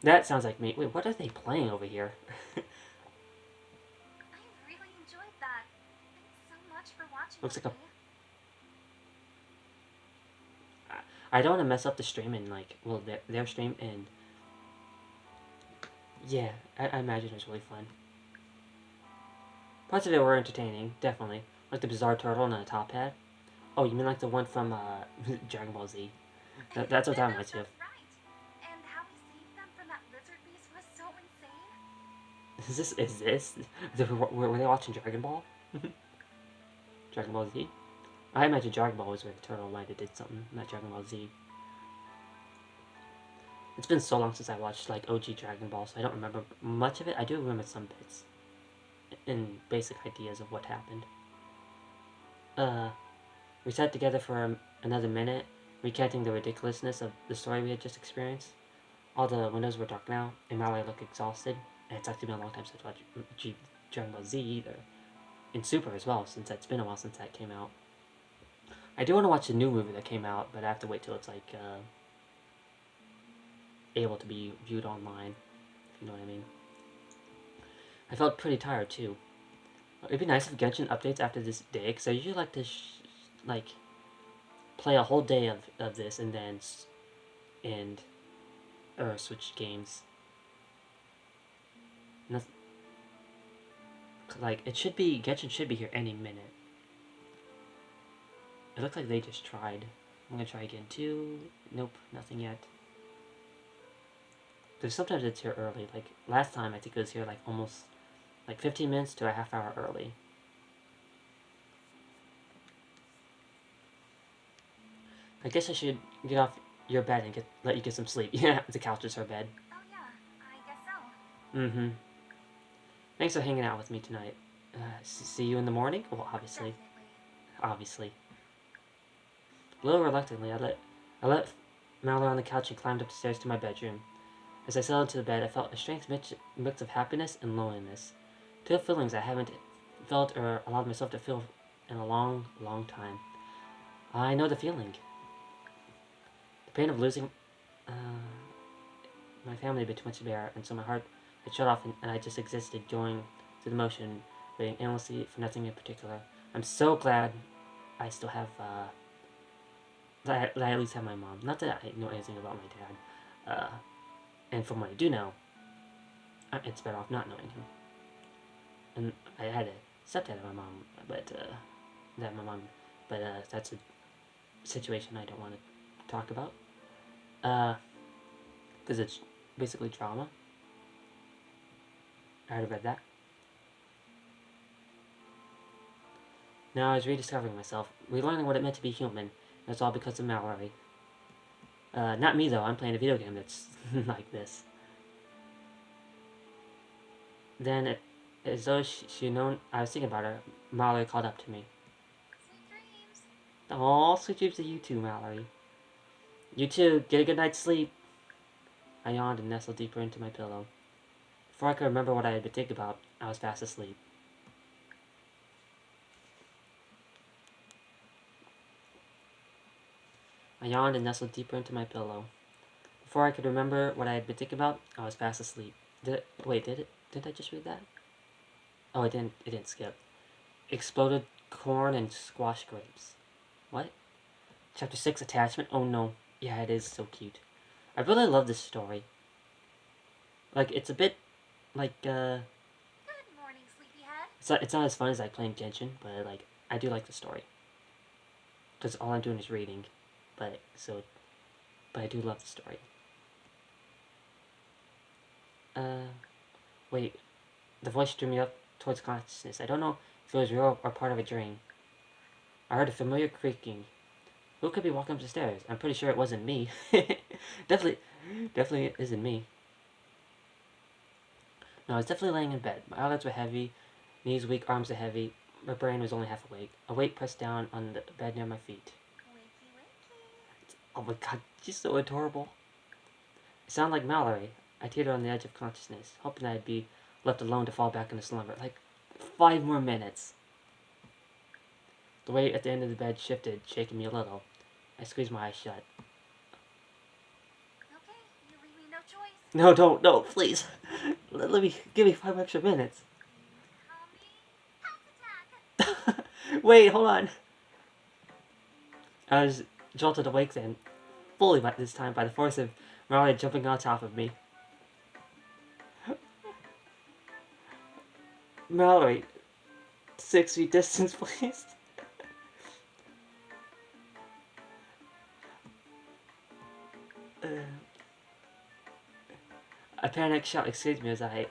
That sounds like me. Wait, what are they playing over here? I really enjoyed that. Thanks so much for watching. Looks like a... I don't want to mess up the stream and, like, well, their stream, and... Yeah, I imagine it was really fun. Parts of it were entertaining, definitely. Like the bizarre turtle and the top hat. Oh, you mean like the one from, Dragon Ball Z? That's what that reminds me of. Right. And how he saved them from that lizard beast was so insane. Is this? Were they watching Dragon Ball? Dragon Ball Z? I imagine Dragon Ball was where the turtle might have did something, not Dragon Ball Z. It's been so long since I watched, like, OG Dragon Ball, so I don't remember much of it. I do remember some bits. And basic ideas of what happened. We sat together for another minute, recanting the ridiculousness of the story we had just experienced. All the windows were dark now, and Mallory looked exhausted. And it's actually been a long time since I watched Dragon Ball Z either. And Super as well, since it's been a while since that came out. I do want to watch the new movie that came out, but I have to wait till it's, like, able to be viewed online, if you know what I mean. I felt pretty tired, too. It'd be nice if Genshin updates after this day, because I usually like to, play a whole day of this and then switch games. Nothing, like, Genshin should be here any minute. It looks like they just tried. I'm gonna try again too. Nope, nothing yet. Because sometimes it's here early. Like, last time I think it was here like almost, like 15 minutes to a half hour early. I guess I should get off your bed and let you get some sleep. Yeah, the couch is her bed. Oh yeah, I guess so. Mm-hmm. Thanks for hanging out with me tonight. See you in the morning? Well, obviously. Definitely. Obviously. A little reluctantly, I let Mallory on the couch and climbed up the stairs to my bedroom. As I settled into the bed, I felt a strange mix of happiness and loneliness. Two feelings I haven't felt or allowed myself to feel in a long, long time. I know the feeling. The pain of losing my family had been too much to bear, and so my heart had shut off, and I just existed, going through the motion, waiting endlessly for nothing in particular. I'm so glad I still have, that I at least have my mom. Not that I know anything about my dad. And from what I do know, it's better off not knowing him. And I had a stepdad of my mom, but that's a situation I don't want to talk about. Because it's basically drama. I already read that. Now I was rediscovering myself, relearning what it meant to be human. That's all because of Mallory. Not me though, I'm playing a video game that's like this. Then, as though she known I was thinking about her, Mallory called up to me. Sweet dreams. Aw, sweet dreams to you too, Mallory. You too, get a good night's sleep. I yawned and nestled deeper into my pillow. Before I could remember what I had been thinking about, I was fast asleep. I yawned and nestled deeper into my pillow. Before I could remember what I had been thinking about, I was fast asleep. Did I just read that? Oh, it didn't skip. Exploded corn and squash grapes. What? Chapter 6, attachment? Oh no. Yeah, it is so cute. I really love this story. Like, it's a bit, like, Good morning, sleepyhead. it's not as fun as, like, playing Genshin, but, like, I do like the story. Because all I'm doing is reading. But I do love the story. Wait. The voice drew me up towards consciousness. I don't know if it was real or part of a dream. I heard a familiar creaking. Who could be walking up the stairs? I'm pretty sure it wasn't me. definitely it isn't me. No, I was definitely laying in bed. My eyelids were heavy, knees weak, arms were heavy. My brain was only half awake. A weight pressed down on the bed near my feet. Wakey, wakey. Oh my god, she's so adorable. It sounded like Mallory. I teetered on the edge of consciousness, hoping I'd be left alone to fall back into slumber. Like, 5 more minutes. The weight at the end of the bed shifted, shaking me a little. I squeezed my eyes shut. Okay, you leave me no choice. No, don't, no, please. Give me 5 extra minutes. Call me Health Attack. Wait, hold on. I was jolted awake then, fully by this time by the force of Mallory jumping on top of me. Mallory, 6 feet distance, please. A panicked shout escaped me as I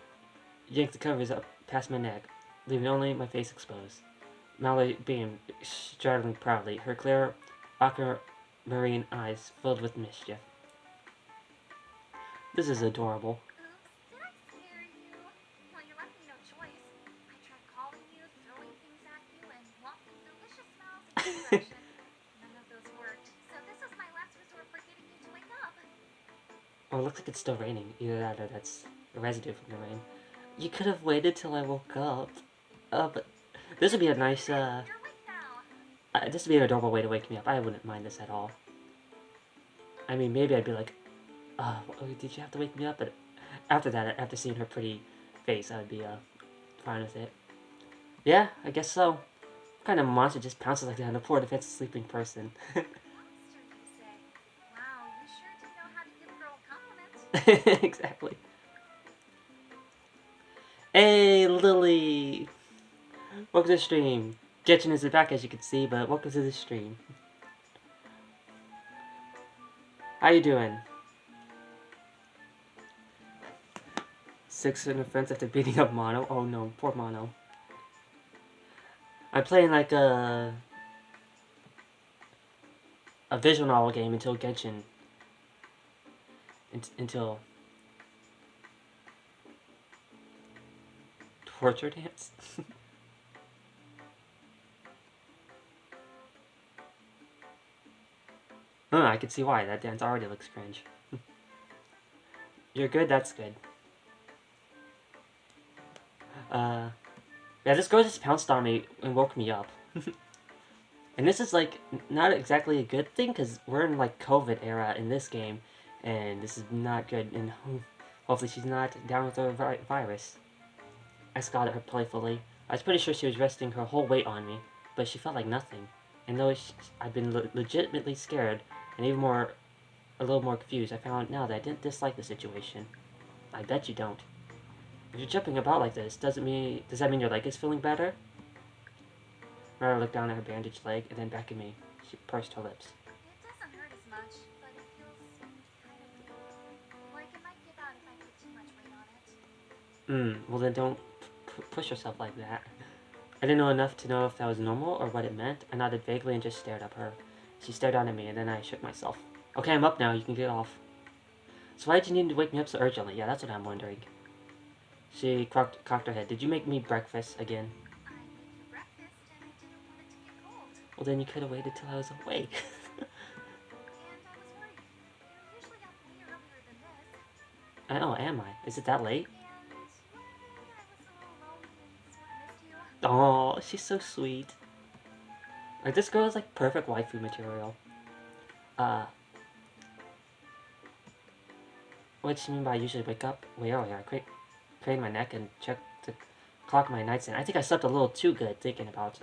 yanked the covers up past my neck, leaving only my face exposed. Mallory beamed, straddling proudly, her clear aquamarine eyes filled with mischief. This is adorable. Oops, did I scare you? Well, you left me no choice. I tried calling you, throwing things at you, and wafting delicious smells in your direction. None of those worked, so this was my last resort for getting you to wake up. Oh, it looks like it's still raining. Either that or that's the residue from the rain. You could have waited till I woke up. But this would be a nice, You're awake now. this would be an adorable way to wake me up. I wouldn't mind this at all. I mean, maybe I'd be like, did you have to wake me up? But after that, after seeing her pretty face, I'd be, fine with it. Yeah, I guess so. What kind of monster just pounces like that on a poor defensive sleeping person? Monster, you say? Wow, you sure do know how to give a girl a compliment. Exactly. Hey, Lily! Welcome to the stream. Genshin is back, as you can see, but welcome to the stream. How you doing? 6 in offense after beating up Mono. Oh no, poor Mono. I'm playing like a visual novel game until Genshin. Until torture dance. No, I can see why. That dance already looks cringe. You're good? That's good. Yeah, this girl just pounced on me and woke me up. And this is, like, not exactly a good thing, because we're in, like, COVID era in this game, and this is not good, and hopefully she's not down with the virus. I scolded her playfully. I was pretty sure she was resting her whole weight on me, but she felt like nothing. And though I'd been legitimately scared, and even a little more confused, I found now that I didn't dislike the situation. I bet you don't. If you're jumping about like this, does that mean your leg is feeling better? Mara looked down at her bandaged leg and then back at me. She pursed her lips. It doesn't hurt as much, but it feels kind of like it might give out if Well then don't push yourself like that. I didn't know enough to know if that was normal or what it meant. I nodded vaguely and just stared at her. She stared down at me, and then I shook myself. Okay, I'm up now. You can get off. So why did you need to wake me up so urgently? Yeah, that's what I'm wondering. She cocked her head. Did you make me breakfast again? I made you breakfast and I didn't want it to get cold. Well, then you could have waited till I was awake. And I was worried. You're usually up way earlier than this. I know, am I? Is it that late? And yesterday I was a little lonely and sort of missed you. Oh, she's so sweet. Like, this girl is like perfect waifu material. What do you mean by I usually wake up way earlier? I crane my neck and check the clock my nightstand. I think I slept a little too good thinking about,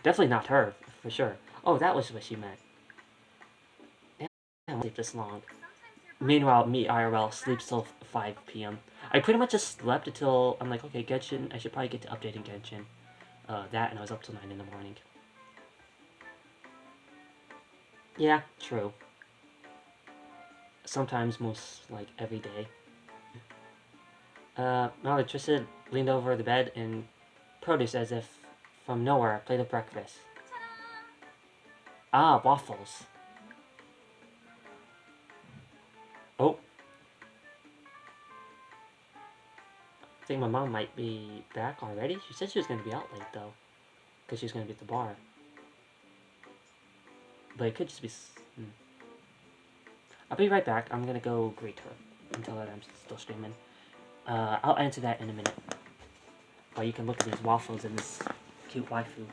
definitely not her, for sure. Oh, that was what she meant. Damn, I don't sleep this long. Meanwhile, me, IRL, sleeps till 5 p.m. I pretty much just slept until, I'm like, okay, Genshin, I should probably get to updating Genshin. That, and I was up till 9 in the morning. Yeah, true. Sometimes, most, like, every day. Malnutrition leaned over the bed and produce as if from nowhere, a plate of breakfast. Ah, waffles. Oh. I think my mom might be back already. She said she was going to be out late, though. Because she was going to be at the bar. But it could just be... I'll be right back. I'm going to go greet her. And tell her that I'm still streaming. I'll answer that in a minute. While you can look at these waffles and this cute waifu.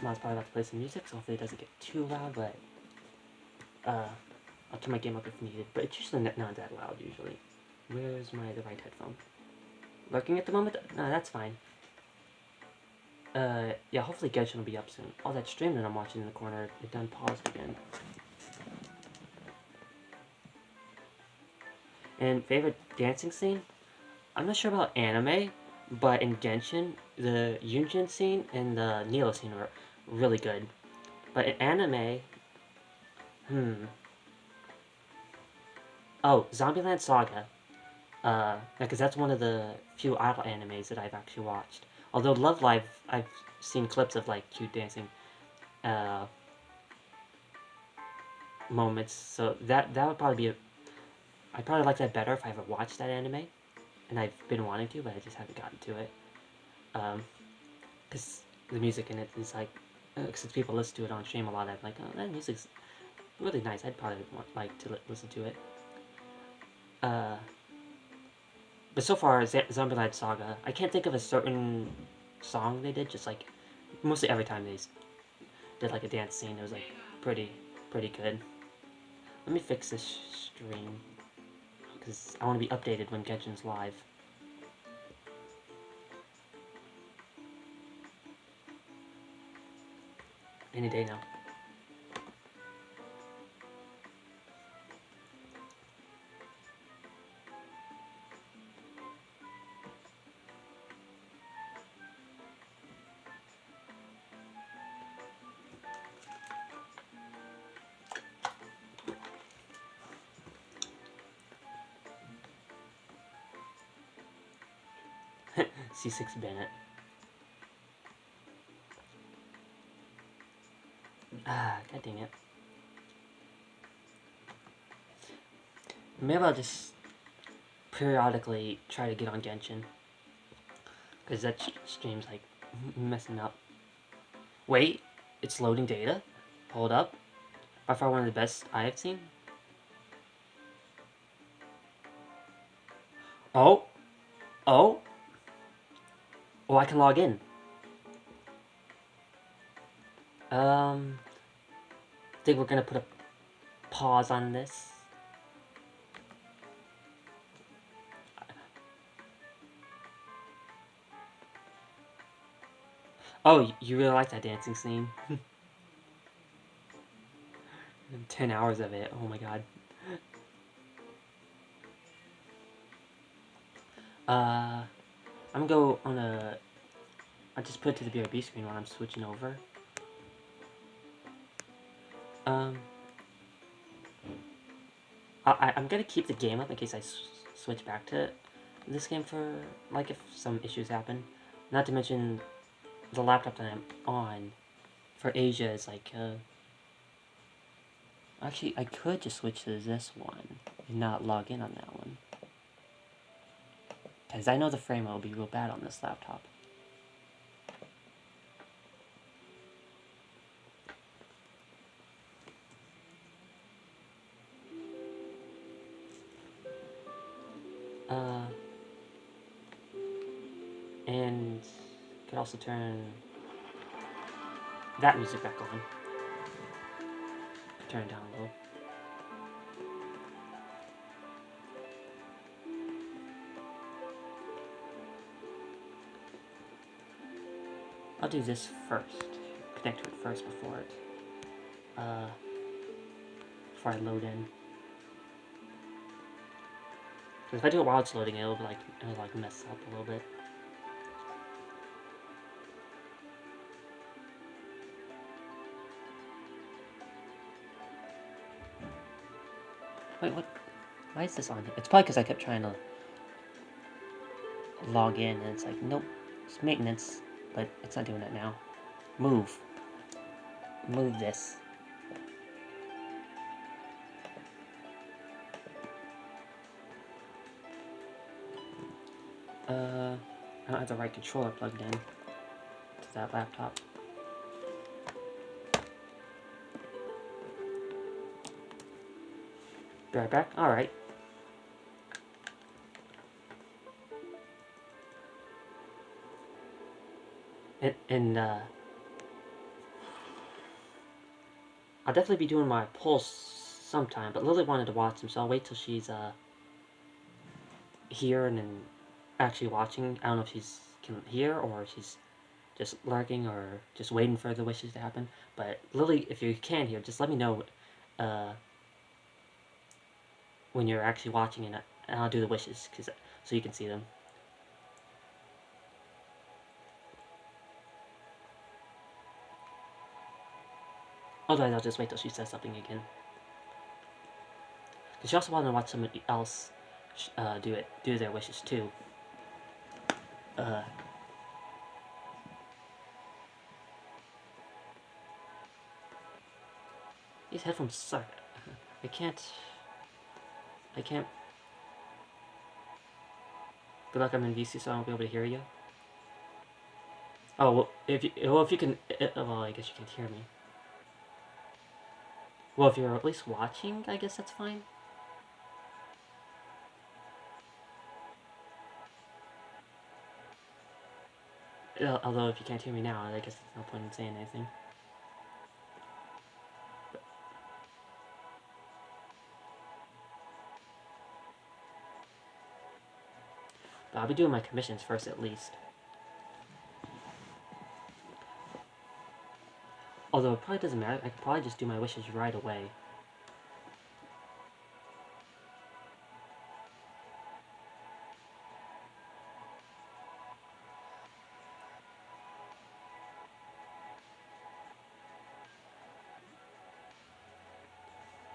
Mom's probably about to play some music, so hopefully it doesn't get too loud, but I'll turn my game up if needed, but it's usually not that loud, usually. Where's the right headphone? Working at the moment? No, that's fine. Yeah, hopefully Genshin will be up soon. Oh, that stream that I'm watching in the corner, it done paused again. And favorite dancing scene? I'm not sure about anime, but in Genshin, the Yunjin scene and the Neo scene are really good. But in anime, oh, Zombieland Saga. Because that's one of the few idol animes that I've actually watched. Although Love Live, I've seen clips of like cute dancing moments. So that would probably be I'd probably like that better if I ever watched that anime. And I've been wanting to, but I just haven't gotten to it. Because the music in it is like, since people listen to it on stream a lot, I'm like, oh, that music's really nice. I'd probably like to listen to it. But so far, Zombieland Saga, I can't think of a certain song they did, just like, mostly every time they did like a dance scene, it was like pretty good. Let me fix this stream, because I want to be updated when Genshin's live. Any day now. C6 Bennett. Ah, god dang it. Maybe I'll just periodically try to get on Genshin. Because that stream's like messing up. Wait, it's loading data? Hold up. By far one of the best I have seen. Oh. Oh. Oh, I can log in. I think we're gonna put a pause on this. Oh, you really like that dancing scene? 10 hours of it. Oh my god. I'm gonna go on a... I just put it to the BRB screen while I'm switching over. I'm gonna keep the game up in case I switch back to this game for, like, if some issues happen. Not to mention, the laptop that I'm on for Asia is like, actually, I could just switch to this one and not log in on that one. Because I know the frame rate will be real bad on this laptop. And could also turn that music back on. Turn it down a little. I'll do this first. Connect to it first before I load in. Because if I do it while it's loading, it'll mess up a little bit. Wait, what? Why is this on here? It's probably because I kept trying to log in, and it's like, nope, it's maintenance, but it's not doing that now. Move. Move this. I don't have the right controller plugged in to that laptop. Be right back? Alright. I'll definitely be doing my pulse sometime, but Lily wanted to watch them, so I'll wait till she's, here and then actually watching. I don't know if she's can hear or she's just lurking or just waiting for the wishes to happen. But Lily, if you can hear, just let me know when you're actually watching, and I'll do the wishes so you can see them. Otherwise, I'll just wait till she says something again. Because she also wanted to watch somebody else do their wishes too. These headphones suck. I can't. Good luck, I'm in VC, so I won't be able to hear you. Oh, well, if you can, well, I guess you can't hear me. Well, if you're at least watching, I guess that's fine. Although, if you can't hear me now, I guess there's no point in saying anything. But I'll be doing my commissions first, at least. Although, it probably doesn't matter. I could probably just do my wishes right away.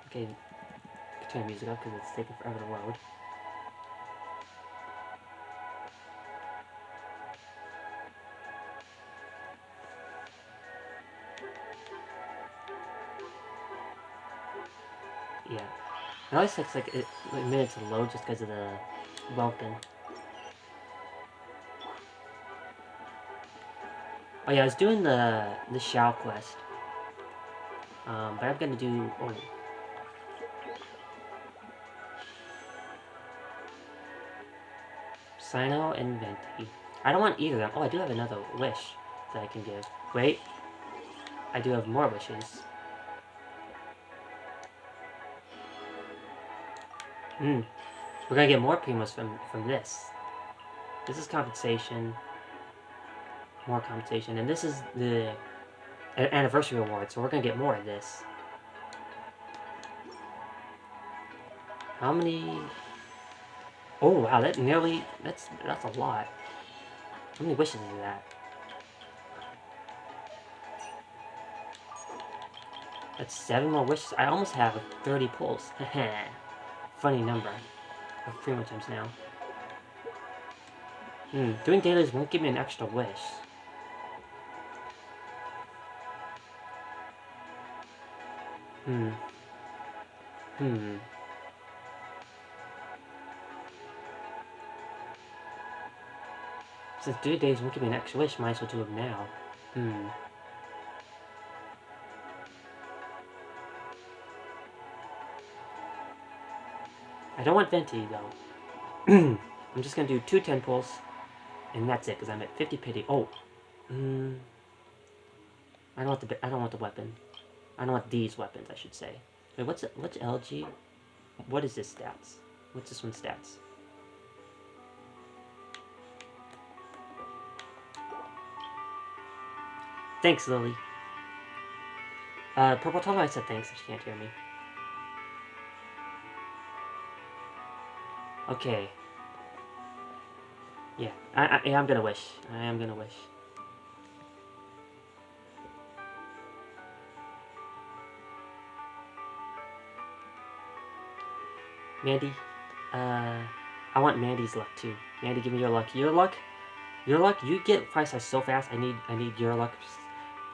Okay, turn the music up because it's taking forever to load. Yeah. It always takes like a minute to load just because of the welcome. Oh yeah, I was doing the Shao quest. But I'm gonna do... Oh. Sino and Venti. I don't want either of them. Oh, I do have another wish that I can give. Wait. I do have more wishes. We're gonna get more Primos from this. This is compensation. More compensation. And this is the anniversary award, so we're gonna get more of this. How many... Oh, wow, that nearly... That's a lot. How many wishes is that? That's 7 more wishes. I almost have 30 pulls. Funny number. Of Primo gems now. Doing dailies won't give me an extra wish. Since 3 days won't give me an extra wish, might as well do it now. I don't want Venti, though. I'm just gonna do 2 10 pulls, and that's it, because I'm at 50 pity. Oh! I don't want the weapon. I don't want these weapons, I should say. Wait, what's LG? What is this stats? What's this one's stats? Thanks, Lily. Purple, tell her I said thanks if she can't hear me. Okay. Yeah, I'm gonna wish. I am gonna wish. Mandy, I want Mandy's luck too. Mandy, give me your luck. Your luck, you get 5 stars so fast. I need your luck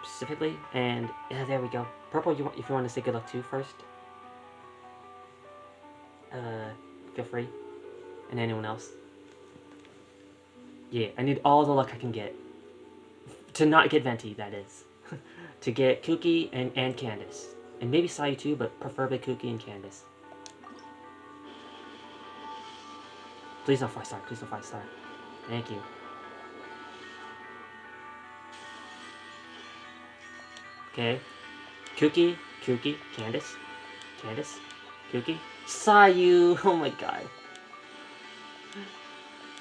specifically. And yeah, there we go. Purple, if you want to say good luck too first. Feel free. And anyone else. Yeah, I need all the luck I can get. To not get Venti, that is. To get Kuki and Candace. And maybe Sayu too, but preferably Kuki and Candace. Please not 5 star, please not 5 star. Thank you. Okay. Kuki, Candace, Kuki, Sayu! Oh my god.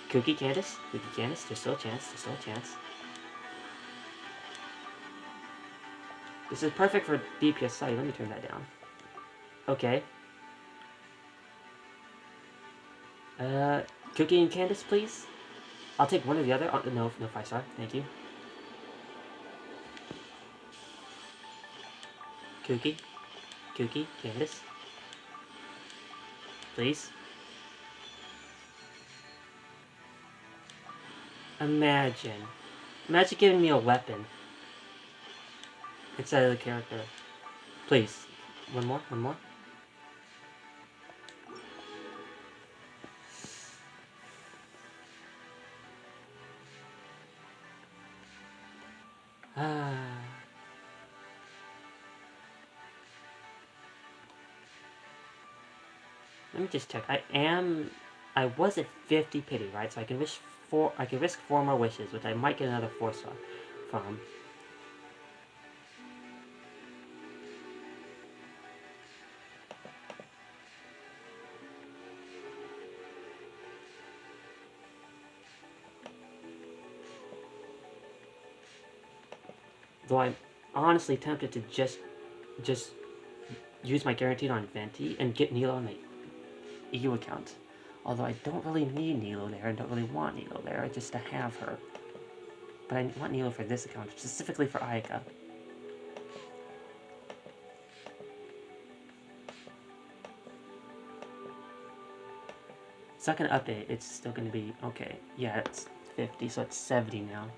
Kuki, Candace, there's still a chance, This is perfect for DPS Sayu, let me turn that down. Okay. Kuki and Candace, please? I'll take one or the other. Oh, no 5 star, thank you. Kuki, Candace. Please. Imagine giving me a weapon instead of the character. Please. One more. Let me just check. I was at 50 pity, right? So I can risk 4 more wishes, which I might get another 4 star from. Though I'm honestly tempted to just use my guaranteed on Venti and get Nilo on my EU account. Although I don't really need Nilo there, I don't really want Nilo there, just to have her. But I want Nilo for this account, specifically for Ayaka. It's not gonna update, it's still gonna be, okay, yeah, it's 50, so it's 70 now.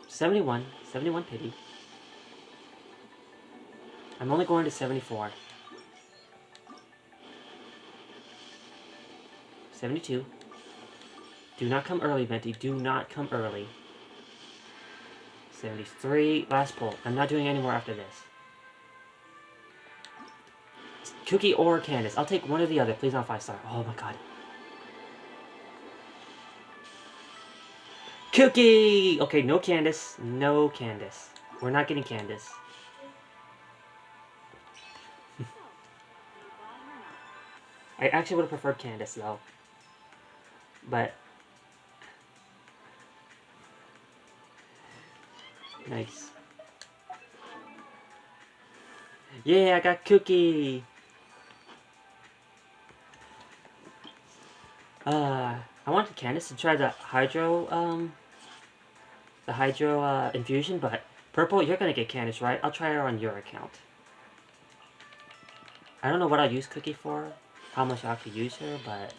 $71 pity. I'm only going to 74. 72. Do not come early, Venti. Do not come early. 73. Last pull. I'm not doing any more after this. Cookie or Candace. I'll take one or the other. Please not 5-star. Oh my god. Cookie! Okay, no Candace. No Candace. We're not getting Candace. I actually would have preferred Candace, though. But... nice. Yeah, I got Cookie! I wanted Candace to try the Hydro infusion, but Purple, you're gonna get Candace, right? I'll try her on your account. I don't know what I'll use Cookie for, how much I'll actually use her, but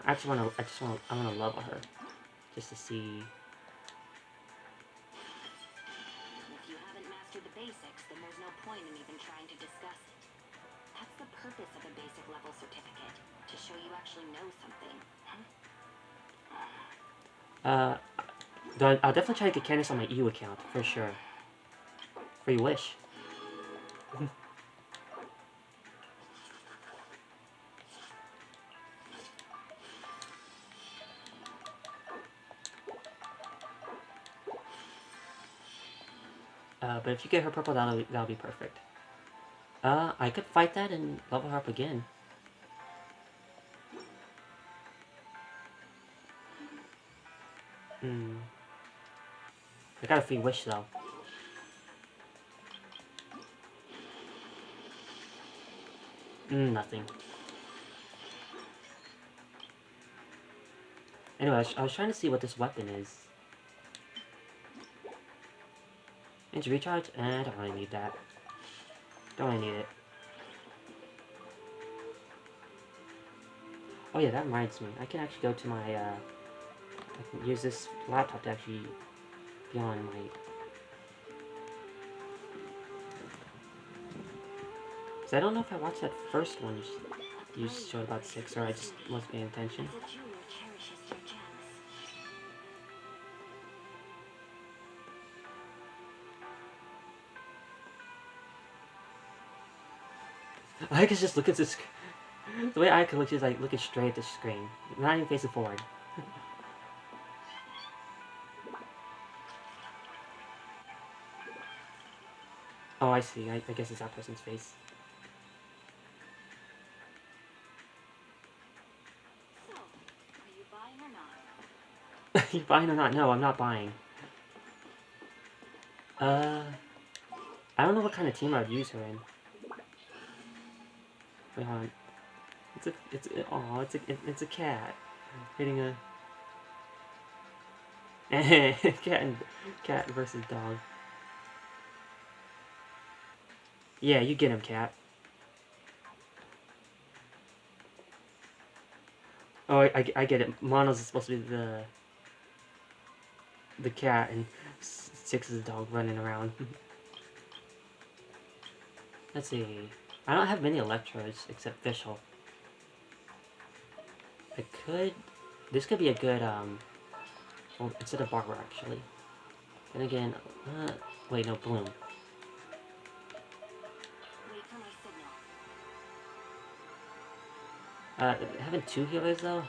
I wanna level her, just to see. If you haven't mastered the basics, then there's no point in even trying to discuss it. That's the purpose of a basic level certificate, to show you actually know something. I'll definitely try to get Candace on my EU account, for sure. Free wish. But if you get her purple, that'll be perfect. I could fight that and level her up again. I got a free wish though. Nothing. Anyway, I was trying to see what this weapon is. Energy recharge? I don't really need that. Don't really need it. Oh yeah, that reminds me. I can actually go to my, I can use this laptop to actually be on my... So I don't know if I watched that first one you showed about 6, or I just wasn't paying attention. I can just look at this. The way I can look is like looking straight at the screen, not even facing forward. Oh, I see. I guess it's that person's face. So, are you buying or not? You buying or not? No, I'm not buying. I don't know what kind of team I'd use her in. Wait, hold on. It's a cat hitting a cat versus dog. Yeah, you get him, cat. Oh, I get it. Mono's supposed to be the cat, and 6 is the dog running around. Let's see. I don't have many electrodes except Fischl. I could... This could be a good, well, instead of Barber, actually. Then again, wait, no, Bloom. Wait for my signal. Having 2 healers, though?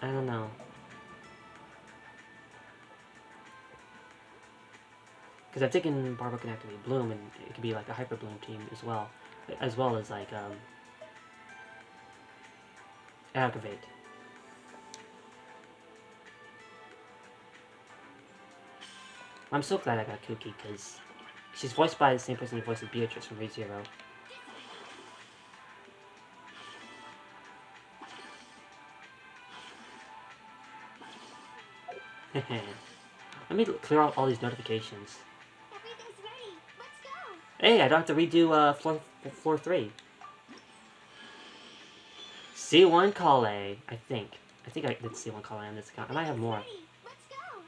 I don't know. Because I'm thinking Barber can activate Bloom, and it could be like a Hyper Bloom team as well as like, Aggravate. I'm so glad I got Cookie, because she's voiced by the same person who voices Beatrice from Re:Zero. Let me clear out all these notifications. Everything's ready. Let's go. Hey, I don't have to redo floor 3. C1 Kale, I think. I think I did C1 Kale on this account. I might have more. Ready. Let's go.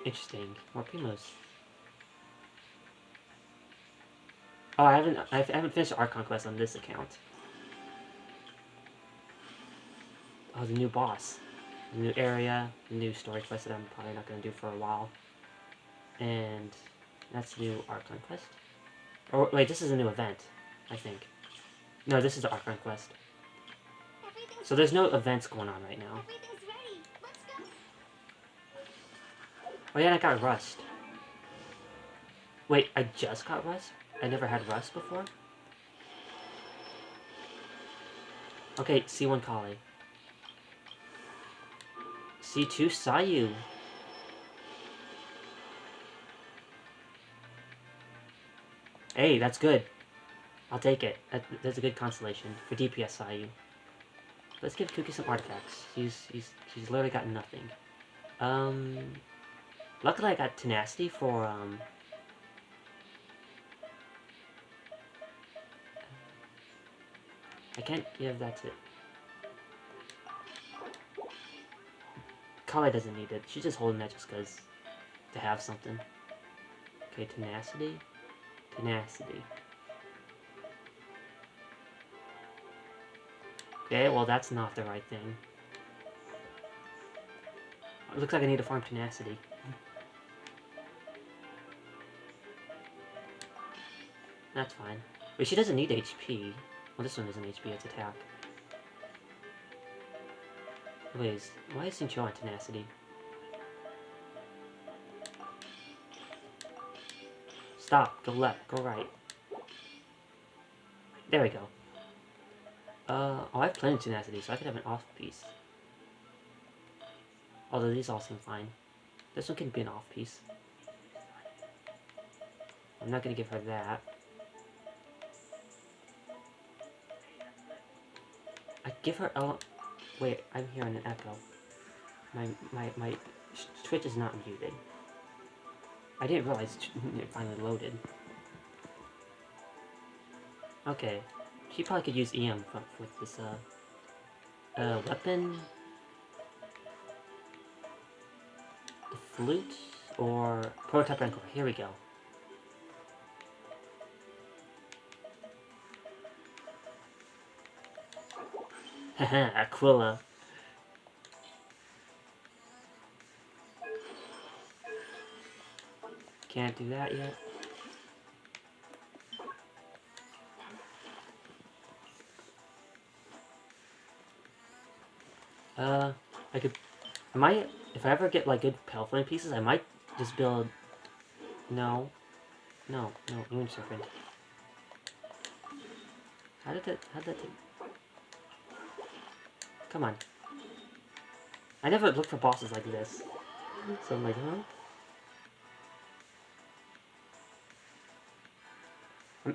Interesting. More Primos. Oh, I haven't finished Art Conquest on this account. Oh, the new boss. The new area, the new story quest that I'm probably not going to do for a while. And that's the new Archon quest. Or wait, this is a new event, I think. No, this is the Archon quest. So there's no events going on right now. Everything's ready. Let's go. Oh yeah, and I got Rust. Wait, I just got Rust? I never had Rust before? Okay, C1 Kali. C2 Sayu. Hey, that's good. I'll take it. That's a good constellation for DPS Sayu. Let's give Kuki some artifacts. She's literally got nothing. Luckily I got Tenacity for, I can't give that to... Kale doesn't need it. She's just holding that just because to have something. Okay, Tenacity. Tenacity. Okay, well that's not the right thing. It looks like I need to farm Tenacity. That's fine. Wait, she doesn't need HP. Well, this one isn't HP, it's attack. Wait, why isn't she on Tenacity? Stop, go left, go right. There we go. Oh, I have plenty of Tenacity, so I could have an off piece. Although these all seem fine. This one can be an off piece. I'm not gonna give her that. I give her wait, I'm hearing an echo. My Twitch is not muted. I didn't realize it finally loaded. Okay. She probably could use EM with this, weapon. The flute, or prototype rancor. Here we go. Haha, Aquila. Can't do that yet. I could... I might... If I ever get, like, good Pelflame pieces, I might just build... No. No, Moon Serpent. How'd that take... Come on. I never look for bosses like this. So I'm like, huh?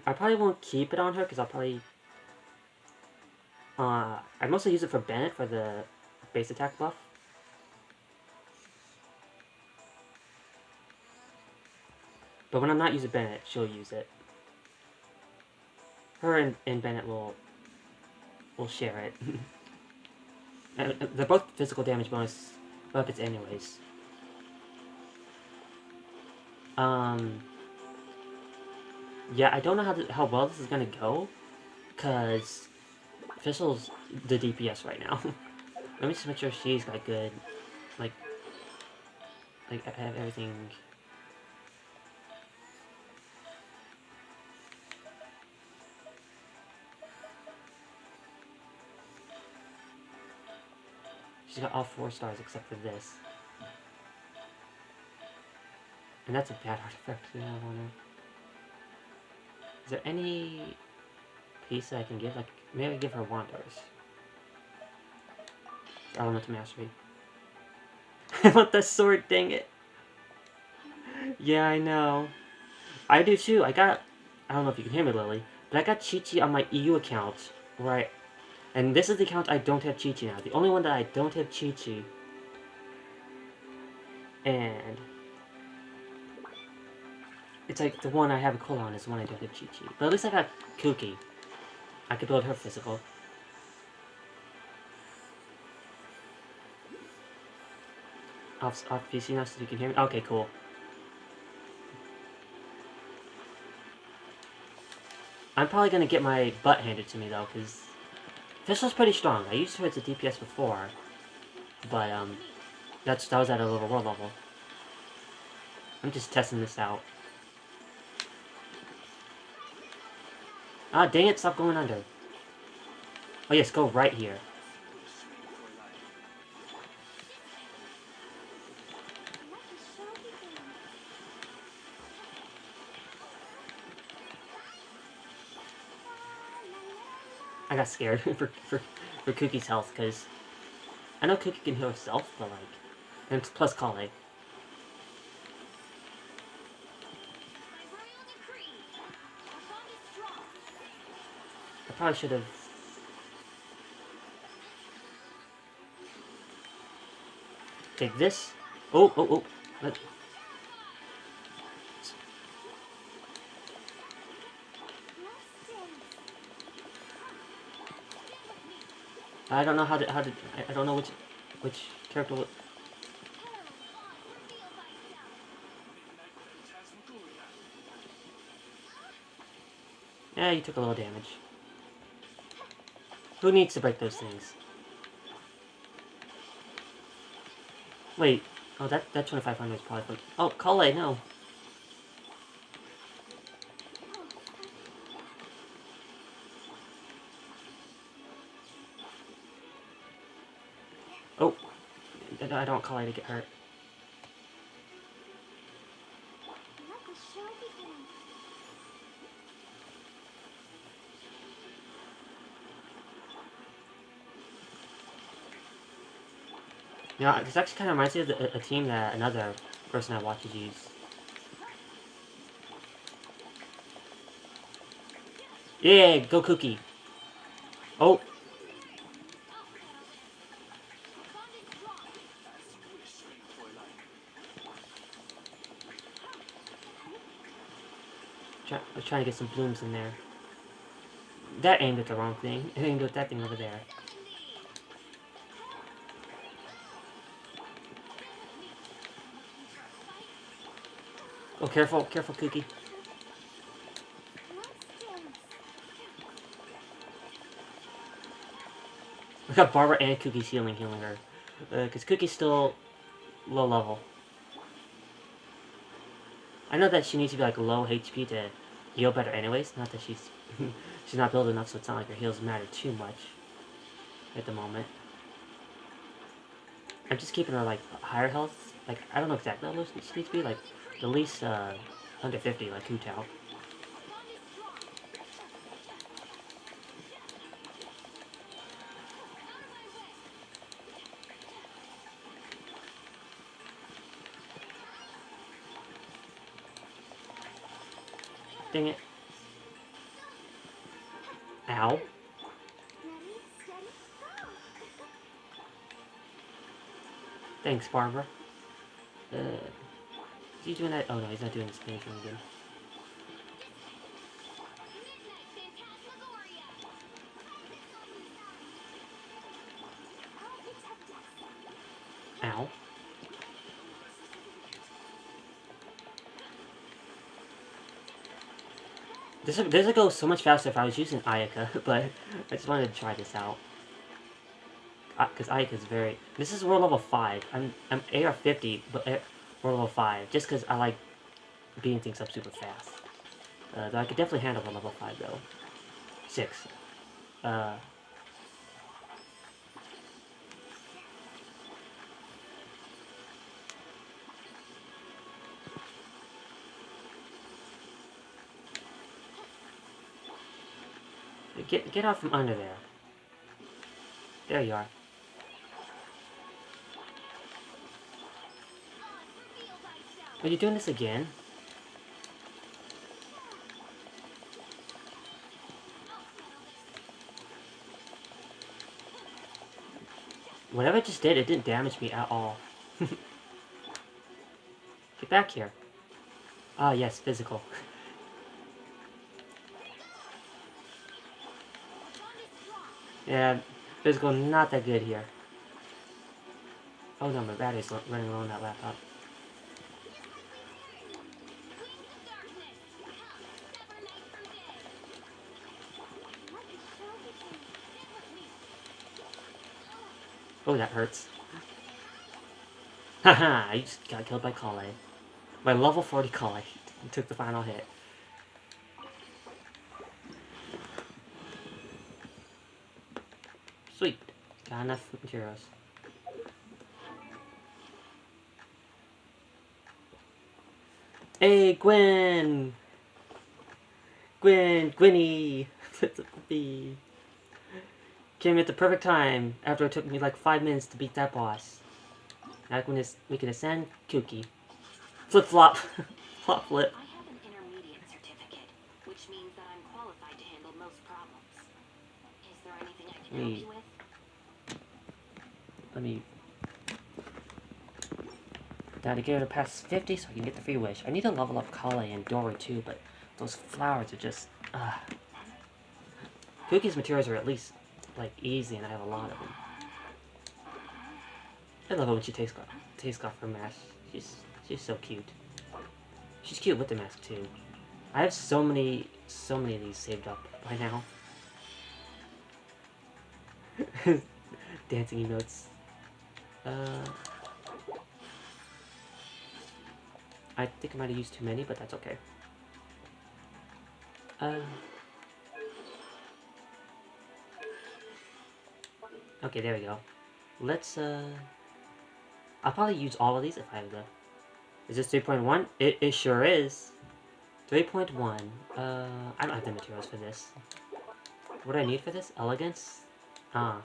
I probably won't keep it on her, because I'll probably... I mostly use it for Bennett for the base attack buff. But when I'm not using Bennett, she'll use it. Her and Bennett will share it. They're both physical damage bonus weapons anyways. Yeah, I don't know how well this is gonna go, cause Fizzle's the DPS right now. Let me just make sure she's got good, like I have everything. She's got all 4 stars except for this. And that's a bad artifact to have on her. Is there any piece that I can give? Like, maybe I can give her Wanderers. Elemental Mastery. I want the sword, dang it. Yeah, I know. I do too. I don't know if you can hear me, Lily, but I got Chi-Chi on my EU account, right? And this is the account I don't have Chi-Chi now. The only one that I don't have Chi-Chi. And it's like the one I have a cool on is the one I don't have Chi-Chi. But at least I got Kuki. I could build her physical. Off PC now so you can hear me? Okay, cool. I'm probably gonna get my butt handed to me though, because Pistol's pretty strong. I used her as a DPS before, but that was at a lower world level. I'm just testing this out. Ah, dang it! Stop going under. Oh yes, go right here. I got scared for Cookie's health, because I know Cookie can heal herself, but like, and plus Kale. By royal decree, our bond is strong. I probably should have. Take this. Oh, oh, oh. Let... I don't know how to I don't know which character would... Yeah, you took a little damage. Who needs to break those things? Wait. Oh, that 2500 is probably... Oh, Kale, no. Oh. I don't want Kale to get hurt. You know, this actually kind of reminds me of a team that another person I watch use. Yeah, go Cookie. Oh. Let's try to get some blooms in there. That aimed at the wrong thing. It aimed at that thing over there. Oh, careful, careful, Cookie. We got Barbara and Cookie's healing her. Because Cookie's still low level. I know that she needs to be like low HP to heal better anyways. Not that she's she's not built enough, so it's not like her heals matter too much at the moment. I'm just keeping her like higher health. Like, I don't know exactly how low she needs to be. Like, at least 150 like Hu Tao. Dang it. Ow. Thanks, Barbara. Is he doing that? Oh no, he's not doing the spinning thing again. Ow. This would go so much faster if I was using Ayaka, but I just wanted to try this out. Because Ayaka is very... This is world level 5. I'm AR 50, but world level 5. Just because I like beating things up super fast. Though I could definitely handle world level 5 though. 6. Get out from under there. There you are. Are you doing this again? Whatever it just did, it didn't damage me at all. Get back here. Ah, yes, physical. Yeah, physical not that good here. Oh no, my battery's running low on that laptop. Oh, that hurts. Haha, I just got killed by Kale. By level 40 Kale. He took the final hit. Sweet. Got enough materials. Hey, Gwen! Gwenny! Came at the perfect time, after it took me like 5 minutes to beat that boss. Now we can ascend Kuki. Flip flop! Flop flip. I have an intermediate certificate, which means that I'm qualified to handle most problems. Is there anything I can help you with? Let me... Gotta get her past 50 so I can get the free wish. I need to level up Kale and Dory too, but those flowers are just... Kuki's materials are at least, like, easy, and I have a lot of them. I love it when she takes off her mask. She's so cute. She's cute with the mask too. I have so many of these saved up by now. Dancing emotes. I think I might have used too many, but that's okay. Okay, there we go. Let's, I'll probably use all of these if I have the... Is this 3.1? It sure is. 3.1. I don't have the materials for this. What do I need for this? Elegance? Oh,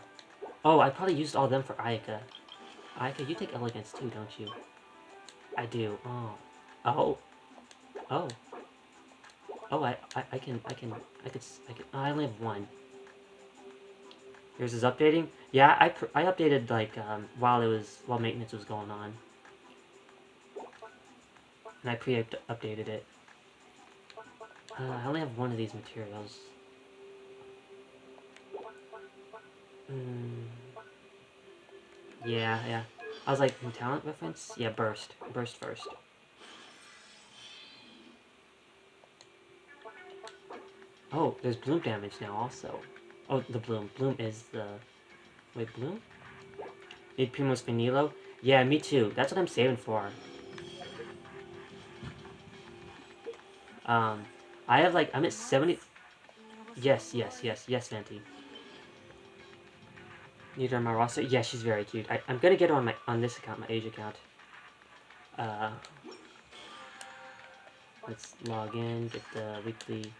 I probably used all of them for Ayaka. Ayaka, you take elegance too, don't you? I do. Oh. Oh, I can, I only have one. Yours is updating? Yeah, I updated, like, while maintenance was going on. And I updated it. I only have one of these materials. Yeah. I was like, talent reference? Yeah, burst. Burst first. Oh, there's bloom damage now also. Oh, the bloom. Bloom is the... Wait, bloom? Need Primo's Vanillo? Yeah, me too. That's what I'm saving for. I have like... I'm at 70... Yes, Venti. Need her on my roster? Yeah, she's very cute. I'm gonna get her on this account, my age account. Let's log in, get the weekly...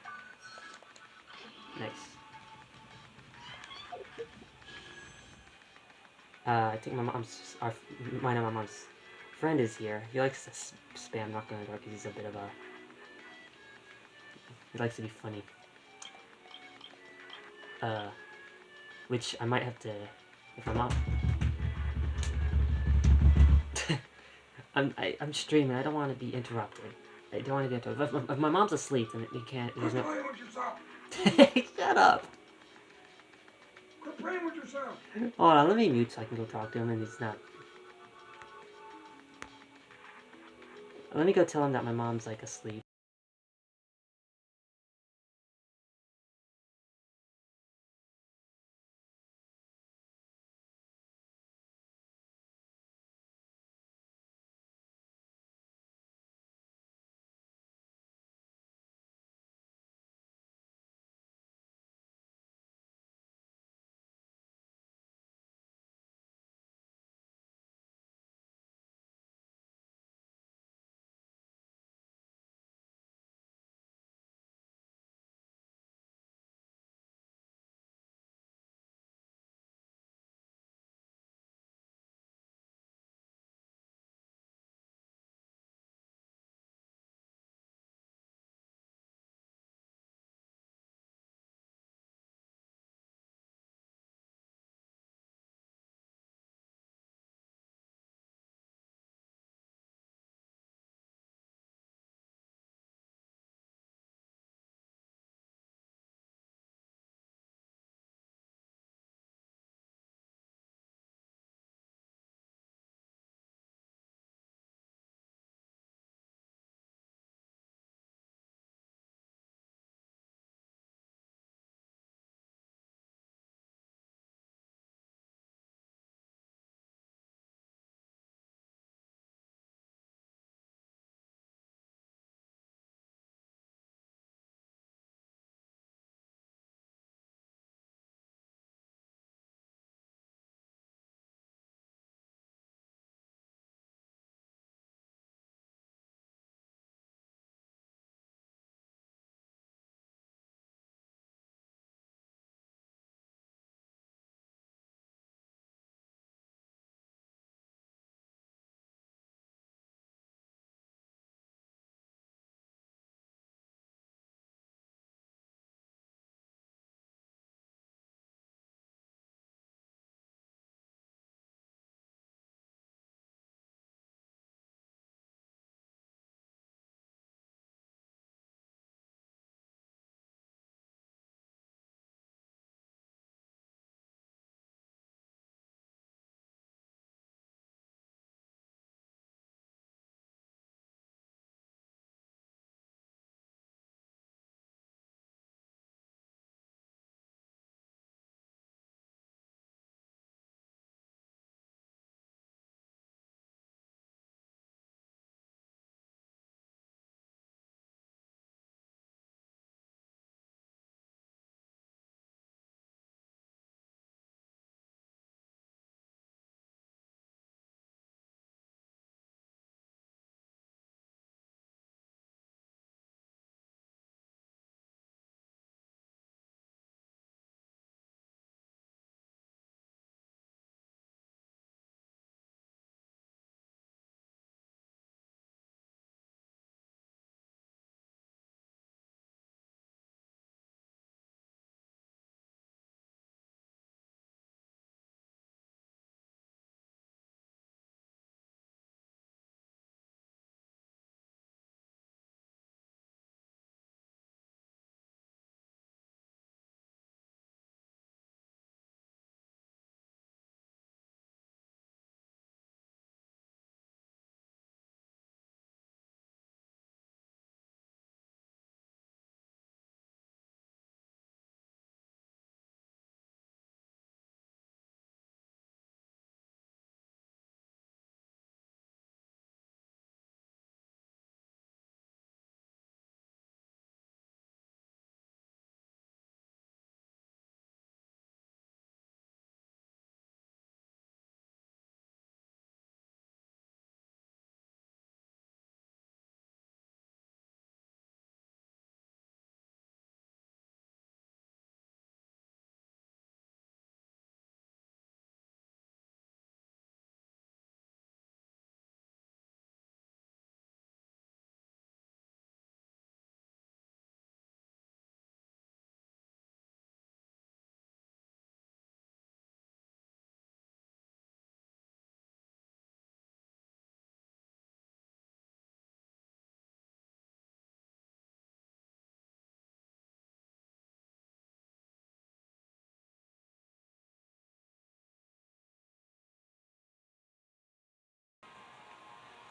Nice. I think my mom's friend is here. He likes to spam knock on the door because he's a bit of a... He likes to be funny. Which I might have to... If I'm up... I'm streaming. I don't want to be interrupted. I don't want to be interrupted. If my mom's asleep, then you can't... There's no... Quit playing with yourself! Shut up! Quit playing with yourself! Hold on, let me mute so I can go talk to him and he's not... Let me go tell him that my mom's, like, asleep.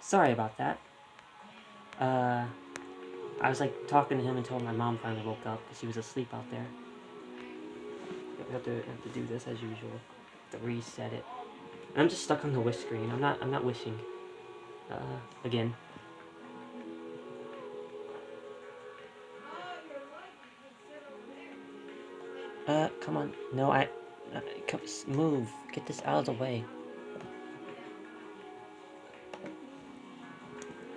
Sorry about that. I was like talking to him until my mom finally woke up because she was asleep out there. We have to do this as usual. To reset it. And I'm just stuck on the wish screen. I'm not wishing. Again. Come on. No, come, move. Get this out of the way.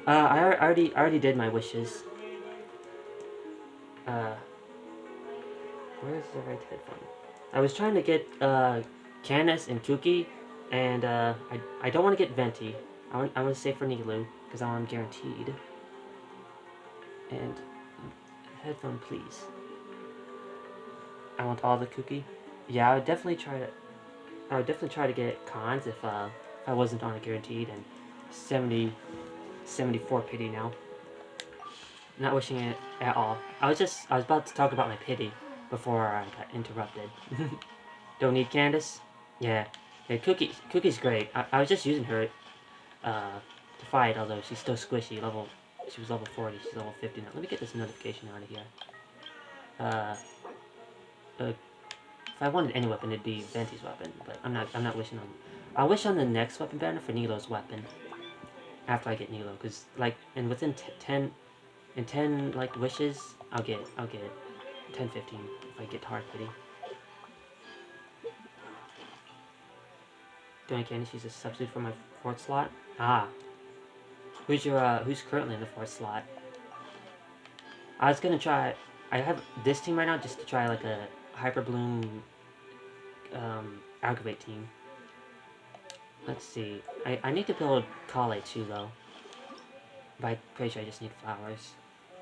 I already did my wishes. Where's the right headphone? I was trying to get, Candace and Kuki, and, I don't want to get Venti. I want to save for Nilu, because I'm guaranteed. And, headphone, please. I want all the Kuki. Yeah, I would definitely try to get cons if I wasn't on a guaranteed, and 74 pity now. Not wishing it at all. I was about to talk about my pity before I got interrupted. Don't need Candace? Yeah. Cookie's great. I was just using her to fight, although she's still squishy. She was level 40, she's level 50 now. Let me get this notification out of here. If I wanted any weapon, it'd be Venti's weapon, but I'm not wishing on. I'll wish on the next weapon banner for Nilo's weapon. After I get Nilo, because like, and within 10 like wishes, I'll get it. 10, 15 if I get hard pity. Doing candy, she's a substitute for my 4th slot. Ah. Who's currently in the 4th slot? I was gonna try. I have this team right now just to try like a Hyper Bloom Aggravate team. Let's see. I need to build Kale too though. But I'm pretty sure I just need flowers.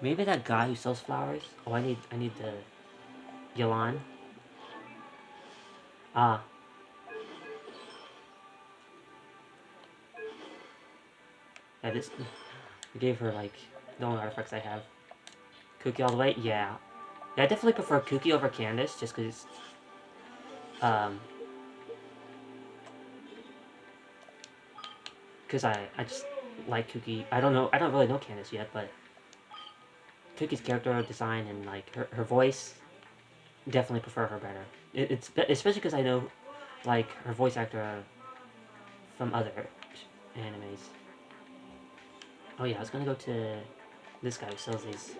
Maybe that guy who sells flowers? Oh, I need the Yalan. Ah. Yeah, this I gave her like the only artifacts I have. Cookie all the way? Yeah. Yeah, I definitely prefer Cookie over Candace just because because I just like Cookie. I don't really know Candace yet, but Cookie's character design and like her voice, definitely prefer her better. It's especially because I know like her voice actor from other animes. Oh yeah, I was gonna go to this guy who sells these.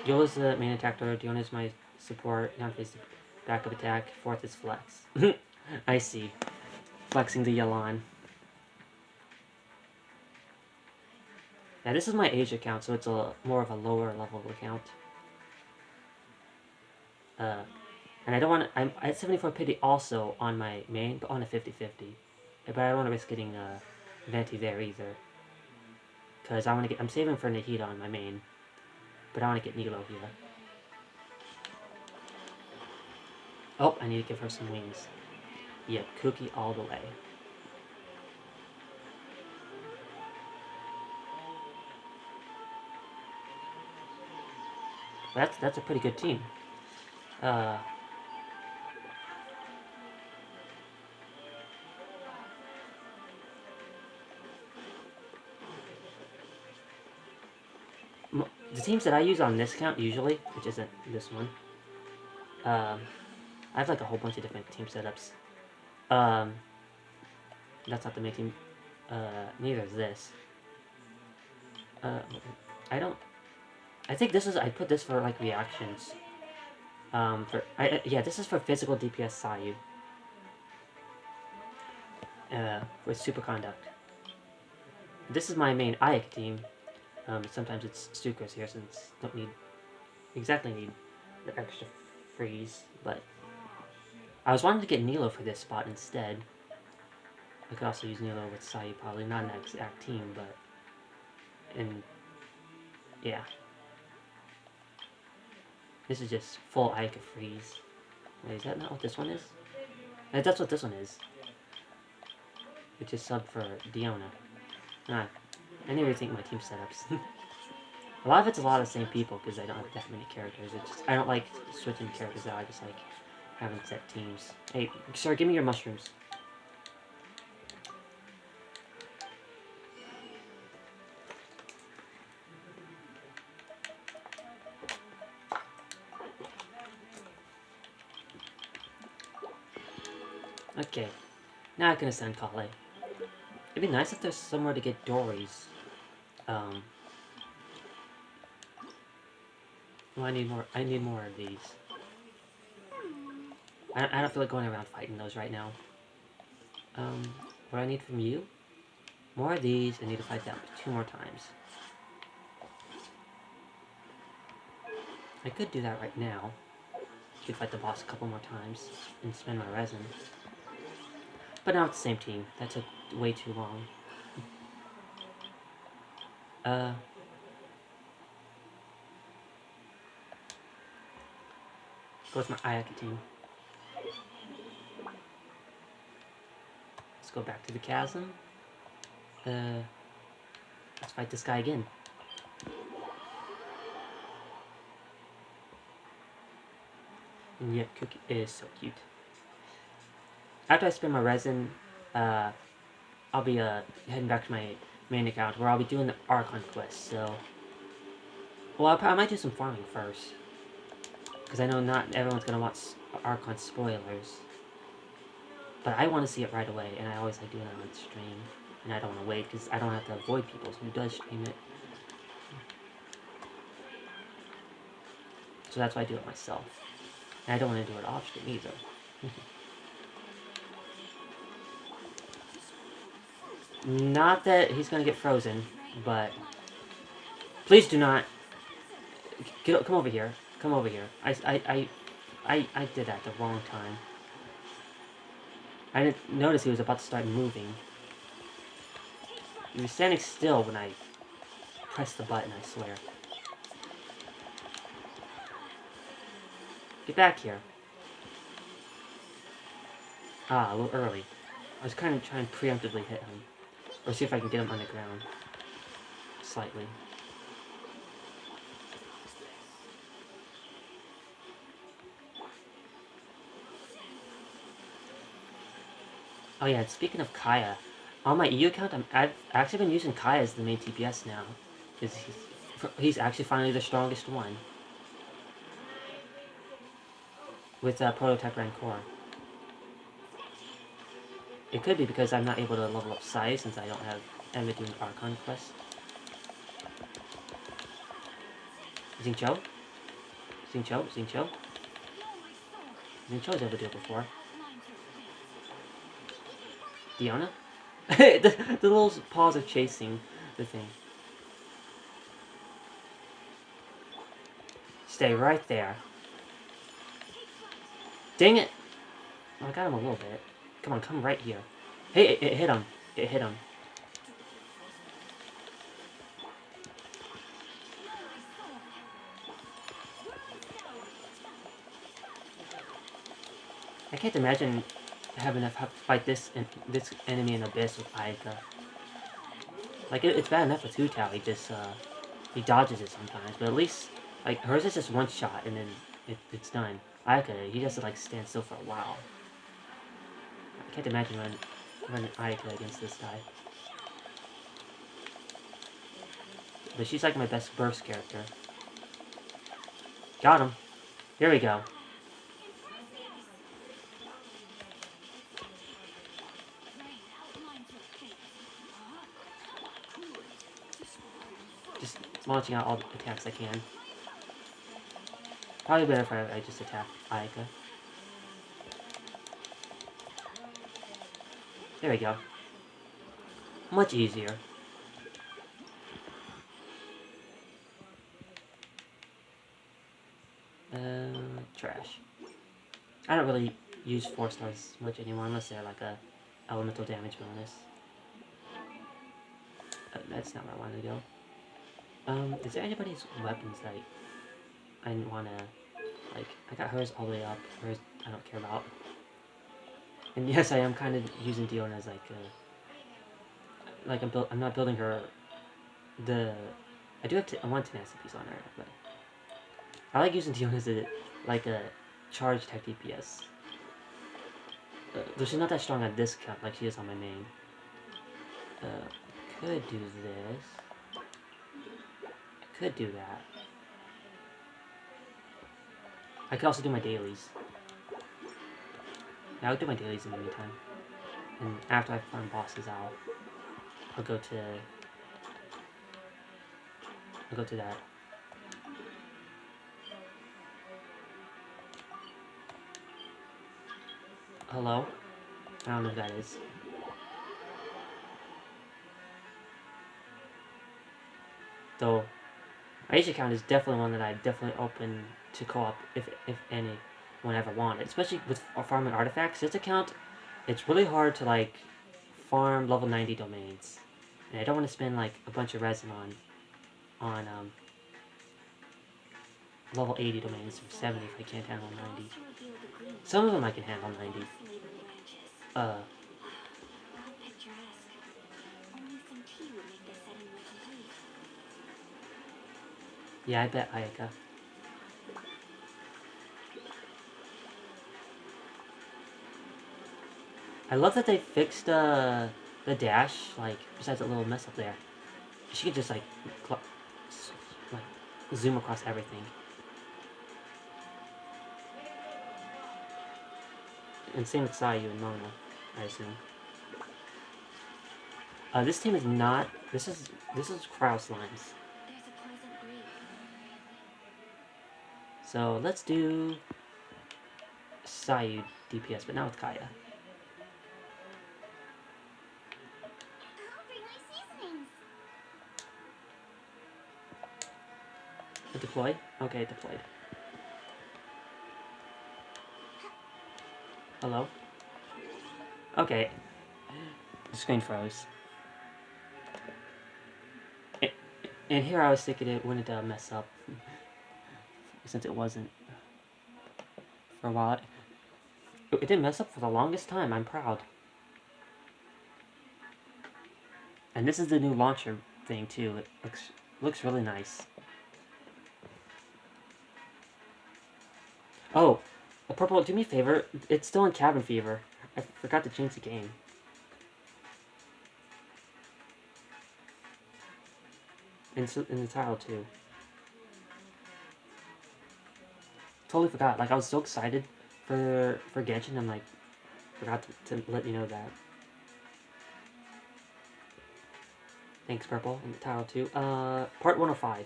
Yola's the main attacker, Dion is my support, Yon is the backup attack, 4th is flex. I see. Flexing the Yalan. Yeah, this is my age account, so it's more of a lower level account. And I don't want to. I'm at 74 pity also on my main, but on a 50-50. But I don't want to risk getting Venti there either. Because I'm saving for Nahida on my main. But I want to get Nilo here. Oh, I need to give her some wings. Yep, Cookie all the way. That's a pretty good team. The teams that I use on this account usually, which isn't this one, I have like a whole bunch of different team setups. That's not the main team. Neither is this. I think this is. I put this for like reactions. Yeah, this is for physical DPS Sayu. With superconduct. This is my main Ayak team. Sometimes it's Sucrose here since don't exactly need the extra freeze, but I was wanting to get Nilo for this spot instead. I could also use Nilo with Sayu, probably not an exact team, but yeah. This is just full Aika freeze. Wait, is that not what this one is? That's what this one is. Which is sub for Diona. Ah, I need to rethink my team setups. A lot of it's a lot of the same people because I don't have that many characters. It's just, I don't like switching characters out. I just like having set teams. Hey, sir, give me your mushrooms. Okay. Now I can ascend Kale. It'd be nice if there's somewhere to get Dories. Well, I need more of these. I don't feel like going around fighting those right now. What do I need from you? More of these. I need to fight them 2 more times. I could do that right now. Could fight the boss a couple more times and spend my resin. But now it's the same team. That took way too long. Go with my Ayaka team. Let's go back to the chasm. Let's fight this guy again. And yet, Cookie is so cute. After I spend my resin, I'll be heading back to my main account where I'll be doing the Archon quest. So, well, I might do some farming first, because I know not everyone's gonna want Archon spoilers. But I want to see it right away, and I always like doing it on stream, and I don't want to wait because I don't have to avoid people who does stream it. So that's why I do it myself. And I don't want to do it off stream either. Not that he's gonna get frozen, but please do not come over here. Come over here. I did that the wrong time. I didn't notice he was about to start moving. He was standing still when I pressed the button, I swear. Get back here. Ah, a little early. I was kind of trying to preemptively hit him. Or see if I can get him on the ground. Slightly. Oh yeah, speaking of Kaya, on my EU account, I've actually been using Kaya as the main TPS now. He's actually finally the strongest one. With Prototype Rancor. It could be because I'm not able to level up Sai since I don't have Emma doing Archon quest. Xingqiu? Xingqiu? Xingqiu? Xingqiu's able to do it before. Diona? the little paws of chasing the thing. Stay right there. Dang it! Oh, I got him a little bit. Come on, come right here. Hey, it hit him. It hit him. I can't imagine having to fight this enemy in Abyss with Ayaka. Like, it's bad enough with Hu-Tao, he dodges it sometimes, but at least, like, hers is just one shot and then it's done. Ayaka, he has to, like, stand still for a while. I can't imagine running Ayaka against this guy. But she's, like, my best burst character. Got him. Here we go. Just launching out all the attacks I can. Probably better if I just attack Ayaka. There we go. Much easier. Trash. I don't really use 4 stars much anymore unless they're like a elemental damage bonus. That's not where I wanted to go. Is there anybody's weapons that I didn't want to, like, I got hers all the way up, hers I don't care about. And yes, I am kind of using Diona as I'm not building her, I do have one tenacity piece on her, but I like using Diona as a charge tech DPS. Though she's not that strong on this account like she is on my main. Could do this. I could do that. I could also do my dailies. Yeah, I'll do my dailies in the meantime. And after I farm bosses, I'll go to that. Hello? I don't know who that is. Though, my Asia account is definitely one that I definitely open to co-op if anyone ever wanted. Especially with farming artifacts. This account, it's really hard to like farm level 90 domains. And I don't want to spend like a bunch of resin on level 80 domains or 70 if I can't handle 90. Some of them I can handle 90. How picturesque. Only some tea would make this setting more complete. Yeah, I bet, Ayaka. I love that they fixed the dash, like, besides that little mess up there. She could just, like zoom across everything. And same with Sayu and Mona, I assume. This team is not... This is Cryo Slimes. There's a pleasant breeze. So, let's do Sayu DPS, but not with Kaya. Oh, bring my seasonings. It deployed? Okay, it deployed. Hello? Okay. The screen froze. And here I was thinking it wouldn't mess up. Since it wasn't. For a while. It didn't mess up for the longest time. I'm proud. And this is the new launcher thing too. It looks really nice. Oh, Purple, do me a favor. It's still in Cabin Fever. I forgot to change the game. In the title too. Totally forgot. Like I was so excited for Genshin, I'm like forgot to let you know that. Thanks, Purple. In the title too. Part 105,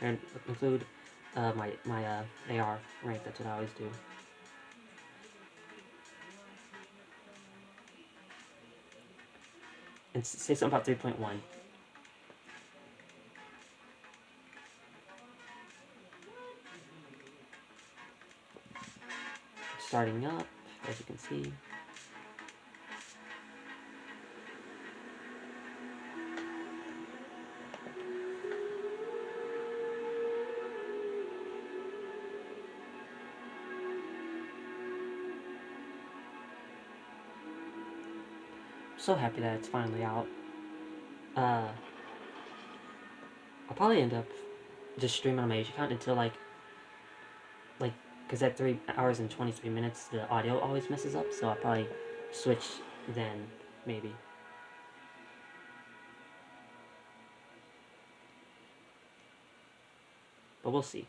and include my AR rank. That's what I always do. And say something about 3.1. Starting up, as you can see. So happy that it's finally out. I'll probably end up just streaming on my Asia account until like, because at 3 hours and 23 minutes, the audio always messes up, so I'll probably switch then, maybe. But we'll see.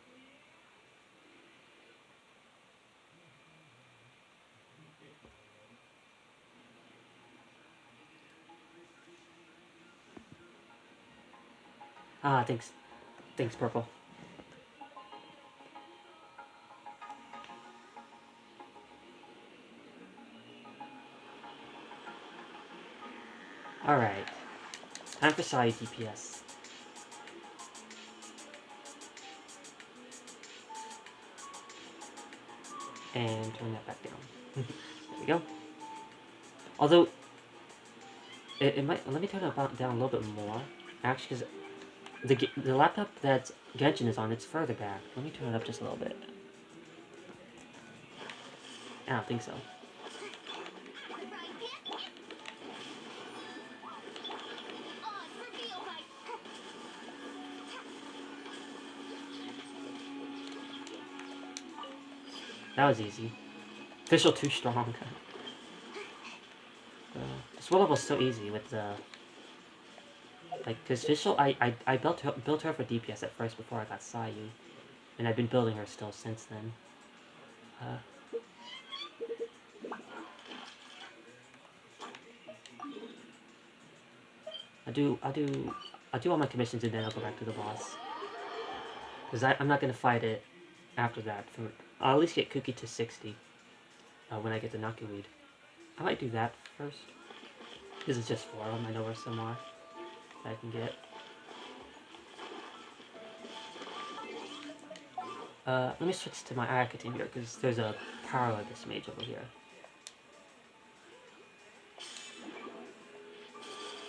Ah, thanks. Thanks, Purple. Alright. Time for Sayu DPS. And turn that back down. There we go. Although, it might... Let me turn it down a little bit more. Actually, because the laptop that Genshin is on, it's further back. Let me turn it up just a little bit. I don't think so. That was easy. Official too strong. This world level's so easy with the... Like, because Official, I built her for DPS at first before I got Sayu. And I've been building her still since then. I'll do all my commissions and then I'll go back to the boss. Because I'm not gonna fight it after that. I'll at least get Cookie to 60 when I get the Knockyweed. I might do that first. This is just 4 of them. I know where some are that I can get. Let me switch to my Ayaka team here because there's a power Abyss Mage over here.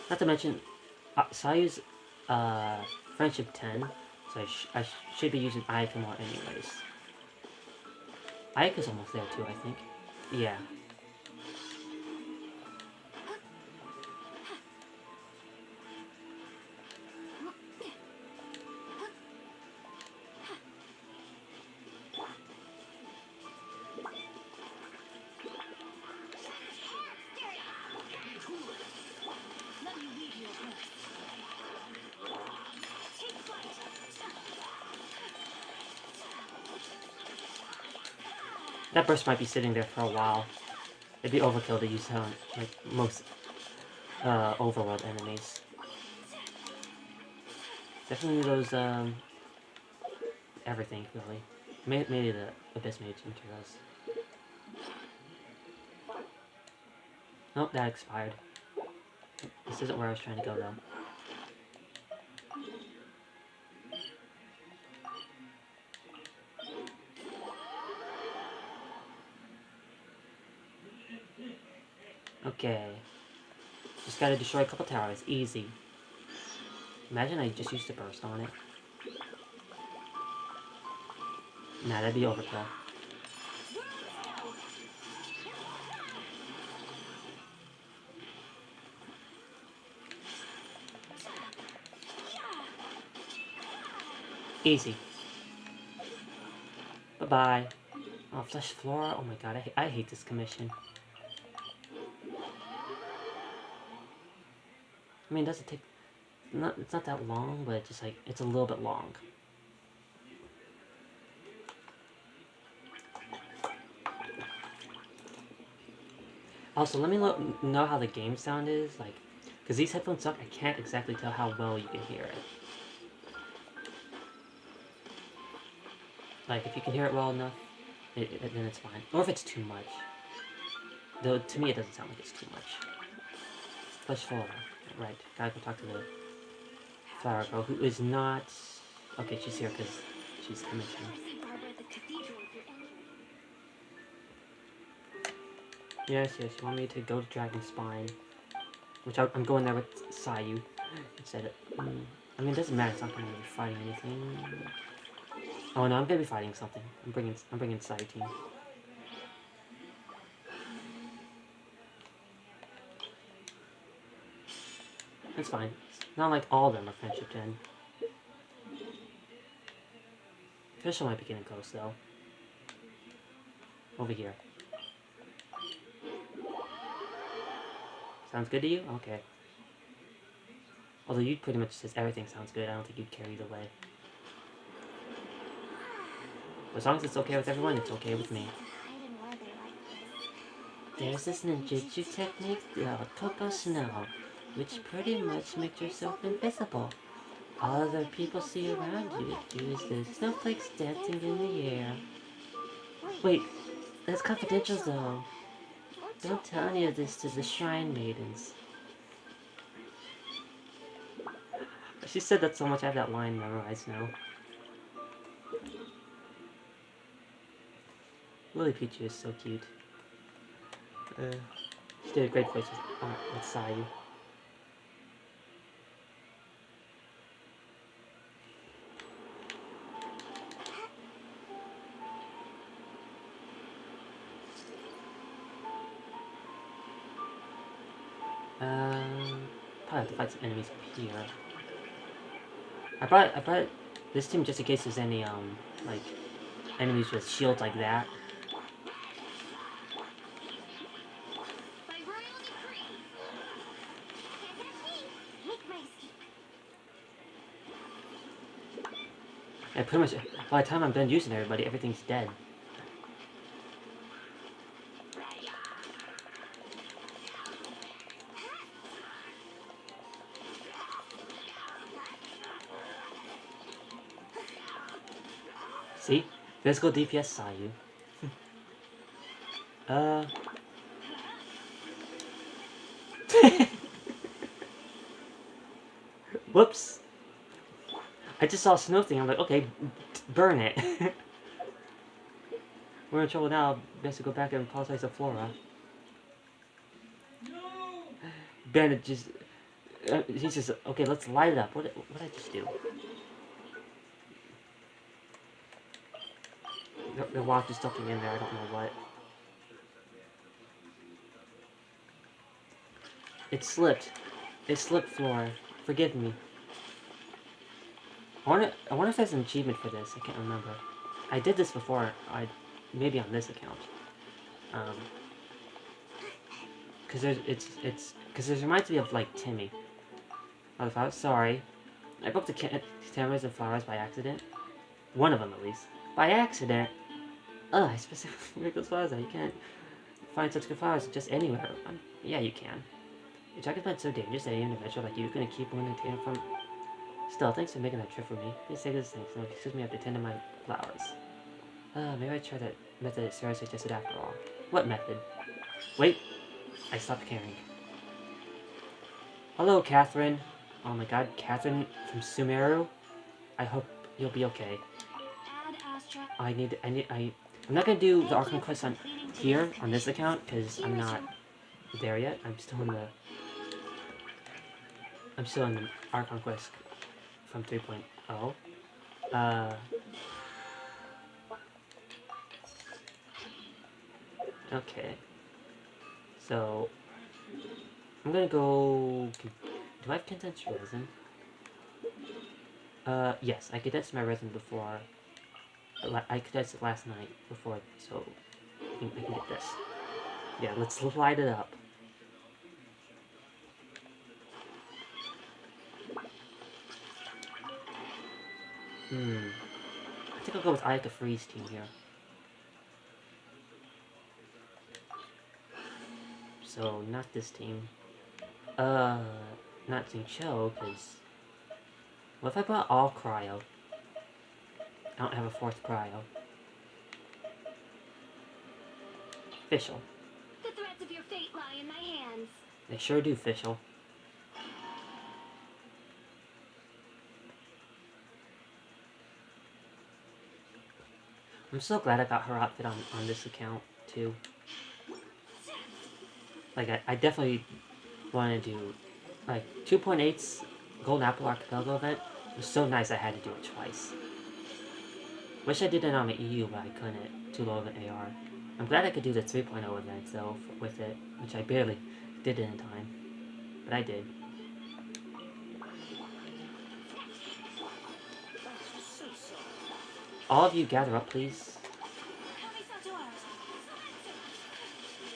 Not to mention, Sayu's Friendship 10, so I should be using Ayaka more anyways. Ayaka's almost there too, I think. Yeah. That burst might be sitting there for a while. It'd be overkill to use on like most overworld enemies. Definitely those everything really. Maybe the Abyss Mage Materials. Nope, that expired. This isn't where I was trying to go though. Okay. Just gotta destroy a couple towers. Easy. Imagine I just used a burst on it. Nah, that'd be overkill. Easy. Bye-bye. Oh, Flesh Flora? Oh my god, I hate this commission. I mean, does it take... it's not that long, but just like, it's a little bit long. Also, let me know how the game sound is, like, because these headphones suck, I can't exactly tell how well you can hear it. Like, if you can hear it well enough, then it's fine. Or if it's too much. Though, to me, it doesn't sound like it's too much. Flesh Flora. Right, gotta go talk to the flower girl, who is not... Okay, she's here because she's commissioned. Yes, you want me to go to Dragon Spine. Which I'm going there with Sayu. Instead of... I mean, it doesn't matter, it's not gonna be fighting anything. Oh no, I'm gonna be fighting something. I'm bringing Sayu team. It's fine. It's not like all of them are Friendship 10. Official might be getting close though. Over here. Sounds good to you? Okay. Although you pretty much says everything sounds good, I don't think you'd care either way. But as long as it's okay with everyone, it's okay with me. There's this ninjutsu technique called Coco Snow, which pretty much makes yourself invisible. All other people see around you do is the snowflakes dancing in the air. Wait, that's confidential though. Don't tell any of this to the shrine maidens. She said that so much, I have that line memorized now. Lily Pichu is so cute. She did a great voice with Sayu. Probably have to fight some enemies up here. I brought this team just in case there's any, like, enemies with shields like that. And pretty much, by the time I'm done using everybody, everything's dead. See? Physical DPS saw you. Whoops. I just saw a snow thing. I'm like, okay, burn it. We're in trouble now. Best to go back and apologize to Flora. No! Bandit just... he says, okay, let's light it up. What did I just do? The watch is something in there. I don't know what. It slipped. It slipped, Flora. Forgive me. I wonder if there's an achievement for this. I can't remember. I did this before. Maybe on this account. Cause it reminds me of like Timmy. Oh, flowers. Sorry, I broke the cameras and flowers by accident. One of them at least. By accident. I specifically make those flowers out. You can't find such good flowers just anywhere. Yeah, you can. Your jacket's been so dangerous that even an adventurer like you is gonna keep one and take it from. Still, thanks for making that trip for me. Please say this thing, so excuse me, I have to tend to my flowers. Maybe I try that method that Sarah suggested after all. What method? Wait, I stopped caring. Hello, Catherine. Oh my god, Catherine from Sumeru? I hope you'll be okay. I'm not gonna do the Archon quest on here, on this account, because I'm not there yet. I'm still in the Archon quest from 3.0. Okay. So, I'm gonna go... Do I have condensed resin? Yes, I condensed my resin before... I condensed it last night before, so I can get this. Yeah, let's light it up. I think I'll go with Ayaka Freeze team here. So, not this team. Not Zincho, because... What if I brought all cryo? I don't have a fourth cryo. Fischl. The threads of your fate lie in my hands. They sure do, Fischl. I'm so glad I got her outfit on this account, too. Like, I definitely want to do, like, 2.8's Golden Apple Archipelago event. It was so nice I had to do it twice. Wish I did it on the EU, but I couldn't. Too low of an AR. I'm glad I could do the 3.0 event, though, with it, which I barely did it in time. But I did. All of you gather up, please.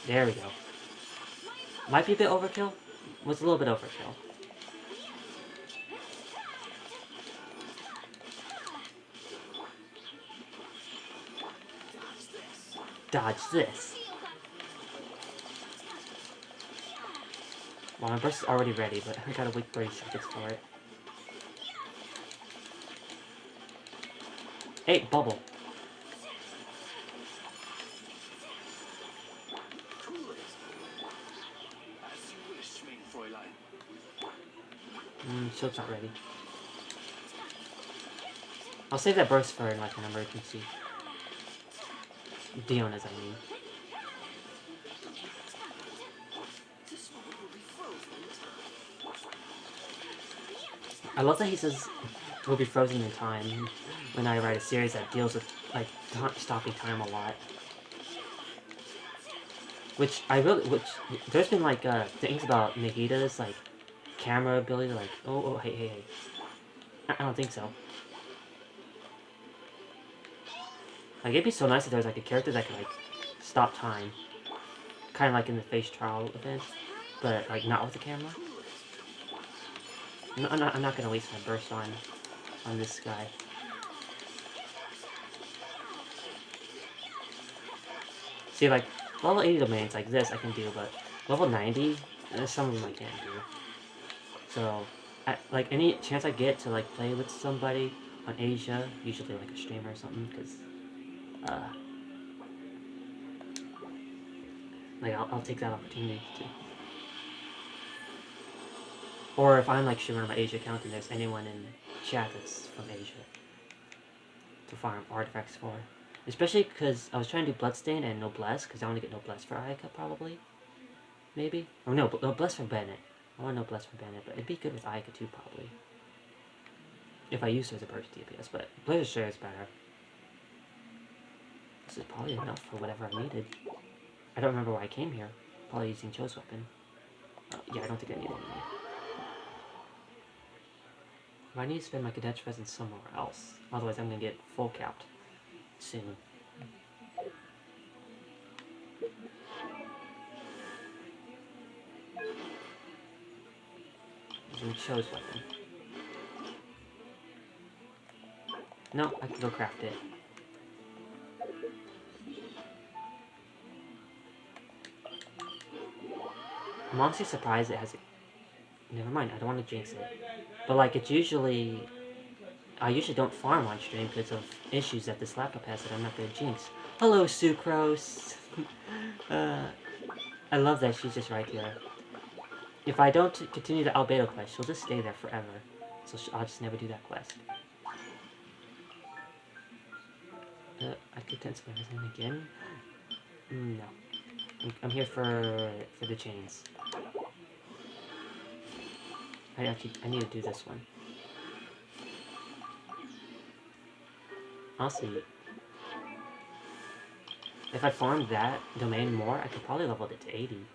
There we go. Might be a bit overkill. Was a little bit overkill. Dodge this. Well, my burst is already ready, but I gotta wait 30 seconds for it. Hey, bubble. Shield's not ready. I'll save that burst for like an emergency. Dion, as I mean. I love that he says we'll be frozen in time when I write a series that deals with like stopping time a lot. Which there's been like things about Nagita's like camera ability to like hey. I don't think so. Like, it'd be so nice if there was, like, a character that could, like, stop time. Kind of like in the face trial event. But, like, not with the camera. I'm not gonna waste my burst on this guy. See, like, level 80 domains like this I can do, but level 90, some of them I can't do. So, like, any chance I get to, like, play with somebody, on Asia, usually like a streamer or something, because like I'll take that opportunity to. Or if I'm like streaming on my Asia account and there's anyone in chat that's from Asia to farm artifacts for. Especially because I was trying to do Bloodstain and Noblesse, because I want to get Noblesse for Ayaka probably. Maybe? Or no, Noblesse for Bennett. I want Noblesse for Bennett, but it'd be good with Ayaka too probably. If I use her as a burst DPS, but Blizzard Share is better. This is probably enough for whatever I needed. I don't remember why I came here. Probably using Cho's weapon. Yeah, I don't think I need it anymore. I need to spend my Cadet's presence somewhere else. Otherwise I'm gonna get full capped soon. Using Cho's weapon. No, I can go craft it. I'm honestly surprised it has a... Never mind, I don't want to jinx it. But like, it's usually... I usually don't farm on stream because of issues that this laptop has that I'm not going to jinx. Hello, Sucrose! I love that she's just right here. If I don't continue the Albedo quest, she'll just stay there forever. So I'll just never do that quest. I could tense my resin again? No. I'm here for the chains. I need to do this one. Honestly, if I farmed that domain more, I could probably level it to 80.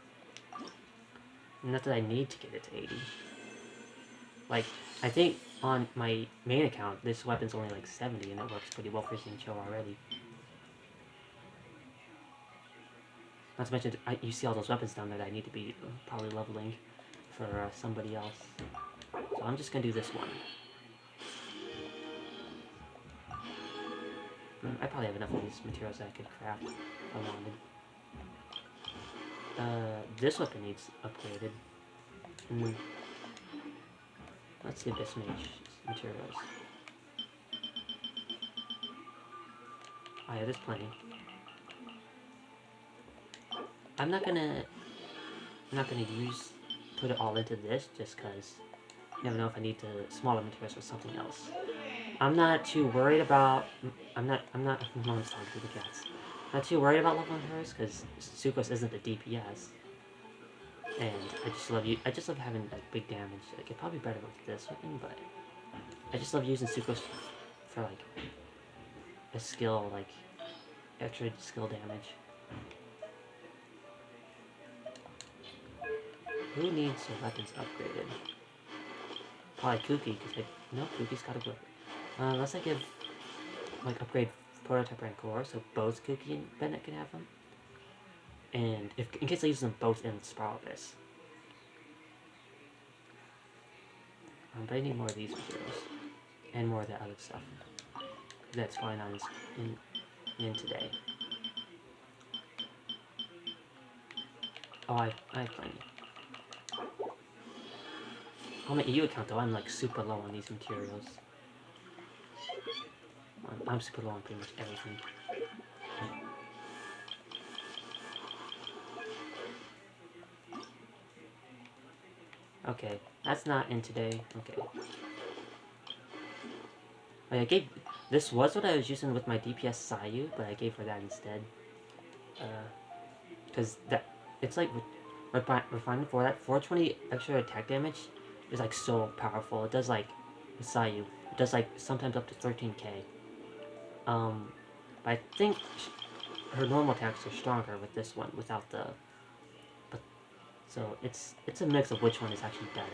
Not that I need to get it to 80. Like, I think on my main account, this weapon's only like 70, and it works pretty well for Zincho already. Not to mention, you see all those weapons down there that I need to be probably leveling for somebody else. So I'm just gonna do this one. I probably have enough of these materials that I could craft if I wanted. This weapon needs upgraded. Let's see this mage materials. Oh yeah, there's plenty. I'm not gonna put it all into this just because you never know if I need smaller materials for something else. I'm not too worried about. Mom's talking to the cats. Not too worried about leveling hers because Sucrose isn't a DPS, and I just love having like big damage. Like it'd probably be better with this weapon, but I just love using Sucrose for like a skill, like extra skill damage. Who needs their weapons upgraded? Probably Kuki, because no, Kuki's got a grip. Unless I give, like, upgrade Prototype and Core, so both Kuki and Bennett can have them. And in case I use them both in Sprawl Abyss. But I need more of these materials. And more of that other stuff. That's going on in today. Oh, I have plenty. On my EU account though, I'm like super low on these materials. I'm super low on pretty much everything. Okay, that's not in today. Okay. I gave... This was what I was using with my DPS Sayu, but I gave her that instead. Because it's like... Refinement for that 420 extra attack damage is like so powerful. It does like... With Sayu, it does like sometimes up to 13k. But I think her normal attacks are stronger with this one, without the... So it's a mix of which one is actually better.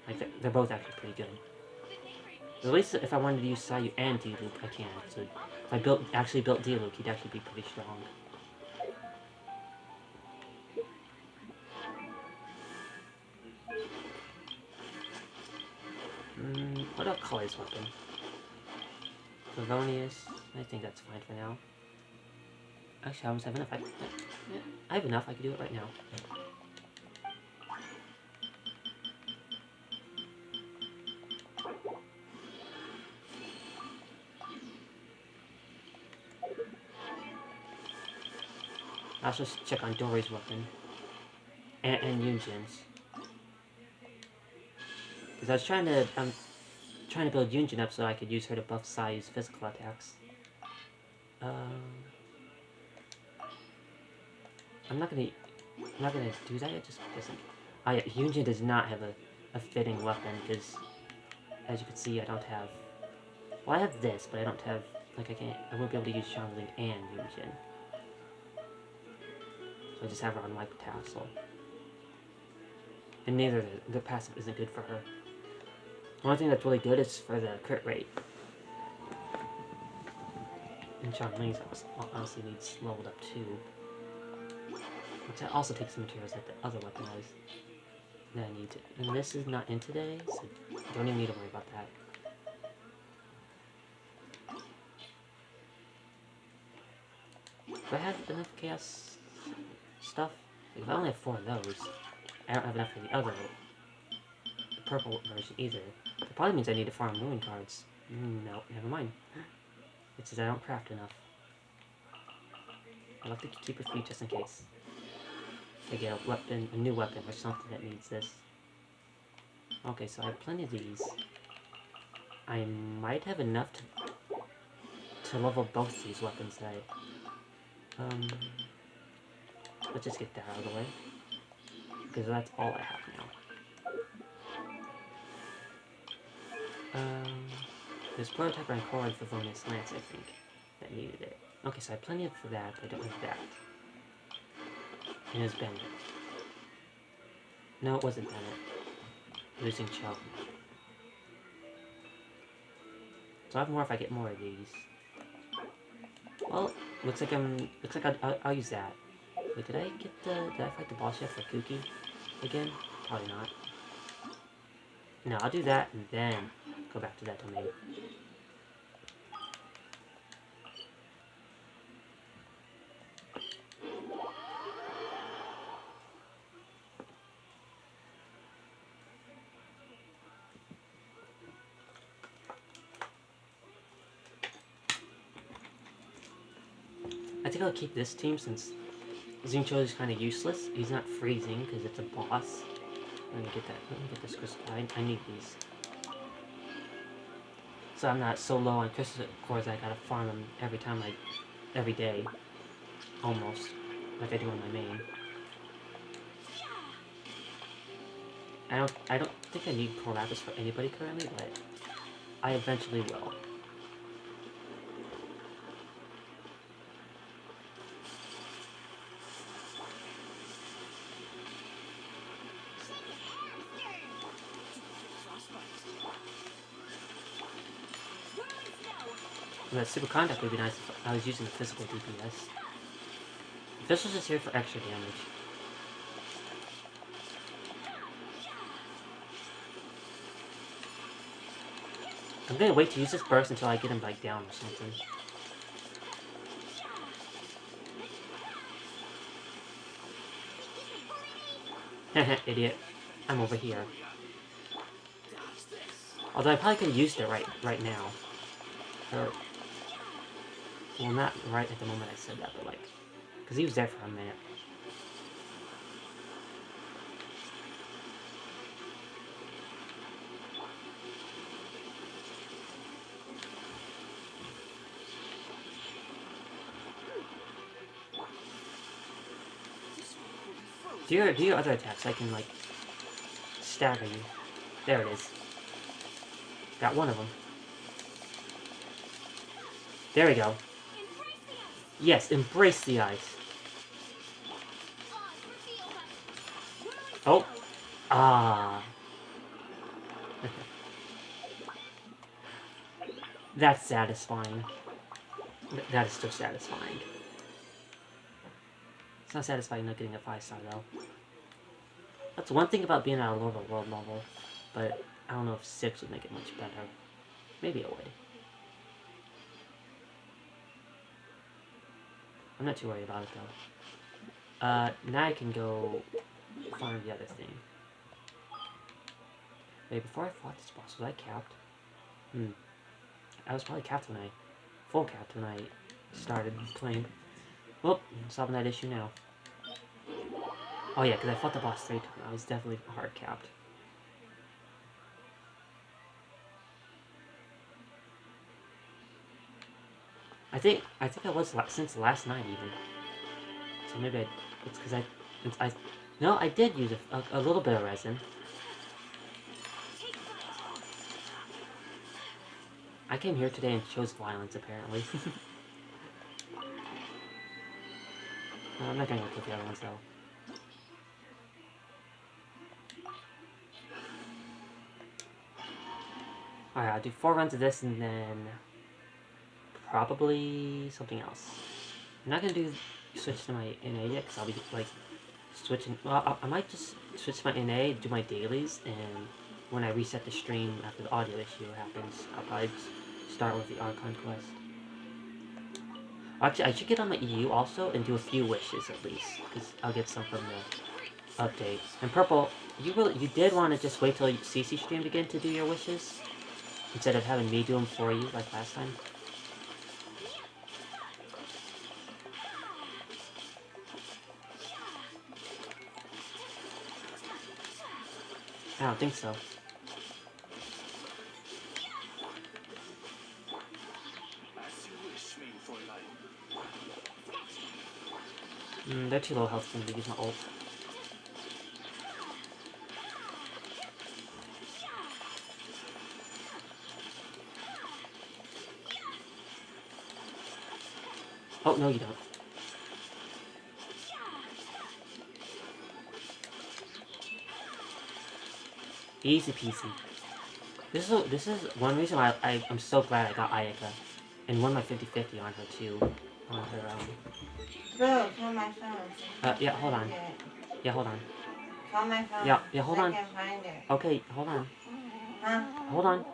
Like they're both actually pretty good. At least if I wanted to use Sayu and Diluc, I can. So if I actually built Diluc, he'd actually be pretty strong. What about Kali's weapon? Favonius, I think that's fine for now. Actually, I almost have enough. I have enough, I can do it right now. I also check on Dory's weapon. And Yunjin's. Because I was trying to... I'm trying to build Yunjin up so I could use her to buff Sayu's physical attacks. I'm not gonna do that yet, just because... Oh yeah, Yunjin does not have a fitting weapon, because... As you can see, I don't have... Well, I have this, but I don't have... Like, I won't be able to use Xiangling and Yunjin. So I just have her on White Tassel. And neither the passive isn't good for her. The only thing that's really good is for the crit rate. And Xiangling's honestly needs leveled up too. Which also takes some materials that the other weapon has. That I need to... And this is not in today, so don't even need to worry about that. Do I have enough chaos stuff? If I only have 4 of those, I don't have enough for the other, the purple version either. That probably means I need to farm ruin cards. No, never mind. It says I don't craft enough. I like to keep it free just in case. I get a weapon, a new weapon or something that needs this. Okay, so I have plenty of these. I might have enough to level both these weapons that let's just get that out of the way. Because that's all I have now. There's prototype and cord for bonus lance, I think, that needed it. Okay, so I have plenty for that, but I don't have that. And it was Bennett. No, it wasn't Bennett. Losing Cho. So I have more if I get more of these. Well, looks like I'll use that. Wait, did I fight the boss yet for Kuki again? Probably not. No, I'll do that and then go back to that domain. I think I'll keep this team since Xingqiu is kind of useless. He's not freezing because it's a boss. Let me get this crystal. I need these. So I'm not so low on crystal cores that I gotta farm them every day. Almost. Like I do on my main. I don't think I need Core Lapis for anybody currently, but I eventually will. The super contact would be nice if I was using the physical DPS. This was just here for extra damage. I'm gonna wait to use this burst until I get him like down or something. Heh idiot. I'm over here. Although I probably could have used it right now. Or, well, not right at the moment I said that, but like, because he was there for a minute. Do your other attacks, I can like stagger you. There it is. Got one of them. There we go. Yes, embrace the ice. Oh. Ah. That's satisfying. That is still satisfying. It's not satisfying not getting a 5-star though. That's one thing about being at a lower world level, but I don't know if 6 would make it much better. Maybe it would. I'm not too worried about it though. Now I can go farm the other thing. Wait, before I fought this boss, was I capped? I was probably capped full capped when I started playing. Well, solving that issue now. Oh yeah, because I fought the boss 3 times. I was definitely hard capped. I think I was since last night even. So maybe it's because I no, I did use a little bit of resin. I came here today and chose violence apparently. No, I'm not gonna go kill the other ones though. Alright, I'll do 4 runs of this and then probably something else. I'm not gonna switch to my NA yet because I'll be like switching. Well, I might just switch to my NA, do my dailies, and when I reset the stream after the audio issue happens, I'll probably start with the Archon quest. Actually, I should get on my EU also and do a few wishes at least, because I'll get some from the update. And Purple, you did want to just wait till CC streamed again to do your wishes instead of having me do them for you like last time. I don't think so. They're too low health for me to use my ult. Oh, no you don't. Easy peasy. This is one reason why I'm so glad I got Ayaka. And won my 50-50 on her too. On her, Bro, call my phone. yeah, hold on. Yeah, hold on. Call my phone. Yeah, hold on. I can find it. Okay, hold on. Huh? Hold on.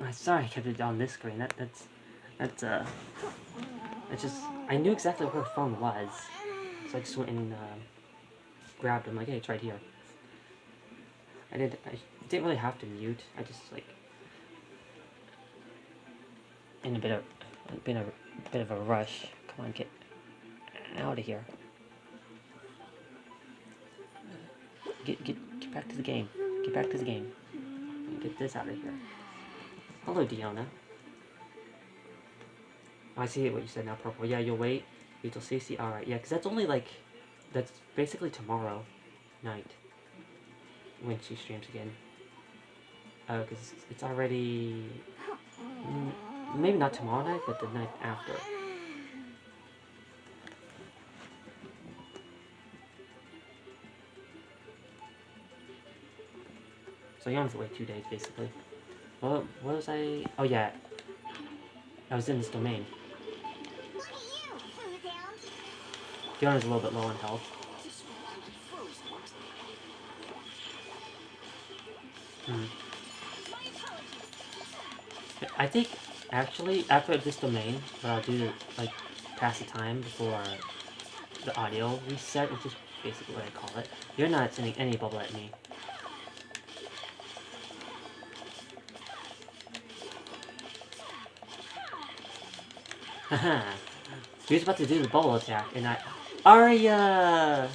I'm sorry I kept it on this screen. That's just, I knew exactly where her phone was. So I just went and grabbed him, like, hey, it's right here. I didn't really have to mute. I just, like, in a bit of a rush. Come on, get out of here. Get back to the game. Get back to the game. Get this out of here. Hello, Diona. Oh, I see what you said now, Purple. Yeah, you'll wait till CC. Alright, yeah, because that's only like, that's basically tomorrow night when she streams again. Because it's already, maybe not tomorrow night, but the night after. So you're on for like 2 days, basically. What was I... Oh, yeah. I was in this domain. Look at you, Foozhound. Fiona's a little bit low on health. I think, actually, after this domain, what I'll do to, like, pass the time before the audio reset, which is basically what I call it. You're not sending any bubble at me. Haha. He was about to do the bubble attack, and I... Arya!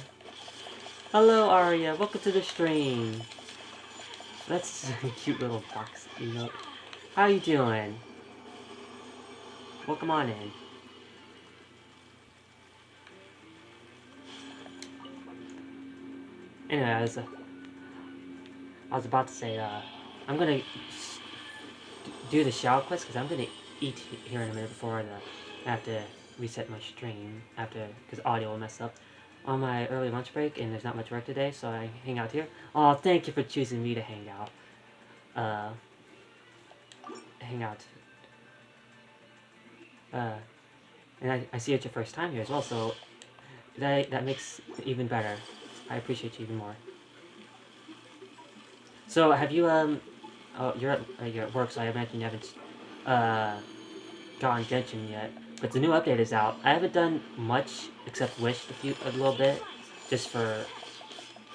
Hello, Arya. Welcome to the stream. That's a cute little box emote. How you doing? Welcome on in. Anyway, I was about to say, I'm gonna do the shower quest because I'm gonna eat here in a minute before I have to reset my stream because audio will mess up on my early lunch break, and there's not much work today, so I hang out here. Oh, thank you for choosing me to hang out. And I see it's your first time here as well, so that makes it even better. I appreciate you even more. So, have you, oh, you're at work, so I imagine you haven't, gotten Genshin yet. But the new update is out. I haven't done much, except wished a little bit, just for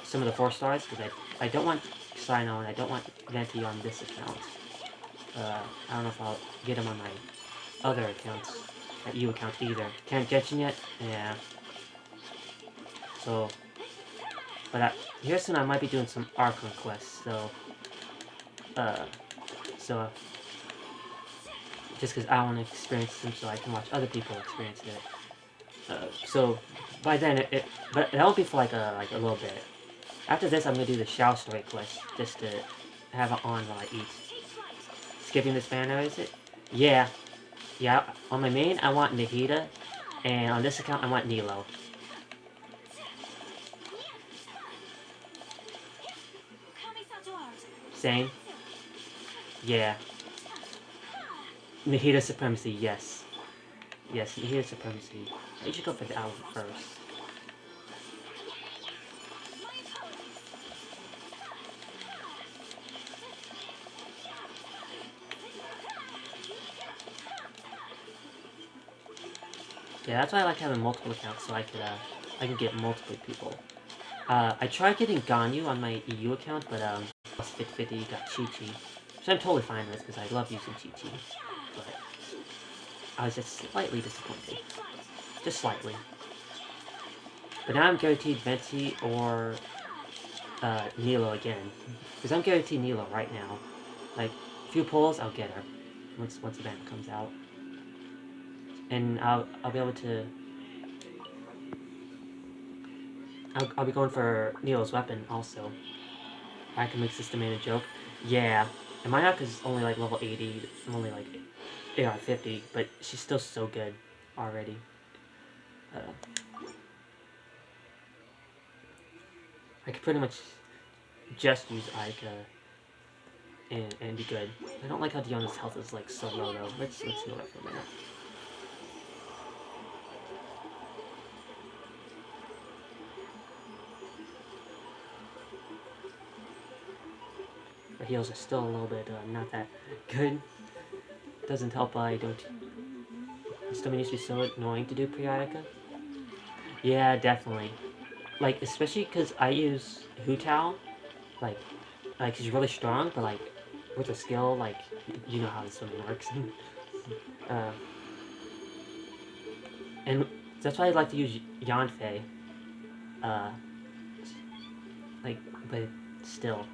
some of the 4 stars, because I don't want Sino, and I don't want Venti on this account. I don't know if I'll get him on my other accounts, EU account either. Can't Genshin yet? Yeah. So, but here soon I might be doing some Archon quests, so, just because I want to experience them so I can watch other people experience it. So, by then, but that won't be for like a little bit. After this, I'm going to do the Shao Story quest, just to have it on while I eat. Skipping this banner, is it? Yeah. Yeah, on my main, I want Nahida, and on this account, I want Nilo. Same? Yeah. Nahida Supremacy, yes. Yes, Nahida Supremacy. I should go for the album first. Yeah, that's why I like having multiple accounts, so I can get multiple people. I tried getting Ganyu on my EU account, but plus 50 got Chi-Chi, which I'm totally fine with because I love using Chi-Chi, but I was just slightly disappointed. Just slightly. But now I'm guaranteed Venti or Nilo again, because I'm guaranteed Nilo right now. Like, a few pulls, I'll get her once the banner comes out. And I'll be able to... I'll be going for Neil's weapon also. I can make System Man a joke. Yeah. And my Yak is only like level 80. I'm only like AR 50, but she's still so good already. I could pretty much just use Aika and be good. I don't like how Diona's health is like so low though. Let's ignore that for a minute. Her heals are still a little bit not that good. Doesn't help I don't... This domain used to be so annoying to do periodica. Yeah, definitely. Like, especially because I use Hu Tao. Like, she's really strong, but like, with a skill, like, you know how this domain works. And that's why I like to use Yanfei. Like, but still.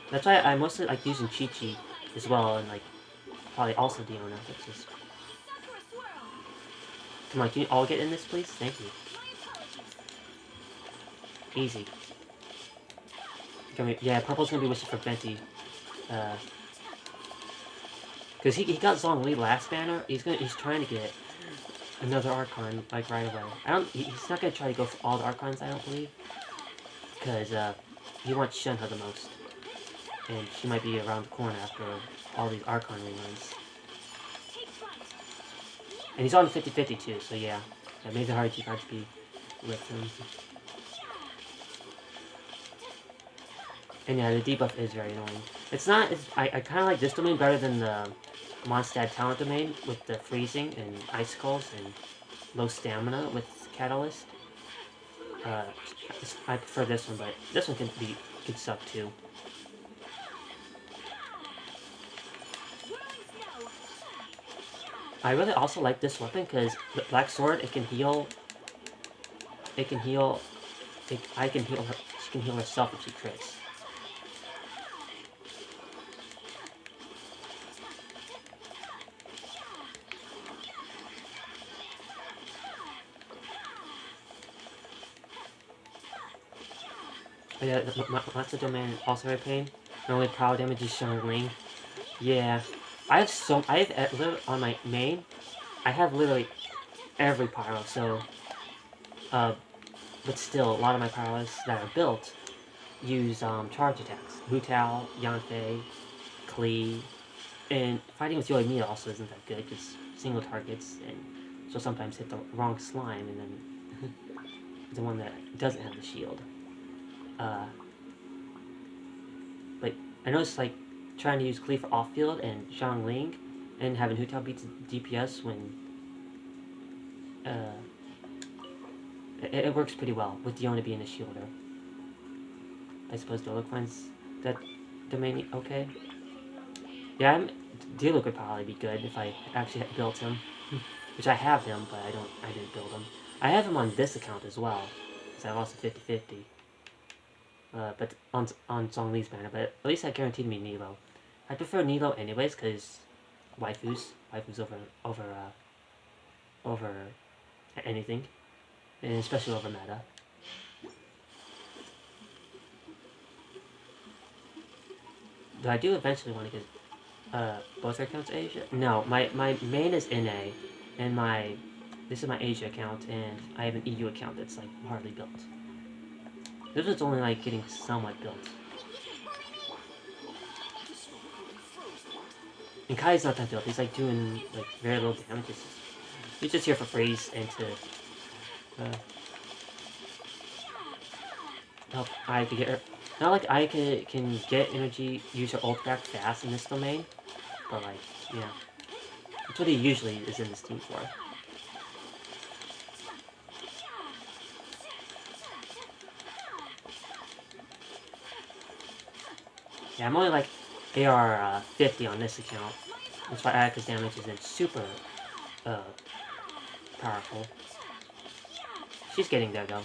That's why I mostly like using Chi-Chi as well, and like, probably also Diona, which is... Come on, can you all get in this, please? Thank you. Easy. Yeah, purple's gonna be wishing for Venti. Because he got Zhongli last banner, he's trying to get another Archon, like, right away. He's not gonna try to go for all the Archons, I don't believe. because he wants Shenhe the most. And she might be around the corner after all these Archon reruns. And he's on the 50-50 too, so yeah. That made it hard to be with him. And yeah, the debuff is very annoying. It's not, I kind of like this domain better than the Mondstadt talent domain with the freezing and icicles and low stamina with Catalyst. I prefer this one, but this one could suck too. I really also like this weapon because the Black Sword, it can heal. I can heal her. She can heal herself if she crits. But yeah, Monster Domain also very pain. My only power damage is Xiangling. Yeah, I have literally on my main, I have literally every pyro. So, but still, a lot of my pyros that are built use charge attacks. Hu Tao, Yanfei, Klee, and fighting with Yoimiya also isn't that good because single targets, and she'll sometimes hit the wrong slime and then the one that doesn't have the shield. But I noticed like trying to use Klee for off field and Xiangling and having Hu Tao beat the DPS when it works pretty well with Diona being a shielder. I suppose Dolok finds that domain okay. Yeah, Diluc would probably be good if I actually had built him. Which I have him, but I didn't build him. I have him on this account as well, because I lost a 50-50. But on Zhongli's banner, but at least that guaranteed me Nilo. I prefer Nilo anyways, because waifus over anything, and especially over meta. Though I do eventually want to get both accounts Asia. No, my main is NA, and this is my Asia account, and I have an EU account that's like hardly built. This is only like getting somewhat built. And Kai's not that built. He's like doing like very little damages. He's just here for freeze and to help Aya to get her. Not like Aya can get energy, use her ult back fast in this domain, but like, yeah. That's what he usually is in this team for. Yeah, I'm only like AR 50 on this account. That's why Ayaka's damage isn't super powerful. She's getting there though.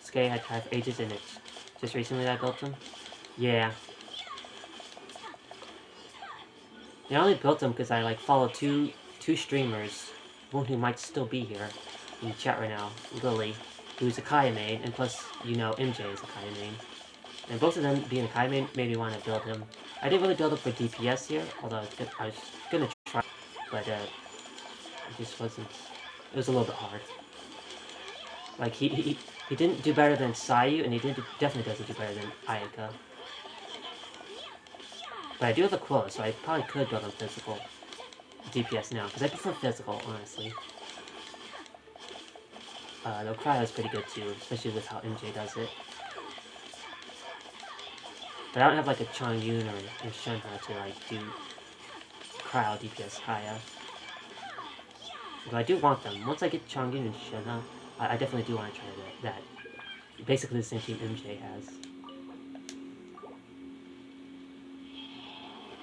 Sky had tried for ages and it's just recently that I built him. Yeah. I only built him because I like follow two streamers, one who might still be here in the chat right now, Lily, who's a Kaya main, and plus, you know, MJ is a Kaya main. And both of them being a Kaya main made me want to build him. I didn't really build him for DPS here, although I was gonna try, but it just wasn't. It was a little bit hard. Like he didn't do better than Sayu, and definitely doesn't do better than Ayaka. But I do have a Quilla, so I probably could build him physical DPS now, because I prefer physical, honestly. Though Cryo is pretty good too, especially with how MJ does it. But I don't have like a Changyun or Shenhe to like do Cryo DPS Kaya. But I do want them. Once I get Changyun and Shenhe, I definitely do want to try that. Basically the same team MJ has.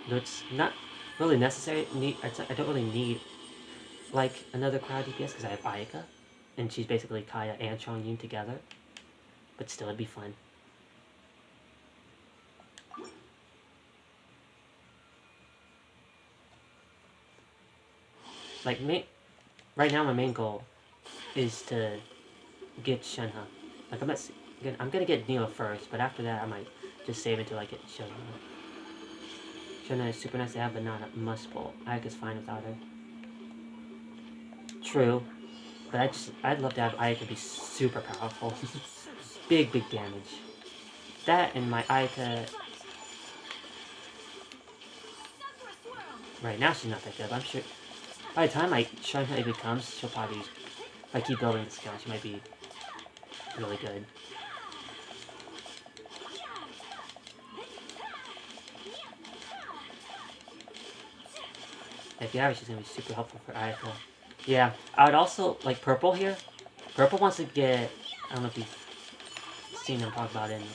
Though it's not really necessary. I don't really need like another Cryo DPS because I have Ayaka, and she's basically Kaya and Changyun together. But still, it'd be fun. Like right now, my main goal is to get Shenhe. Like I'm gonna get Nilo first, but after that I might just save until I get Shenhe. Shenhe is super nice to have, but not a must pull. Ayaka's fine without her. True. But I'd love to have Ayaka be super powerful. Big damage. That and my Ayaka... Right now she's not that good, but I'm sure... By the time I show her if it comes, she'll probably... If I keep building the skill, she might be really good. If you have it, she's gonna be super helpful for Ayaka. Yeah, I would also like Purple here. Purple wants to get... I don't know if you've seen him talk about it in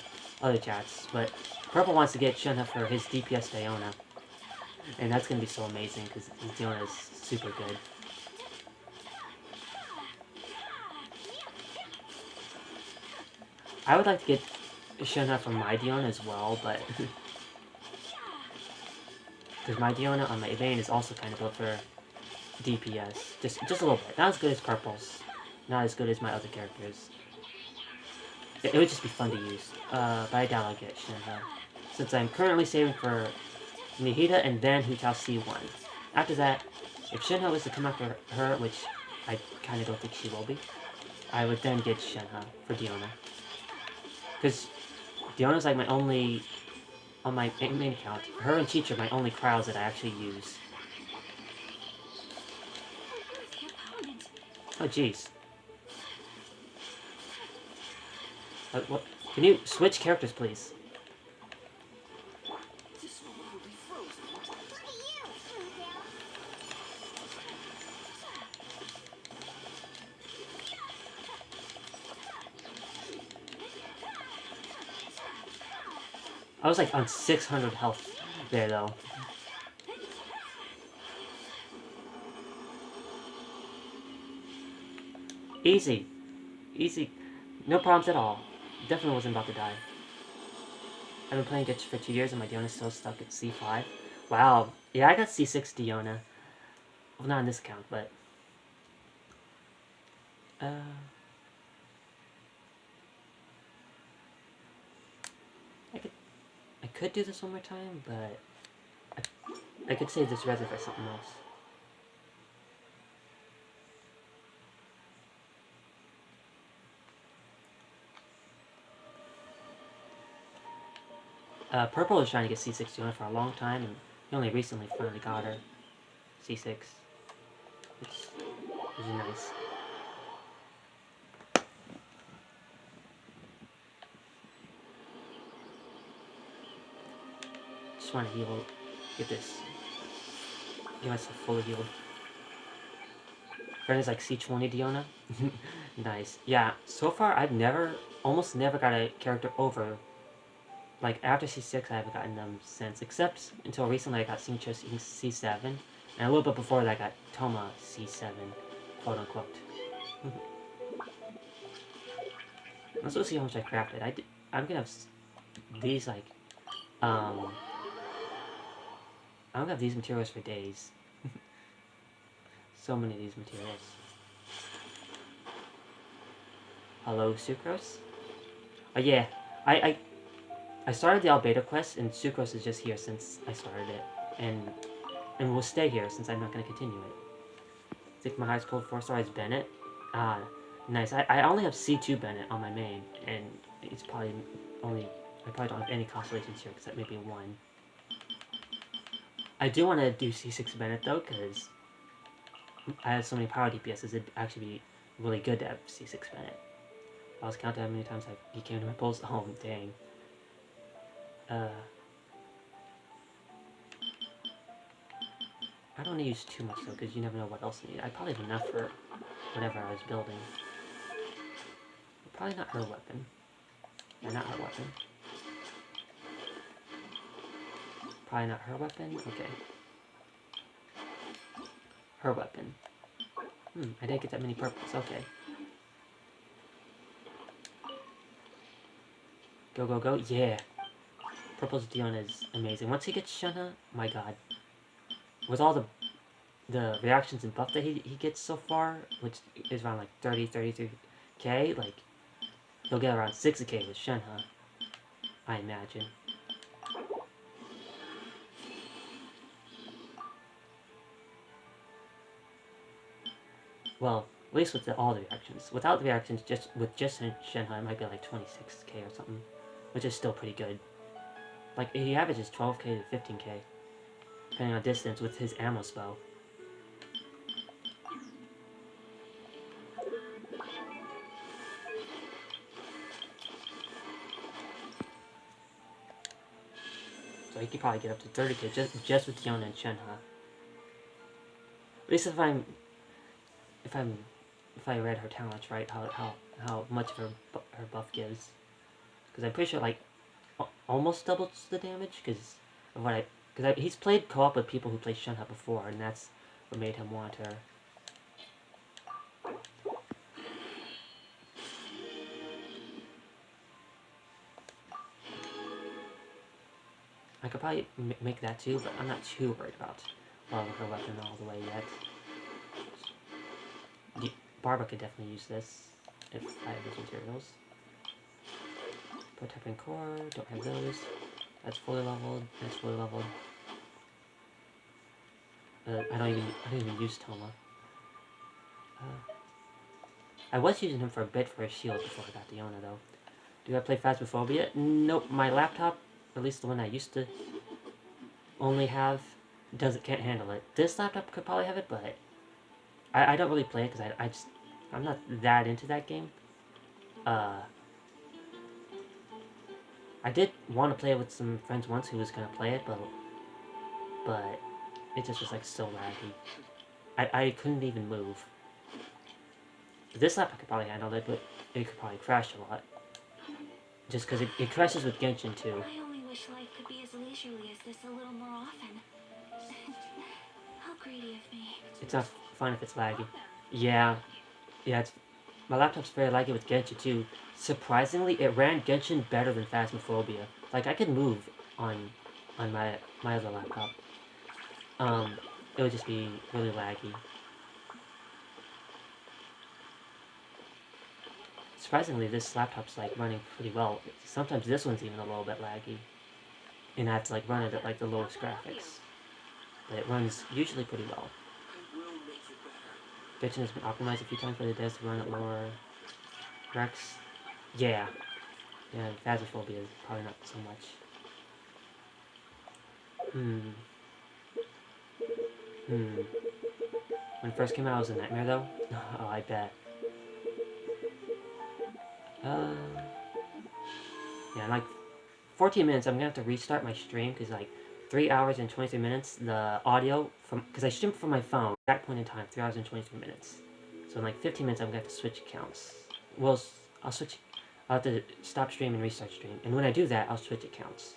other chats, but Purple wants to get Shenhe for his DPS Diona. And that's gonna be so amazing because his Diona is super good. I would like to get Shenhe from my Diona as well, but... Because my Diona on my main is also kind of built for DPS. Just a little bit. Not as good as Purple's. Not as good as my other characters. It would just be fun to use. But I doubt I'll get Shenhe. Since I'm currently saving for Nihida and then Hu Tao C1. After that, if Shenhe was to come after her, which I kind of don't think she will be, I would then get Shenhe for Diona. Because Diona's like my only... On my main account, her and Cheech are my only crowds that I actually use. Oh jeez. What? Can you switch characters, please? I was like on 600 health there though. Easy. Easy. No problems at all. Definitely wasn't about to die. I've been playing Genshin for 2 years and my Diona's still stuck at C5. Wow. Yeah, I got C6 Diona. Well, not on this account, but... I could do this one more time, but... I could save this resin for something else. Purple was trying to get C6 Diona for a long time, and he only recently finally got her C6. Which is nice. Just want to heal. Get this. Get myself fully healed. Friend is like C20 Diona. Nice. Yeah, so far I've almost never got a character over. Like, after C6 I haven't gotten them since, except until recently I got Xingqiu C7, and a little bit before that I got Toma C7, quote unquote. Let's go see how much I crafted. I'm gonna have these, like, I'm gonna have these materials for days. So many of these materials. Hello, Sucrose? Oh yeah, I started the Albedo quest, and Sucrose is just here since I started it, and will stay here since I'm not going to continue it. I think my highest cold 4-star is Bennett. Ah, nice. I only have C2 Bennett on my main, and it's probably only... I probably don't have any constellations here, except maybe one. I do want to do C6 Bennett, though, because I have so many power DPSs, it'd actually be really good to have C6 Bennett. I was counting how many times he came to my pulls. Oh, dang. I don't need to use too much though, because you never know what else I need. I probably have enough for whatever I was building. Probably not her weapon. Yeah, not her weapon. Probably not her weapon? Okay. Her weapon. I didn't get that many purples. Okay. Go, go, go. Yeah. Purple's Diona is amazing. Once he gets Shenhe, my god. With all the reactions and buff that he gets so far, which is around like 33k, like, he'll get around 60k with Shenhe, I imagine. Well, At least with all the reactions. Without the reactions, with Shenhe, it might be like 26k or something, which is still pretty good. Like, he averages 12k to 15k, depending on distance, with his ammo spell. So he could probably get up to 30k just with Yona and Shenhe. At least if I read her talents right, how much of her buff gives, because I'm pretty sure like almost doubles the damage because of what he's played co-op with people who played Shenhe before, and that's what made him want her. I could probably make that too, but I'm not too worried about leveling her weapon all the way yet. Barbara could definitely use this if I have those materials. Protect and core, don't have those. That's fully leveled. That's fully leveled. I don't even use Toma. I was using him for a bit for a shield before I got the Yona though. Do I play Phasmophobia? Nope. My laptop, at least the one I used to only have, can't handle it. This laptop could probably have it, but I don't really play it because I'm not that into that game. I did want to play it with some friends once who was gonna play it, but it just was like so laggy. I couldn't even move. This laptop could probably handle it, but it could probably crash a lot. Just because it crashes with Genshin too. I only wish life could be as leisurely as this a little more often. How greedy of me. It's not fun if it's laggy. Yeah, my laptop's very laggy with Genshin too. Surprisingly, it ran Genshin better than Phasmophobia. Like, I could move on my other laptop. It would just be really laggy. Surprisingly, this laptop's like running pretty well. Sometimes this one's even a little bit laggy, and I have to like run it at like the lowest graphics. But it runs usually pretty well. Genshin has been optimized a few times, but it does run at lower Rex. Yeah, Phasmophobia is probably not so much. When it first came out, it was a nightmare though. Oh, I bet. Yeah, in like 14 minutes, I'm gonna have to restart my stream because like 3 hours and 23 minutes, the audio because I streamed from my phone at that point in time, 3 hours and 23 minutes. So in like 15 minutes, I'm gonna have to switch accounts. Well, I'll have to stop stream and restart stream, and when I do that, I'll switch accounts.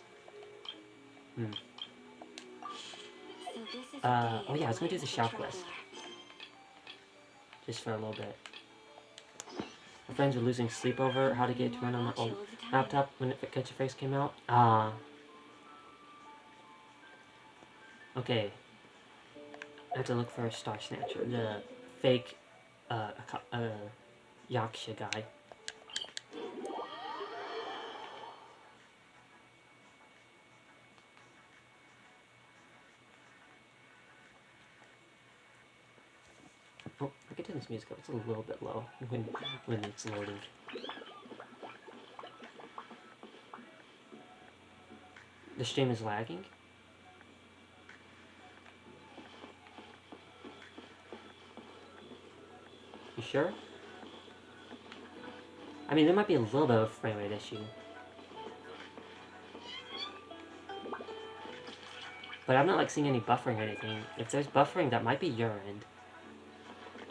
Oh yeah, I was gonna do the shop quest. Just for a little bit. My friends were losing sleep over how to get it to run on my old laptop when Genshin first came out. Okay. I have to look for a Star Snatcher, the fake Yaksha guy. Oh, I can turn this music up. It's a little bit low when it's loading. The stream is lagging. You sure? I mean, there might be a little bit of a frame rate issue. But I'm not like seeing any buffering or anything. If there's buffering, that might be your end.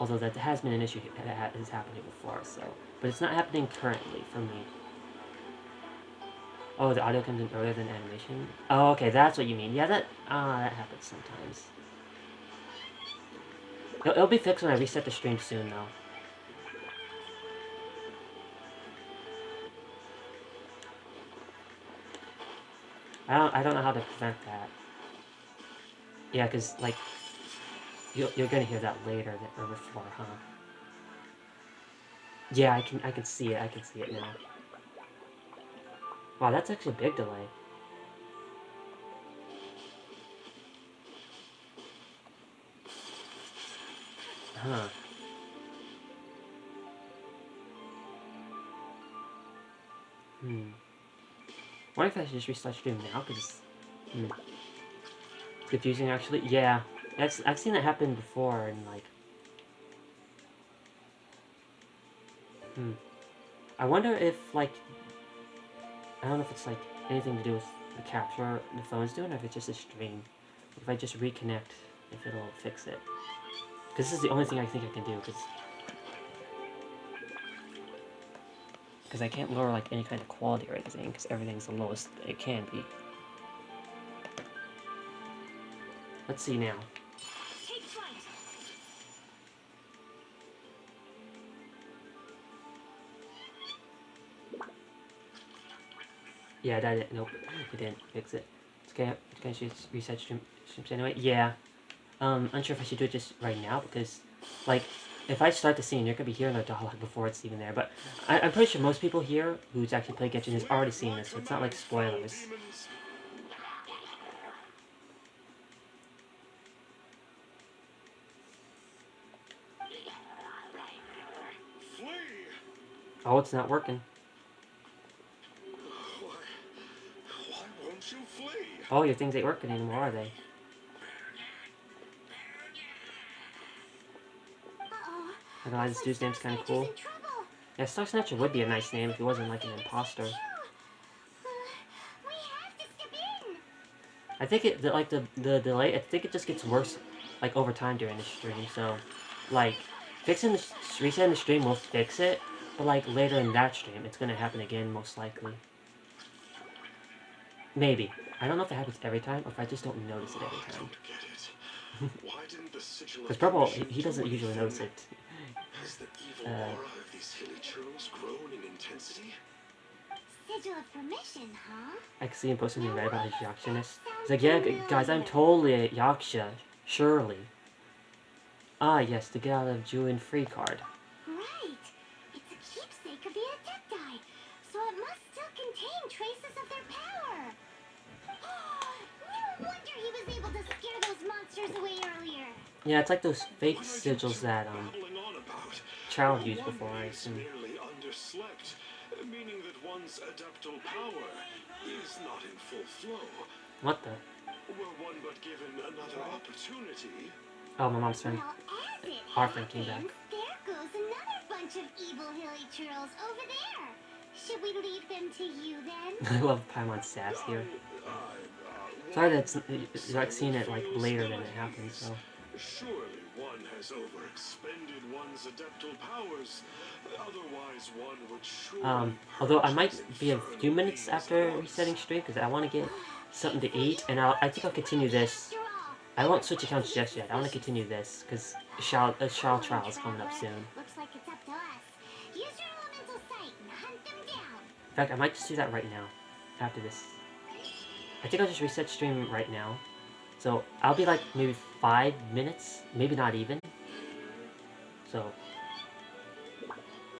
Although that has been an issue that has happened before, so. But it's not happening currently for me. Oh, the audio comes in earlier than animation? Oh, okay, that's what you mean. Yeah, that happens sometimes. It'll be fixed when I reset the stream soon, though. I don't know how to prevent that. Yeah, because, like, you're gonna hear that later or before, huh? Yeah, I can see it. I can see it now. Wow, that's actually a big delay. Huh. What if I should just restart stream now? Because it's confusing actually. Yeah, I've seen that happen before, and like, I wonder if like, I don't know if it's like anything to do with the capture the phone's doing, or if it's just a stream. If I just reconnect, if it'll fix it. Because this is the only thing I think I can do. Because I can't lower like any kind of quality or anything, because everything's the lowest it can be. Let's see now. Take flight. Yeah, that didn't. Nope, it didn't fix it. Okay, can I reset streams anyway? Yeah. Unsure if I should do it just right now because, like, if I start the scene, you're gonna be hearing the dialogue before it's even there. But I'm pretty sure most people here who's actually played Genshin has already seen this, so it's not like spoilers. Oh, it's not working. Why won't you flee? Oh, your things ain't working anymore, are they? I know this dude's name's kind of cool. Yeah, Star Snatcher would be a nice name if he wasn't like an imposter. I think it like the delay. I think it just gets worse like over time during the stream. So, like resetting the stream will fix it, but like later in that stream, it's gonna happen again most likely. Maybe. I don't know if it happens every time or if I just don't notice it every time. Because Purple, he doesn't usually notice it. Has the evil aura of these hilly churls grown in intensity? Sigil of permission, huh? I can see him posting in red about his Yaksha-ness. He's like, yeah, guys, I'm totally a Yaksha. Surely. Ah, yes, the get out of Julian free card. Right. It's a keepsake of the Adepti, so it must still contain traces of their power. No wonder he was able to scare those monsters away earlier. Yeah, it's like those fake sigils that Child used before, I assume. Merely underslept, meaning that one's adeptal power is not in full flow. What the? Were one but given another opportunity. Oh, my mom's friend. Well, as it Our friend came back. happens, there goes another bunch of evil hilly churls over there. Should we leave them to you then? I love Paimon's sass here. Sorry that you're like seeing it like later than it happens, so. Surely one has overexpended one's adeptal powers. Otherwise, one would surely. Although I might be a few minutes after resetting stream because I want to get something to eat, and I think I'll continue this. I won't switch accounts just yet. I want to continue this because Shao Trial is coming up soon. Looks like it's up to us. Use your elemental sight and hunt them down. In fact, I might just do that right now. After this, I think I'll just reset stream right now. So I'll be like maybe 5 minutes, maybe not even. So